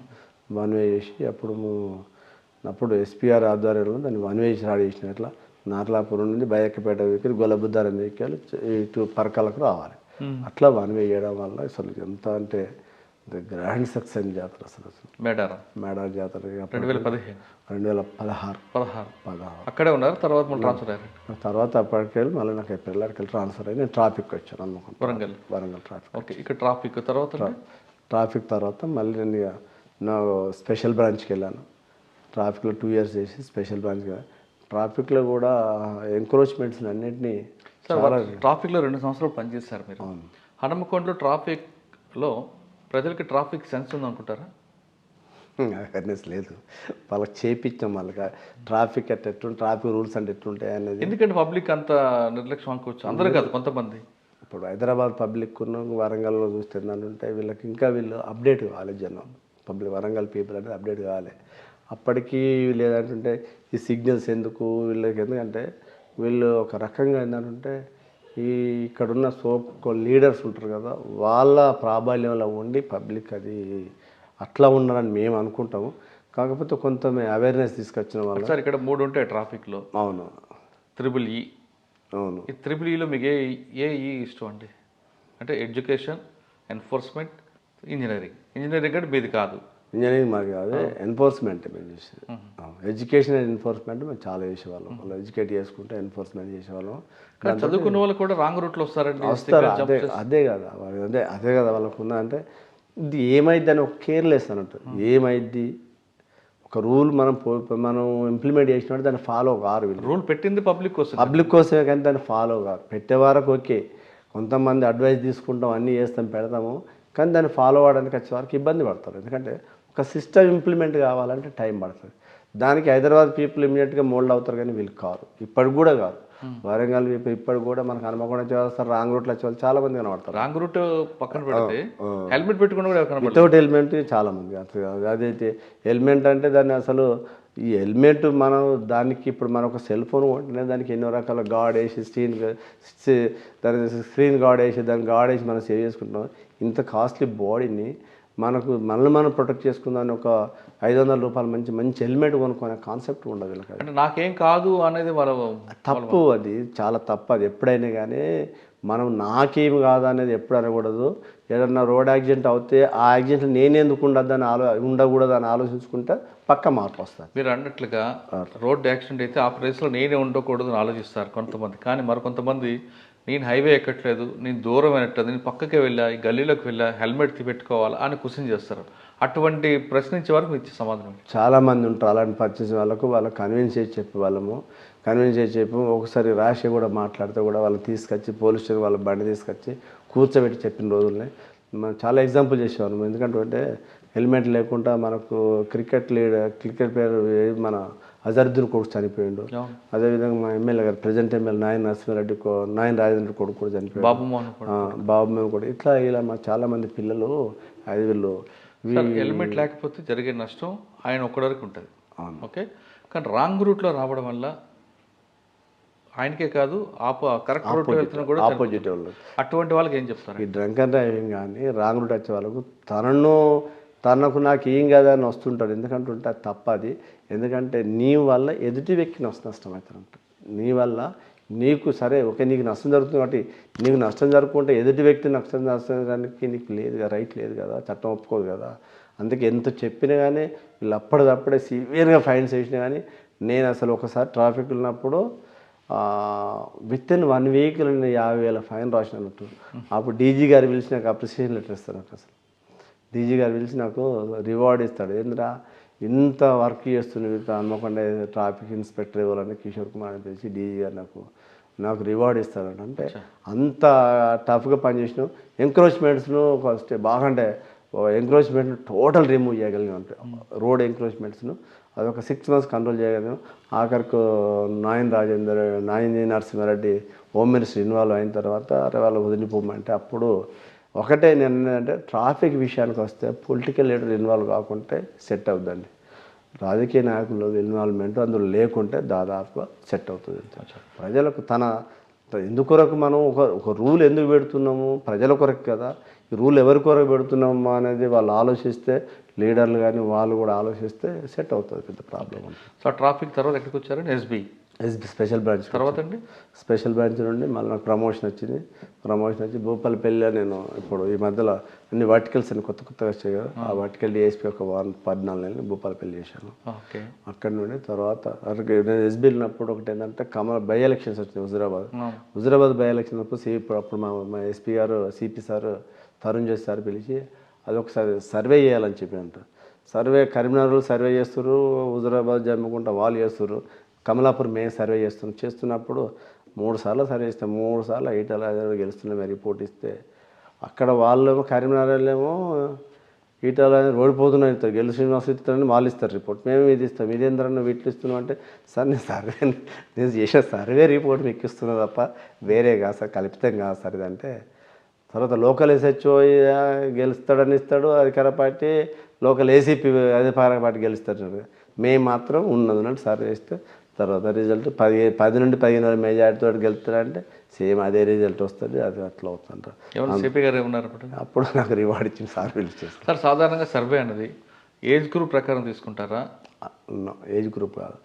Speaker 2: వన్ వే చేసి అప్పుడు ఎస్పీఆర్ ఆధ్వర్యంలో దాన్ని వన్ వే స్టార్ట్ చేసిన. ఎట్లా నార్లాపురం నుండి బయక్కపేట వెహికల్ గొల్లబుద్దారం వెహికల్ ఇటు పరకాలకు రావాలి. అట్లా వన్ వే చేయడం వల్ల అసలు ఎంత అంటే గ్రాండ్ సక్సెస్ జాతర అసలు మేడారం జాతర 2016
Speaker 1: అక్కడే ఉన్నారు.
Speaker 2: తర్వాత అప్పటికి వెళ్ళి మళ్ళీ నాకు పిల్లలకి వెళ్ళి ట్రాన్స్ఫర్ అయ్యి నేను ట్రాఫిక్ వచ్చాను అనుకుంటాను. వరంగల్ ట్రాఫిక్.
Speaker 1: ఓకే, ఇక్కడ ట్రాఫిక్
Speaker 2: తర్వాత మళ్ళీ నేను నా స్పెషల్ బ్రాంచ్కి వెళ్ళాను. ట్రాఫిక్లో 2 years చేసి స్పెషల్ బ్రాంచ్గా ట్రాఫిక్లో కూడా ఎంక్రోచ్మెంట్స్ అన్నింటినీ
Speaker 1: ట్రాఫిక్లో 2 సంవత్సరాలు పనిచేస్తారు మీరు. హనుమకొండలో ట్రాఫిక్లో ప్రజలకి ట్రాఫిక్ సెన్స్ ఉందనుకుంటారా?
Speaker 2: అవేర్నెస్ లేదు. వాళ్ళకి చేపించాం. వాళ్ళకి ట్రాఫిక్ ట్రాఫిక్ రూల్స్ అంటే ఎట్లుంటాయి అనేది.
Speaker 1: ఎందుకంటే పబ్లిక్ అంత నిర్లక్ష్యం అనుకోవచ్చు. అందరూ కాదు, కొంతమంది.
Speaker 2: ఇప్పుడు హైదరాబాద్ పబ్లిక్ వరంగల్లో చూస్తే ఏంటంటే వీళ్ళు అప్డేట్ కావాలి. జనం వరంగల్ పీపుల్ అనేది అప్డేట్ కావాలి. అప్పటికీ లేదంటే ఈ సిగ్నల్స్ ఎందుకంటే వీళ్ళు ఒక రకంగా ఏంటంటే ఇక్కడున్న లీడర్స్ ఉంటారు కదా, వాళ్ళ ప్రాబల్యంలో ఉండి పబ్లిక్ అది అట్లా ఉన్నారని మేము అనుకుంటాము. కాకపోతే కొంత అవేర్నెస్ తీసుకొచ్చిన వాళ్ళు.
Speaker 1: సార్ ఇక్కడ 3 ఉంటాయి ట్రాఫిక్లో.
Speaker 2: అవును.
Speaker 1: EEE.
Speaker 2: అవును.
Speaker 1: ఈ EEEలో మీకు ఏ ఇష్టం అండి? అంటే ఎడ్యుకేషన్, ఎన్ఫోర్స్మెంట్, ఇంజనీరింగ్ అంటే మీది కాదు.
Speaker 2: ఇంజనీరింగ్ మాది కాదు, ఎన్ఫోర్స్మెంట్ మేము చేసేది. ఎడ్యుకేషన్ అండ్ ఎన్ఫోర్స్మెంట్ మేము చాలా చేసేవాళ్ళం. వాళ్ళు ఎడ్యుకేట్ చేసుకుంటే ఎన్ఫోర్స్మెంట్ చేసేవాళ్ళం.
Speaker 1: చదువుకున్న వాళ్ళు కూడా రాంగ్ రూట్లో వస్తారు.
Speaker 2: అదే కదా వాళ్ళకు ఉన్న అంటే ఇది ఏమైద్ది అని ఒక కేర్లెస్ అన్నట్టు. ఏమైద్ది ఒక రూల్ మనం ఇంప్లిమెంట్ చేసినట్టు దాన్ని ఫాలో కారు.
Speaker 1: రూల్ పెట్టింది పబ్లిక్
Speaker 2: కోసమే కానీ దాన్ని ఫాలో కారు. పెట్టే వరకు ఓకే, కొంతమంది అడ్వైస్ తీసుకుంటాం, అన్నీ చేస్తాం, పెడతాము, కానీ దాన్ని ఫాలో అవ్వడానికి వచ్చే వరకు ఇబ్బంది పడతారు. ఎందుకంటే ఒక సిస్టమ్ ఇంప్లిమెంట్ కావాలంటే టైం పడుతుంది. దానికి హైదరాబాద్ పీపుల్ ఇమీడియట్గా మోల్డ్ అవుతారు, కానీ వీళ్ళు కారు. ఇప్పటికి కూడా కాదు. వరంగల్ పీపుల్ ఇప్పటికి కూడా మనకు హనుమకొండ చేస్తారు, రాంగ్ రూట్లో వచ్చే వాళ్ళు చాలా మంది కనబడతారు.
Speaker 1: రాంగ్ రూట్ పక్కన పెడితే హెల్మెట్ పెట్టుకుని కూడా
Speaker 2: వితౌట్ హెల్మెట్ చాలా మంది. అదైతే హెల్మెట్ అంటే దాన్ని అసలు ఈ హెల్మెట్ మనం దానికి ఇప్పుడు మనం ఒక సెల్ ఫోన్ కొంటేనే దానికి ఎన్నో రకాల గార్డ్ వేసి దాని స్క్రీన్ గార్డ్ వేసి మనం సేవ్ చేసుకుంటున్నాం. ఇంత కాస్ట్లీ బాడీని మనల్ని మనం ప్రొటెక్ట్ చేసుకుందామని ఒక 500 రూపాయలు మంచి హెల్మెట్ కొనుక్కునే కాన్సెప్ట్ ఉండదు వీళ్ళకి.
Speaker 1: అంటే నాకేం కాదు అనేది వాళ్ళ
Speaker 2: తప్పు. అది చాలా తప్పు. అది ఎప్పుడైనా కానీ మనం నాకేమి కాదు అనేది ఎప్పుడు అనకూడదు. ఏదన్నా రోడ్ యాక్సిడెంట్ అవుతే ఆ యాక్సిడెంట్లో నేనెందుకు ఉండకూడదు అని ఆలోచించుకుంటే పక్క మార్పు వస్తుంది.
Speaker 1: మీరు అన్నట్లుగా రోడ్ యాక్సిడెంట్ అయితే ఆ ప్లేస్లో నేనే ఉండకూడదు అని ఆలోచిస్తారు కొంతమంది. కానీ మరికొంతమంది నేను హైవే ఎక్కట్లేదు, నేను దూరం వెళ్ళట్లేదు, నేను పక్కకే వెళ్ళా, ఈ గల్లీలోకి వెళ్ళా, హెల్మెట్ పెట్టుకోవాలా అని క్వశ్చన్ చేస్తారు. అటువంటి ప్రశ్నించే వరకు మీరు ఇచ్చే సమాధానం.
Speaker 2: చాలామంది ఉంటారు అలాంటి పరిచయం వాళ్ళకి కన్విన్స్ చేసి చెప్పి ఒకసారి రాషి కూడా మాట్లాడితే కూడా వాళ్ళని తీసుకొచ్చి పోలీస్ స్టేషన్ వాళ్ళ బండి తీసుకొచ్చి కూర్చోబెట్టి చెప్పిన రోజుల్ని మనం చాలా ఎగ్జాంపుల్ చేసేవాళ్ళం. ఎందుకంటే హెల్మెట్ లేకుండా మనకు క్రికెట్ ప్లేయర్ మన అజరుద్దీన్ కొడుకు చనిపోయిండు. అదేవిధంగా మా ఎమ్మెల్యే గారు ప్రజెంట్ ఎమ్మెల్యే నాయన రాజేంద్ర కొడుకు కూడా చనిపోయాడు, బాబుమోహన్ కూడా. ఇలా మా చాలామంది పిల్లలు వీళ్ళు
Speaker 1: హెల్మెట్ లేకపోతే జరిగే నష్టం ఆయన ఒక్కడికి ఉంటుంది. ఓకే, కానీ రాంగ్ రూట్లో రావడం వల్ల ఆయనకే కాదు కరెక్ట్ రూట్లో వెళ్తున్నా కూడా
Speaker 2: ఆపోజిట్ వాళ్ళు.
Speaker 1: అటువంటి వాళ్ళకి ఏం చెప్తారు?
Speaker 2: ఈ డ్రంక్ అండ్ డ్రైవింగ్ కానీ రాంగ్ రూట్ వచ్చే వాళ్ళకు తనకు నాకు ఏం కదా అని వస్తుంటాడు. ఎందుకంటే అది తప్పది. ఎందుకంటే నీ వల్ల ఎదుటి వ్యక్తికి నష్టం అవుతారంట. నీ వల్ల నీకు సరే ఓకే నీకు నష్టం జరుగుతుంది కాబట్టి నీకు నష్టం జరుగుతుంటే ఎదుటి వ్యక్తి నష్టం జరగడానికి నీకు లేదు కదా, రైట్ లేదు కదా, చట్టం ఒప్పుకోదు కదా. అందుకే ఎంత చెప్పినా కానీ వీళ్ళు అప్పటిదప్పుడే సివియర్గా ఫైన్స్ వేసినా కానీ నేను అసలు ఒకసారి ట్రాఫిక్ ఉన్నప్పుడు విత్ ఇన్ 1 వీక్ 50,000 ఫైన్ రాసినట్టు. అప్పుడు డీజీ గారు పిలిచి నాకు అప్రిసియేషన్ లెటర్ ఇస్తారు. నాకు అసలు డీజీ గారు పిలిచి నాకు రివార్డ్ ఇస్తాడు. ఏంద్రా ఇంత వర్క్ చేస్తున్నవి హన్మకొండ ట్రాఫిక్ ఇన్స్పెక్టర్ ఇవ్వాలని కిషోర్ కుమార్ అని పిలిచి డీజీ గారు నాకు రివార్డ్ ఇస్తాడు. అంటే అంత టఫ్గా పనిచేసినాం. ఎంక్రోచ్మెంట్స్ను ఫస్ట్ బాగా అంటే ఎంక్రోచ్మెంట్ను టోటల్ రిమూవ్ చేయగలిగాం. అంటే రోడ్ ఎంక్రోచ్మెంట్స్ను అదొక 6 months కంట్రోల్ చేయగలిగాం. ఆఖరికి Nayani Narasimha Reddy home minister involve అయిన తర్వాత వాళ్ళు వదిలిపోమంటే అప్పుడు ఒకటే నేను ఏంటంటే ట్రాఫిక్ విషయానికి వస్తే పొలిటికల్ లీడర్ ఇన్వాల్వ్ కాకుంటే సెట్ అవుతుందండి. రాజకీయ నాయకుల ఇన్వాల్వ్మెంట్ అందులో లేకుంటే దాదాపుగా సెట్ అవుతుంది. ప్రజలకు ఎందుకొరకు మనం ఒక రూల్ ఎందుకు పెడుతున్నాము? ప్రజల కొరకు కదా. ఈ రూల్ ఎవరి కొరకు పెడుతున్నాము అనేది వాళ్ళు ఆలోచిస్తే, లీడర్లు కానీ వాళ్ళు కూడా ఆలోచిస్తే సెట్ అవుతుంది. పెద్ద ప్రాబ్లం ఉంటుంది.
Speaker 1: సో ట్రాఫిక్ తర్వాత ఎక్కడికి వచ్చారండి? ఎస్బీ
Speaker 2: స్పెషల్ బ్రాంచ్
Speaker 1: తర్వాత అండి
Speaker 2: స్పెషల్ బ్రాంచ్ నుండి మళ్ళీ నాకు ప్రమోషన్ వచ్చి భూపాలపల్లిలో నేను ఇప్పుడు ఈ మధ్యలో అన్ని వర్టికల్స్ అని కొత్తగా వచ్చాయి కదా, ఆ వర్టికల్ డిఎస్పీ ఒక 14 నెలలు భూపాలపల్లి చేశాను. అక్కడి నుండి తర్వాత నేను ఎస్బీలో ఉన్నప్పుడు ఒకటి ఏంటంటే బై ఎలక్షన్స్ వచ్చినాయి హుజురాబాద్ బై ఎలక్షన్ అప్పుడు అప్పుడు మా ఎస్పీ గారు CP sir Tarun Joshi sir పిలిచి అది ఒకసారి సర్వే చేయాలని చెప్పినంట. కరీంనగర్లో సర్వే చేస్తారు, హుజురాబాద్ జమ్మికుంట వాళ్ళు చేస్తారు, కమలాపూర్ మేము సర్వే చేస్తున్నప్పుడు 3 సార్లు సర్వే చేస్తాం. 3 సార్లు ఈటల గెలుస్తున్నామే రిపోర్ట్ ఇస్తే అక్కడ వాళ్ళేమో కరీంనగర్లేమో ఈటల ఓడిపోతున్నా ఇస్తారు, గెలు శ్రీనివాస్ ఇస్తారని వాళ్ళు ఇస్తారు రిపోర్ట్. మేము ఇది ఇస్తాం, ఇదేంద్రన్న వీటిలో ఇస్తున్నాం అంటే సార్ నేను చేసిన సర్వే రిపోర్ట్ మీకు ఇస్తున్నా తప్ప వేరే కాదు సార్, కల్పితం కాదు సార్ ఇదంటే. తర్వాత లోకల్ ఎస్హెచ్ఓ గెలుస్తాడని ఇస్తాడు అధికార పార్టీ, లోకల్ ఏసీపీ అధికార పార్టీ గెలుస్తాడు. మేము మాత్రం ఉన్నది సర్వే చేస్తే తర్వాత రిజల్ట్ 10 నుండి 15 మెజార్టీతో గెలుస్తారంటే సేమ్ అదే రిజల్ట్ వస్తుంది. అది అట్లా అవుతుంటారు.
Speaker 1: సిపి గారు ఏమన్నారు
Speaker 2: అప్పుడు నాకు రివార్డ్ ఇచ్చింది సార్ పిలిచేస్తారు.
Speaker 1: సార్ సాధారణంగా సర్వే అనేది ఏజ్ గ్రూప్ ప్రకారం తీసుకుంటారా?
Speaker 2: ఏజ్ గ్రూప్ కాదు,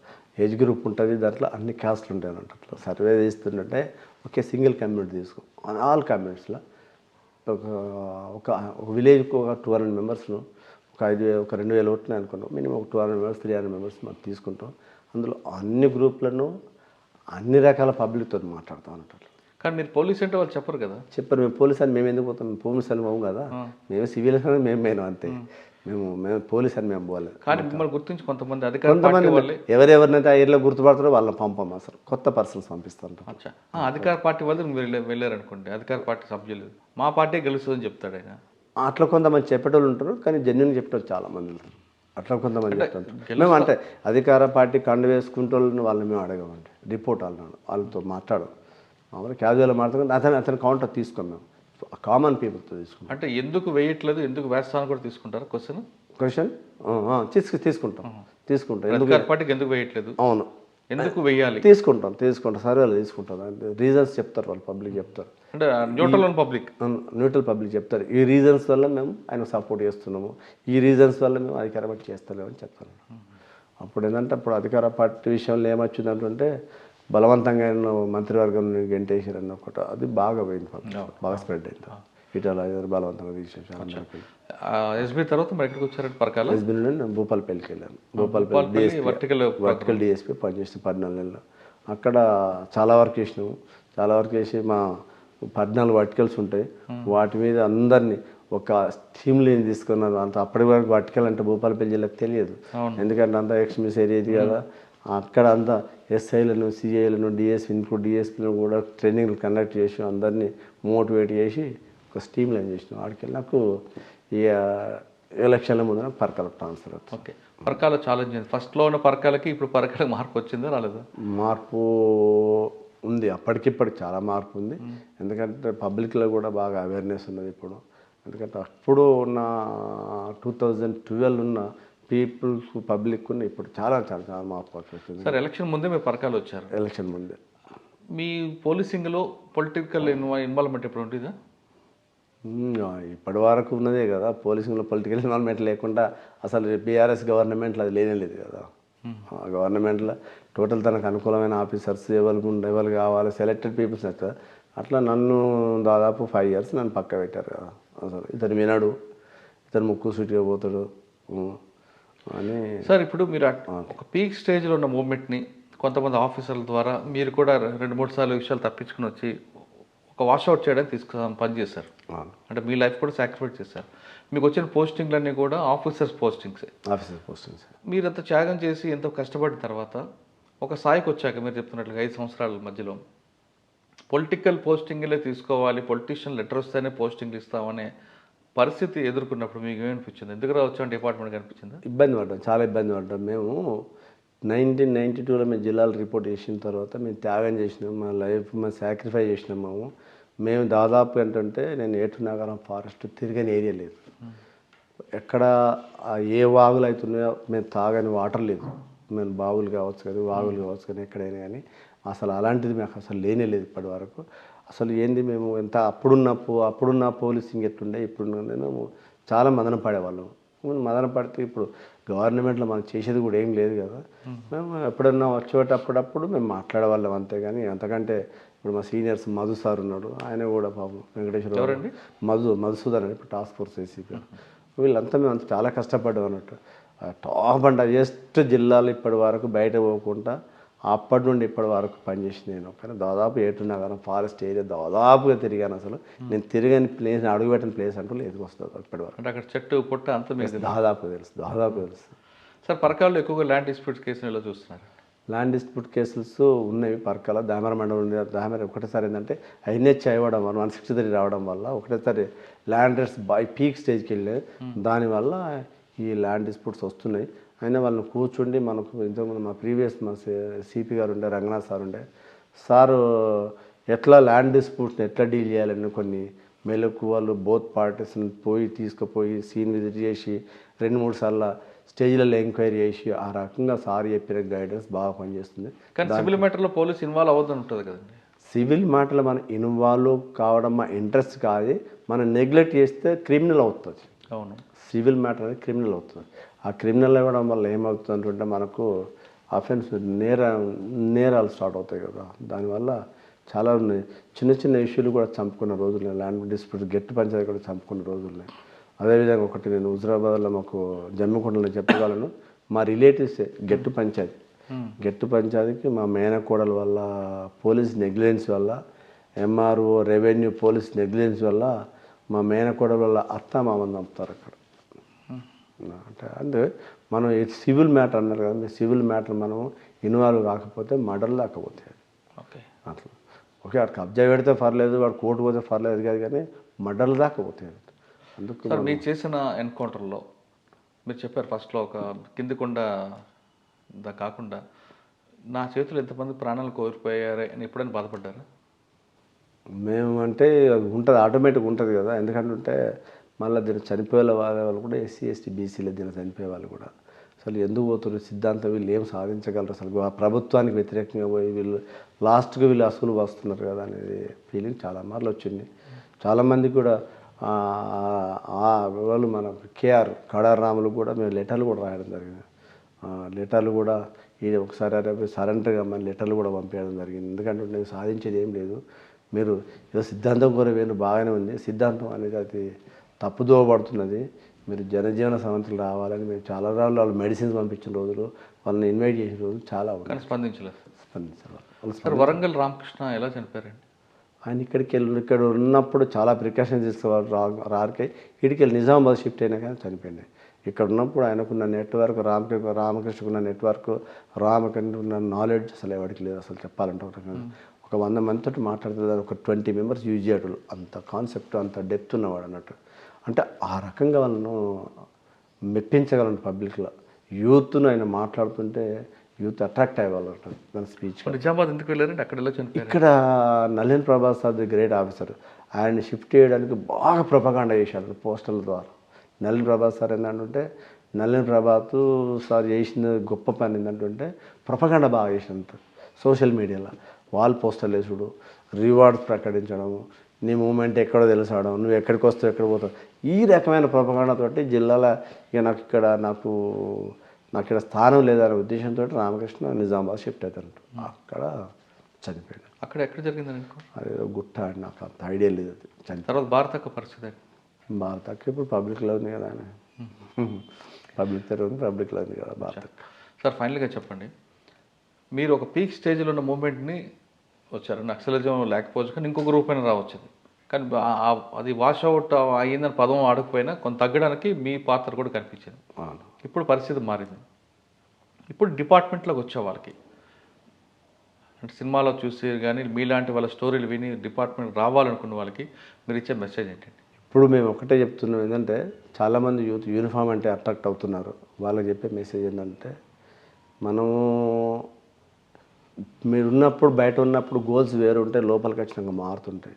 Speaker 2: ఏజ్ గ్రూప్ ఉంటుంది, దాంట్లో అన్ని క్యాస్ట్లు ఉంటాయి అన్నట్టు. అట్లా సర్వే తీస్తుంటే ఒకే సింగిల్ కమ్యూనిటీ తీసుకో, ఆల్ కమ్యూనిటీస్లో ఒక విలేజ్కి ఒక 200 మెంబర్స్ను ఒక 2,000 ఓట్లు అనుకున్నాం. మినిమం ఒక 200 మెంబర్స్ 300 మెంబర్స్ మనం తీసుకుంటాం. అందులో అన్ని గ్రూప్లను అన్ని రకాల పబ్లిక్తో మాట్లాడతాం అన్నట్టు.
Speaker 1: కానీ మీరు పోలీస్ అంటే వాళ్ళు చెప్పరు కదా.
Speaker 2: చెప్పరు. మేము పోలీస్ అని మేము ఎందుకు పోతాం? పోలీస్ అని పోము కదా, మేము సివిల్ అని మేము పోయినాం అంతే. మేము పోలీస్ అని మేము పోవాలి.
Speaker 1: కానీ మిమ్మల్ని గుర్తించి కొంతమంది
Speaker 2: ఎవరెవరినైతే ఆ ఏరియాలో గుర్తుపడతారో వాళ్ళని పంపం. అసలు కొత్త పర్సన్స్ పంపిస్తాం.
Speaker 1: అధికార పార్టీ వాళ్ళు వెళ్ళారనుకోండి, అధికార పార్టీ సభ్యులు మా పార్టీ గెలుస్తుందని చెప్తాడు ఆయన.
Speaker 2: అట్లా కొంతమంది చెప్పేటోళ్ళు ఉంటారు, కానీ జెన్యున్ చెప్పేటోళ్ళు చాలామంది ఉంటారు. అట్లా కొంతమంది చెప్తుంటారు. మేము అంటే అధికార పార్టీ కండు వేసుకుంటోళ్ళని వాళ్ళని మేము అడగమండి. రిపోర్ట్ వాళ్ళతో మాట్లాడడం మామూలు క్యాజువల్గా మాట్లాడుకుంటే అతని కౌంటర్ తీసుకోం. మేము కామన్ పీపుల్తో తీసుకుంటాం.
Speaker 1: అంటే ఎందుకు వేయట్లేదు, ఎందుకు వేస్తాను కూడా తీసుకుంటారా? క్వశ్చన్ తీసుకుంటాం. అధికార పార్టీకి ఎందుకు వేయట్లేదు, అవును ఎందుకు వేయాలి
Speaker 2: తీసుకుంటాం. సర్వేలు తీసుకుంటాం. రీజన్స్ చెప్తారు వాళ్ళు, పబ్లిక్ చెప్తారు.
Speaker 1: అంటే న్యూట్రల్
Speaker 2: పబ్లిక్ చెప్తారు. ఈ రీజన్స్ వల్ల మేము ఆయన సపోర్ట్ చేస్తున్నాము, ఈ రీజన్స్ వల్ల మేము అధికార పార్టీ చేస్తలేమని చెప్తాను. అప్పుడు ఏంటంటే అప్పుడు అధికార పార్టీ విషయంలో ఏమొచ్చిందంటే బలవంతంగా ఆయన మంత్రివర్గం గెంటేసారన్న ఒకటి అది బాగా పోయింది బాగా స్ప్రెడ్ అయింది. ఇటాల బలవంతంగా తీసేసారు.
Speaker 1: ఎస్బీ తర్వాత మరి ఎక్కడికి వచ్చారంటే పరకాల
Speaker 2: ఎస్బీ నుండి నేను భూపాలపల్లికి వెళ్ళాను. భూపాలపల్లి వర్టికల్ డిఎస్పీ పనిచేస్తే 14 నెలలు అక్కడ చాలా వర్క్ చేసినాము. చాలా వర్క్ చేసి మా 14 వర్టికల్స్ ఉంటాయి. వాటి మీద అందరినీ ఒక టీమ్ లేని తీసుకున్నారు. అంత అప్పటి వరకు వర్టికల్ అంటే భూపాలపల్లి జిల్లాకు తెలియదు, ఎందుకంటే అంతా ఎక్స్మిస్ ఏరియా ఇది కదా. అక్కడ అంతా ఎస్ఐలను, సిఐలను, డిఎస్పీ ఇంక్లూడ్ డిఎస్పీలను కూడా ట్రైనింగ్లు కండక్ట్ చేసి అందరినీ మోటివేట్ చేసి ఒక స్టీమ్ లైన్ చేసినాం. వాడికి నాకు ఈ ఎలక్షన్ల ముందు పరకాలకు ట్రాన్స్ఫర్ అవుతుంది.
Speaker 1: ఓకే, పరకాల ఛాలెంజ్ ఫస్ట్లో ఉన్న పరకాలకి ఇప్పుడు పరకాలకు మార్పు వచ్చిందా రాలేదా?
Speaker 2: మార్పు ఉంది, అప్పటికిప్పటికి చాలా మార్పు ఉంది. ఎందుకంటే పబ్లిక్లో కూడా బాగా అవేర్నెస్ ఉన్నది ఇప్పుడు. ఎందుకంటే అప్పుడు ఉన్న 2012 ఉన్న పీపుల్స్ పబ్లిక్ ఉన్న ఇప్పుడు చాలా చాలా చాలా మార్పు వచ్చింది.
Speaker 1: సార్ ఎలక్షన్ ముందే మీరు పరకాలు వచ్చారు.
Speaker 2: ఎలక్షన్ ముందే
Speaker 1: మీ పోలీసింగ్లో పొలిటికల్ ఇన్వాల్వ్మెంట్ ఎప్పుడు ఉంటుందా?
Speaker 2: ఇప్పటి వరకు ఉన్నదే కదా, పోలీసింగ్లో పొలిటికల్ ఇన్వాల్వ్మెంట్ లేకుండా అసలు బీఆర్ఎస్ గవర్నమెంట్లో అది లేనేలేదు కదా. గవర్నమెంట్లో టోటల్ తనకు అనుకూలమైన ఆఫీసర్స్ ఎవరు కావాలి, సెలెక్టెడ్ పీపుల్స్ అయితే అట్లా నన్ను దాదాపు 5 years నన్ను పక్క పెట్టారు కదా. అసలు ఇతను వినడు, ఇతను ముక్కు సూటిగా పోతాడు అని.
Speaker 1: సార్ ఇప్పుడు మీరు ఒక పీక్ స్టేజ్లో ఉన్న మూమెంట్ని కొంతమంది ఆఫీసర్ల ద్వారా మీరు కూడా 2-3 సార్లు విషయాలు తప్పించుకుని వచ్చి ఒక వాష్అవుట్ చేయడానికి పని చేశారు. అంటే మీ లైఫ్ కూడా సాక్రిఫైస్ చేశారు. మీకు వచ్చిన పోస్టింగ్లన్నీ కూడా ఆఫీసర్ పోస్టింగ్స్. మీరంత త్యాగం చేసి ఎంతో కష్టపడిన తర్వాత ఒక స్థాయికి వచ్చాక మీరు చెప్తున్నట్లుగా 5 సంవత్సరాల మధ్యలో పొలిటికల్ పోస్టింగ్లే తీసుకోవాలి, పొలిటీషియన్ లెటర్ వస్తేనే పోస్టింగ్లు ఇస్తామనే పరిస్థితి ఎదుర్కొన్నప్పుడు మీకు ఏమనిపించింది? ఎందుకు రావచ్చు అని డిపార్ట్మెంట్ కనిపించింది?
Speaker 2: ఇబ్బంది పడ్డాం, చాలా ఇబ్బంది పడ్డాం. మేము 1992లో మేము జిల్లాలు రిపోర్ట్ చేసిన తర్వాత మేము త్యాగం చేసినాం, మా లైఫ్ మేము సాక్రిఫై చేసినాము. మేము దాదాపు ఏంటంటే నేను ఏటునగరం ఫారెస్ట్ తిరిగని ఏరియా లేదు, ఎక్కడ ఏ వాగులు అవుతున్నాయో మేము తాగని వాటర్ లేదు. మేము బావులు కావచ్చు కదా, వాగులు కావచ్చు కానీ ఎక్కడైనా అసలు అలాంటిది మాకు అసలు లేనే లేదు ఇప్పటి వరకు. అసలు ఏంది మేము ఎంత అప్పుడున్న పోలీసింగ్ ఎట్లుండే ఇప్పుడు మేము చాలా మదన పడేవాళ్ళం. మదన పడితే ఇప్పుడు గవర్నమెంట్లో మనం చేసేది కూడా ఏం లేదు కదా. మేము ఎప్పుడన్నా వచ్చేటప్పుడప్పుడు మేము మాట్లాడేవాళ్ళం అంతేగాని అంతకంటే ఇప్పుడు మా సీనియర్స్ మధు సార్ ఉన్నాడు, ఆయన కూడా పాపం వెంకటేశ్వర మధుసూదన్ అని ఇప్పుడు టాస్క్ ఫోర్స్ ఏసీపీ. వీళ్ళంతా మేము అంత చాలా కష్టపడ్డాం అన్నట్టు. టాప్ అండ్ హైయెస్ట్ జిల్లాలు ఇప్పటి వరకు బయట పోకుండా అప్పటి నుండి ఇప్పటి వరకు పనిచేసింది నేను. కానీ దాదాపు ఏటునగరం ఫారెస్ట్ ఏరియా దాదాపుగా తిరిగాను. అసలు నేను తిరగని ప్లేస్, అడుగుపెట్టిన ప్లేస్ అంటూ లేదు వస్తుంది ఇప్పటి వరకు.
Speaker 1: అంటే అక్కడ చెట్టు పుట్ట అంతా మీకు
Speaker 2: దాదాపు తెలుసు.
Speaker 1: సార్ పరకాల్లో ఎక్కువగా ల్యాండ్ డిస్ప్యూట్స్ కేసులు ఎలా చూస్తున్నారు?
Speaker 2: ల్యాండ్ డిస్ప్యూట్ కేసులు ఉన్నవి పరకాల దామెర మండలం ఉంది. దామెర ఒకటేసారి ఏంటంటే ఐఎన్హెచ్ అవ్వడం వల్ల 163 రావడం వల్ల ఒకటేసారి ల్యాండ్ రేట్స్ పీక్ స్టేజ్కి వెళ్ళాయి. దానివల్ల ఈ ల్యాండ్ డిస్ప్యూట్స్ వస్తున్నాయి. అయినా వాళ్ళని కూర్చుండి మనకు ఇంతకుముందు మా ప్రీవియస్ మా సిపి గారు ఉండే, రంగనాథ్ సార్ ఉండే, సారు ఎట్లా ల్యాండ్ డిస్ప్యూట్స్ని ఎట్లా డీల్ చేయాలని కొన్ని మెలకువలు బోత్ పార్టీస్ని తీసుకుపోయి సీన్ విజిట్ చేసి 2-3 సార్లు స్టేజ్లలో ఎంక్వైరీ చేసి ఆ రకంగా సార్ చెప్పిన గైడెన్స్ బాగా పనిచేస్తుంది.
Speaker 1: కానీ సివిల్ మ్యాటర్లో పోలీస్ ఇన్వాల్వ్ అవ్వద్దని ఉంటుంది కదండి.
Speaker 2: సివిల్ మ్యాటర్లో మనం ఇన్వాల్వ్ కావడం మా ఇంట్రెస్ట్ కాదు, మనం నెగ్లెక్ట్ చేస్తే క్రిమినల్ అవుతుంది.
Speaker 1: అవును, సివిల్
Speaker 2: మ్యాటర్ అనేది క్రిమినల్ అవుతుంది. ఆ క్రిమినల్ అవ్వడం వల్ల ఏమవుతుందంటే మనకు అఫెన్స్ నేరాలు స్టార్ట్ అవుతాయి కదా. దానివల్ల చాలా ఉన్నాయి. చిన్న ఇష్యూలు కూడా చంపుకున్న రోజులు, ల్యాండ్ డిస్ప్యూట్ గట్టి పంచాయతీ కూడా చంపుకున్న రోజులు. అదేవిధంగా ఒకటి నేను హుజరాబాద్లో మాకు జమ్మికొండలో చెప్పగలను, మా రిలేటివ్సే గట్టు పంచాయతీకి మా మేనకోడల వల్ల పోలీస్ నెగ్లిజెన్స్ వల్ల, ఎంఆర్ఓ రెవెన్యూ పోలీస్ నెగ్లిజెన్స్ వల్ల మా మేనకోడల వల్ల అత్త మామని చంపుతారు అక్కడ. అంటే మనం సివిల్ మ్యాటర్ అన్నారు కదా, మీ సివిల్ మ్యాటర్ మనం ఇన్వాల్వ్ కాకపోతే మర్డర్ లేకపోతే
Speaker 1: ఓకే
Speaker 2: అట్లా ఓకే, వాడు కబ్జా పెడితే పర్లేదు, వాడు కోర్టు పోతే పర్లేదు కాదు, కానీ మర్డర్లు దాకపోతే అందుకు.
Speaker 1: సార్ మీరు చేసిన ఎన్కౌంటర్లో మీరు చెప్పారు ఫస్ట్లో ఒక కింది కొండ కాకుండా నా చేతులు ఎంతమంది ప్రాణాలు కోల్పోయారే అని ఎప్పుడైనా బాధపడ్డారా?
Speaker 2: మేము అంటే ఉంటుంది, ఆటోమేటిక్గా ఉంటుంది కదా. ఎందుకంటే మళ్ళీ దీన్ని చనిపోయే వాళ్ళు కూడా ఎస్సీ ఎస్టీ బీసీలో దీన్ని చనిపోయే వాళ్ళు కూడా అసలు ఎందుకు పోతున్నారు, సిద్ధాంతం వీళ్ళు ఏం సాధించగలరు, అసలు ఆ ప్రభుత్వానికి వ్యతిరేకంగా పోయి వీళ్ళు లాస్ట్గా వీళ్ళు అసలు వస్తున్నారు కదా అనేది ఫీలింగ్ చాలా మార్లు వచ్చింది. చాలామంది కూడా వాళ్ళు మన కేఆర్ కడారాములు కూడా మేము లెటర్లు కూడా రాయడం జరిగింది. లెటర్లు కూడా ఈయన ఒకసారి సరెండర్గా మన లెటర్లు కూడా పంపించడం జరిగింది. ఎందుకంటే నేను సాధించేది ఏం లేదు, మీరు ఏదో సిద్ధాంతం కోరేవేను బాగానే ఉంది, సిద్ధాంతం అనేది అది తప్పుదోవ పడుతున్నది, మీరు జనజీవన సమస్యలు రావాలని మేము చాలా రోజులు వాళ్ళు మెడిసిన్స్ పంపించిన రోజులు, వాళ్ళని ఇన్వైట్ చేసిన రోజులు చాలా ఉన్నాయి.
Speaker 1: కానీ స్పందించలేదు.
Speaker 2: స్పందించాలి.
Speaker 1: సార్ వరంగల్ రామకృష్ణ ఎలా చనిపోయారండి?
Speaker 2: ఆయన ఇక్కడ ఉన్నప్పుడు చాలా ప్రికాషన్స్ తీసుకోవాలి, రారికై ఇక్కడికి వెళ్ళి నిజామాబాద్ షిఫ్ట్ అయినా కానీ చనిపోయింది. ఇక్కడ ఉన్నప్పుడు ఆయనకున్న నెట్వర్క్, రామకృష్ణకున్న నెట్వర్క్, రామకృష్ణ నాలెడ్జ్ అసలు ఎవరికి లేదు. అసలు చెప్పాలంటే ఒక 100 మందితో మాట్లాడుతుంది, ఒక 20 మెంబర్స్ యూజ్ చేయటం, అంత కాన్సెప్ట్, అంత డెప్త్ ఉన్నవాడు అన్నట్టు. అంటే ఆ రకంగా వాళ్ళను మెప్పించగలను పబ్లిక్లో. యూత్ను ఆయన మాట్లాడుతుంటే యూత్ అట్రాక్ట్ అయ్యేవాళ్ళు మన స్పీచ్.
Speaker 1: నిజామాబాద్ ఎందుకు వెళ్ళారండి? అక్కడ ఎలా చనిపోయారు?
Speaker 2: ఇక్కడ Nalin Prabhas sir the great officer, ఆయన షిఫ్ట్ చేయడానికి బాగా ప్రొపగాండా చేశాడు పోస్టర్ల ద్వారా. నలిన్ ప్రభాస్ సార్ ఏంటంటే, నలిన్ ప్రభాత్ సార్ చేసిన గొప్ప పని ఏంటంటే ప్రొపగాండా బాగా చేసినంత సోషల్ మీడియాలో వాల్ పోస్టర్లు వేసుడు, రివార్డ్స్ ప్రకటించడము, నీ మూమెంట్ ఎక్కడో తెలుసాడం, నువ్వు ఎక్కడికి వస్తావు ఎక్కడ పోతావు, ఈ రకమైన ప్రొపగాండాతోటి జిల్లాలో ఇక నాకు ఇక్కడ స్థానం లేదనే ఉద్దేశంతో రామకృష్ణ నిజామాబాద్ షిఫ్ట్ అవుతారు. అక్కడ చనిపోయాడు.
Speaker 1: అక్కడ ఎక్కడ జరిగిందని అనుకో?
Speaker 2: అదేదో గుట్ట అని నాకు అంత ఐడియా లేదు. అది చనిపోయాడు.
Speaker 1: తర్వాత భారతక్క పరిస్థితి?
Speaker 2: భారతక్క ఇప్పుడు పబ్లిక్లో ఉంది కదా, ఆయన పబ్లిక్ తెరవుంది, పబ్లిక్లో ఉంది కదా భారతక్క.
Speaker 1: సార్ ఫైనల్గా చెప్పండి, మీరు ఒక పీక్ స్టేజ్లో ఉన్న మూమెంట్ని వచ్చారు, నక్సలిజం లేకపోవచ్చు కానీ ఇంకొక రూపైన రావచ్చు, కానీ అది వాష్ అవుట్ అయ్యిందని పదం ఆడకపోయినా కొంత తగ్గడానికి మీ పాత్ర కూడా కనిపించింది. ఇప్పుడు పరిస్థితి మారింది. ఇప్పుడు డిపార్ట్మెంట్లోకి వచ్చే వాళ్ళకి అంటే సినిమాలో చూసి కానీ మీలాంటి వాళ్ళ స్టోరీలు విని డిపార్ట్మెంట్ రావాలనుకున్న వాళ్ళకి మీరు ఇచ్చే మెసేజ్ ఏంటండి?
Speaker 2: ఇప్పుడు మేము ఒకటే చెప్తున్నాం ఏంటంటే, చాలామంది యూత్ యూనిఫామ్ అంటే అట్రాక్ట్ అవుతున్నారు. వాళ్ళకి చెప్పే మెసేజ్ ఏంటంటే, మనము మీరున్నప్పుడు బయట ఉన్నప్పుడు గోల్స్ వేరు ఉంటే లోపల ఖచ్చితంగా మారుతుంటాయి.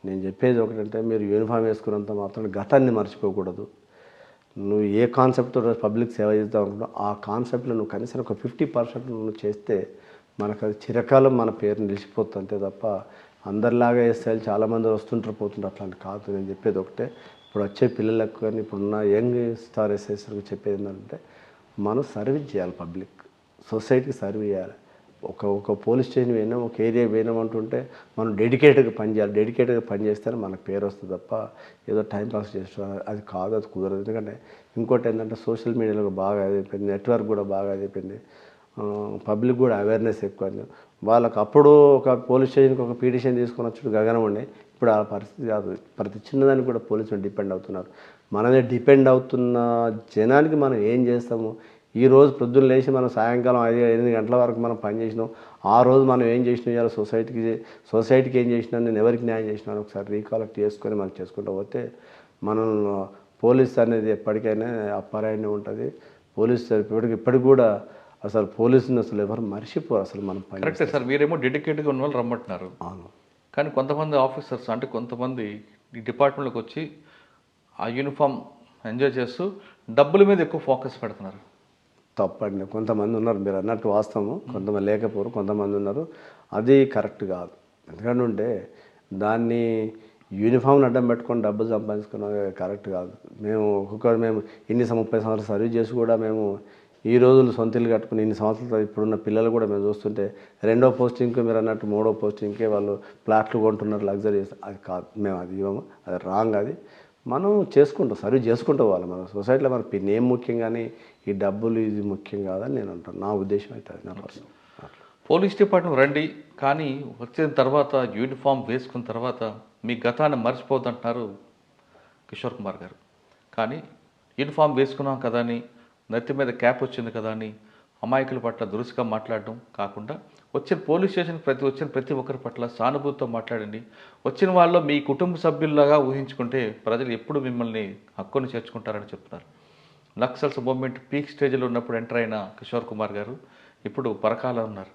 Speaker 2: నేను చెప్పేది ఒకటంటే, మీరు యూనిఫామ్ వేసుకున్నంత మాత్రం గతాన్ని మర్చిపోకూడదు. నువ్వు ఏ కాన్సెప్ట్తో పబ్లిక్ సేవ చేద్దాం అనుకుంటావు, ఆ కాన్సెప్ట్లో నువ్వు కనీసం ఒక 50% నువ్వు చేస్తే మనకు అది చిరకాలం మన పేరు నిలిచిపోతుంది, అంతే తప్ప అందరిలాగా వేస్తే చాలామంది వస్తుంటారు పోతుంటారు అట్లాంటి కాదు. నేను చెప్పేది ఒకటే, ఇప్పుడు వచ్చే పిల్లలకు కానీ ఇప్పుడున్న యంగ్ స్టార్ ఎస్ఎస్కి చెప్పేది ఏంటంటే, మనం సర్వీస్ చేయాలి, పబ్లిక్ సొసైటీకి సర్వీస్ చేయాలి. ఒక పోలీస్ స్టేషన్ పోయినాం, ఒక ఏరియా పోయినాం అంటుంటే మనం డెడికేటెడ్గా పనిచేయాలి. డెడికేటెడ్గా పనిచేస్తేనే మనకు పేరు వస్తుంది తప్ప ఏదో టైం పాస్ చేస్తున్నారు అది కాదు, అది కుదరదు. ఎందుకంటే ఇంకోటి ఏంటంటే, సోషల్ మీడియాలో బాగా అయిపోయింది, నెట్వర్క్ కూడా బాగా అయిపోయింది, పబ్లిక్ కూడా అవేర్నెస్ ఎక్కువ. వాళ్ళకి అప్పుడు ఒక పోలీస్ స్టేషన్కి ఒక పిటిషన్ తీసుకొని వచ్చి గగనం ఉండే, ఇప్పుడు ఆ పరిస్థితి కాదు. ప్రతి చిన్నదానికి కూడా పోలీసులు డిపెండ్ అవుతున్నారు. మనమే డిపెండ్ అవుతున్న జనానికి మనం ఏం చేస్తాము? ఈరోజు పొద్దున్న లేచి మనం సాయంకాలం 5-8 గంటల వరకు మనం పని చేసినాం, ఆ రోజు మనం ఏం చేసినాం, ఇవాళ సొసైటీకి ఏం చేసినా, నేను ఎవరికి న్యాయం చేసినాను ఒకసారి రీకలెక్ట్ చేసుకొని మనం చేసుకుంటూ పోతే మనం పోలీస్ అనేది ఎప్పటికైనా అప్పరాయనే ఉంటుంది. పోలీస్ ఇప్పటికి కూడా అసలు పోలీసుని అసలు ఎవరు మర్చిపోరు. అసలు మనం
Speaker 1: కరెక్టే సార్, మీరేమో డెడికేట్గా ఉన్న వాళ్ళు రమ్మంటున్నారు.
Speaker 2: అవును,
Speaker 1: కానీ కొంతమంది ఆఫీసర్స్ అంటే కొంతమంది ఈ డిపార్ట్మెంట్లోకి వచ్చి ఆ యూనిఫామ్ ఎంజాయ్ చేస్తూ డబ్బుల మీద ఎక్కువ ఫోకస్ పెడుతున్నారు.
Speaker 2: తప్పండి, కొంతమంది ఉన్నారు, మీరు అన్నట్టు వాస్తవము, కొంతమంది లేకపోరు, కొంతమంది ఉన్నారు, అది కరెక్ట్ కాదు. ఎందుకంటే దాన్ని యూనిఫామ్ని అడ్డం పెట్టుకొని డబ్బులు సంపాదించుకున్నది కరెక్ట్ కాదు. మేము ఇన్ని 30 సంవత్సరాలు సర్వీస్ చేసి కూడా మేము ఈ రోజులు సొంత ఇల్లు కట్టుకుని ఇన్ని సంవత్సరాలు ఇప్పుడున్న పిల్లలు కూడా మేము చూస్తుంటే 2వ పోస్టింగ్కి మీరు అన్నట్టు 3వ పోస్టింగ్కే వాళ్ళు ప్లాట్లు కొంటున్నారు, లగ్జరీ చేస్తారు. అది కాదు, మేము అది ఇవ్వము, అది రాంగ్. అది మనం చేసుకుంటాం, సర్వీస్ చేసుకుంటూ పోవాలి. మన సొసైటీలో మనకి నేమ్ ముఖ్యం కానీ ఈ డబ్బులు ఇది ముఖ్యం కాదని నేను అంటాను. నా ఉద్దేశం అయితే అది, నా పర్సనల్.
Speaker 1: పోలీస్ డిపార్ట్మెంట్ రండి, కానీ వచ్చిన తర్వాత యూనిఫామ్ వేసుకున్న తర్వాత మీ గతాన్ని మర్చిపోతుంటున్నారు కిషోర్ కుమార్ గారు. కానీ యూనిఫామ్ వేసుకున్నాం కదా అని, నెత్తి మీద క్యాప్ వచ్చింది కదా అని అమాయకుల పట్ల దురుసుగా మాట్లాడడం కాకుండా, వచ్చిన పోలీస్ స్టేషన్ వచ్చిన ప్రతి ఒక్కరి పట్ల సానుభూతితో మాట్లాడండి. వచ్చిన వాళ్ళు మీ కుటుంబ సభ్యుల్లాగా ఊహించుకుంటే ప్రజలు ఎప్పుడు మిమ్మల్ని హక్కును చేర్చుకుంటారని చెప్తున్నారు. నక్సల్స్ మూవ్మెంట్ పీక్ స్టేజ్లో ఉన్నప్పుడు ఎంటర్ అయిన కిషోర్ కుమార్ గారు ఇప్పుడు పరకాల ఉన్నారు.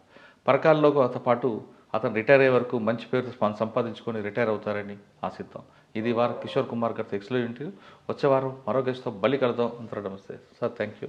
Speaker 1: పరకాలతో పాటు అతను రిటైర్ అయ్యే వరకు మంచి పేరు సంపాదించుకొని రిటైర్ అవుతారని ఆశిద్దాం. ఇది వారం కిషోర్ కుమార్ గారితో ఎక్స్క్లూజివ్ ఇంటర్వ్యూ. వచ్చే వారం మరో గెస్ట్తో మళ్ళీ కలుద్దాం. అంతరం నమస్తే సార్, థ్యాంక్ యూ.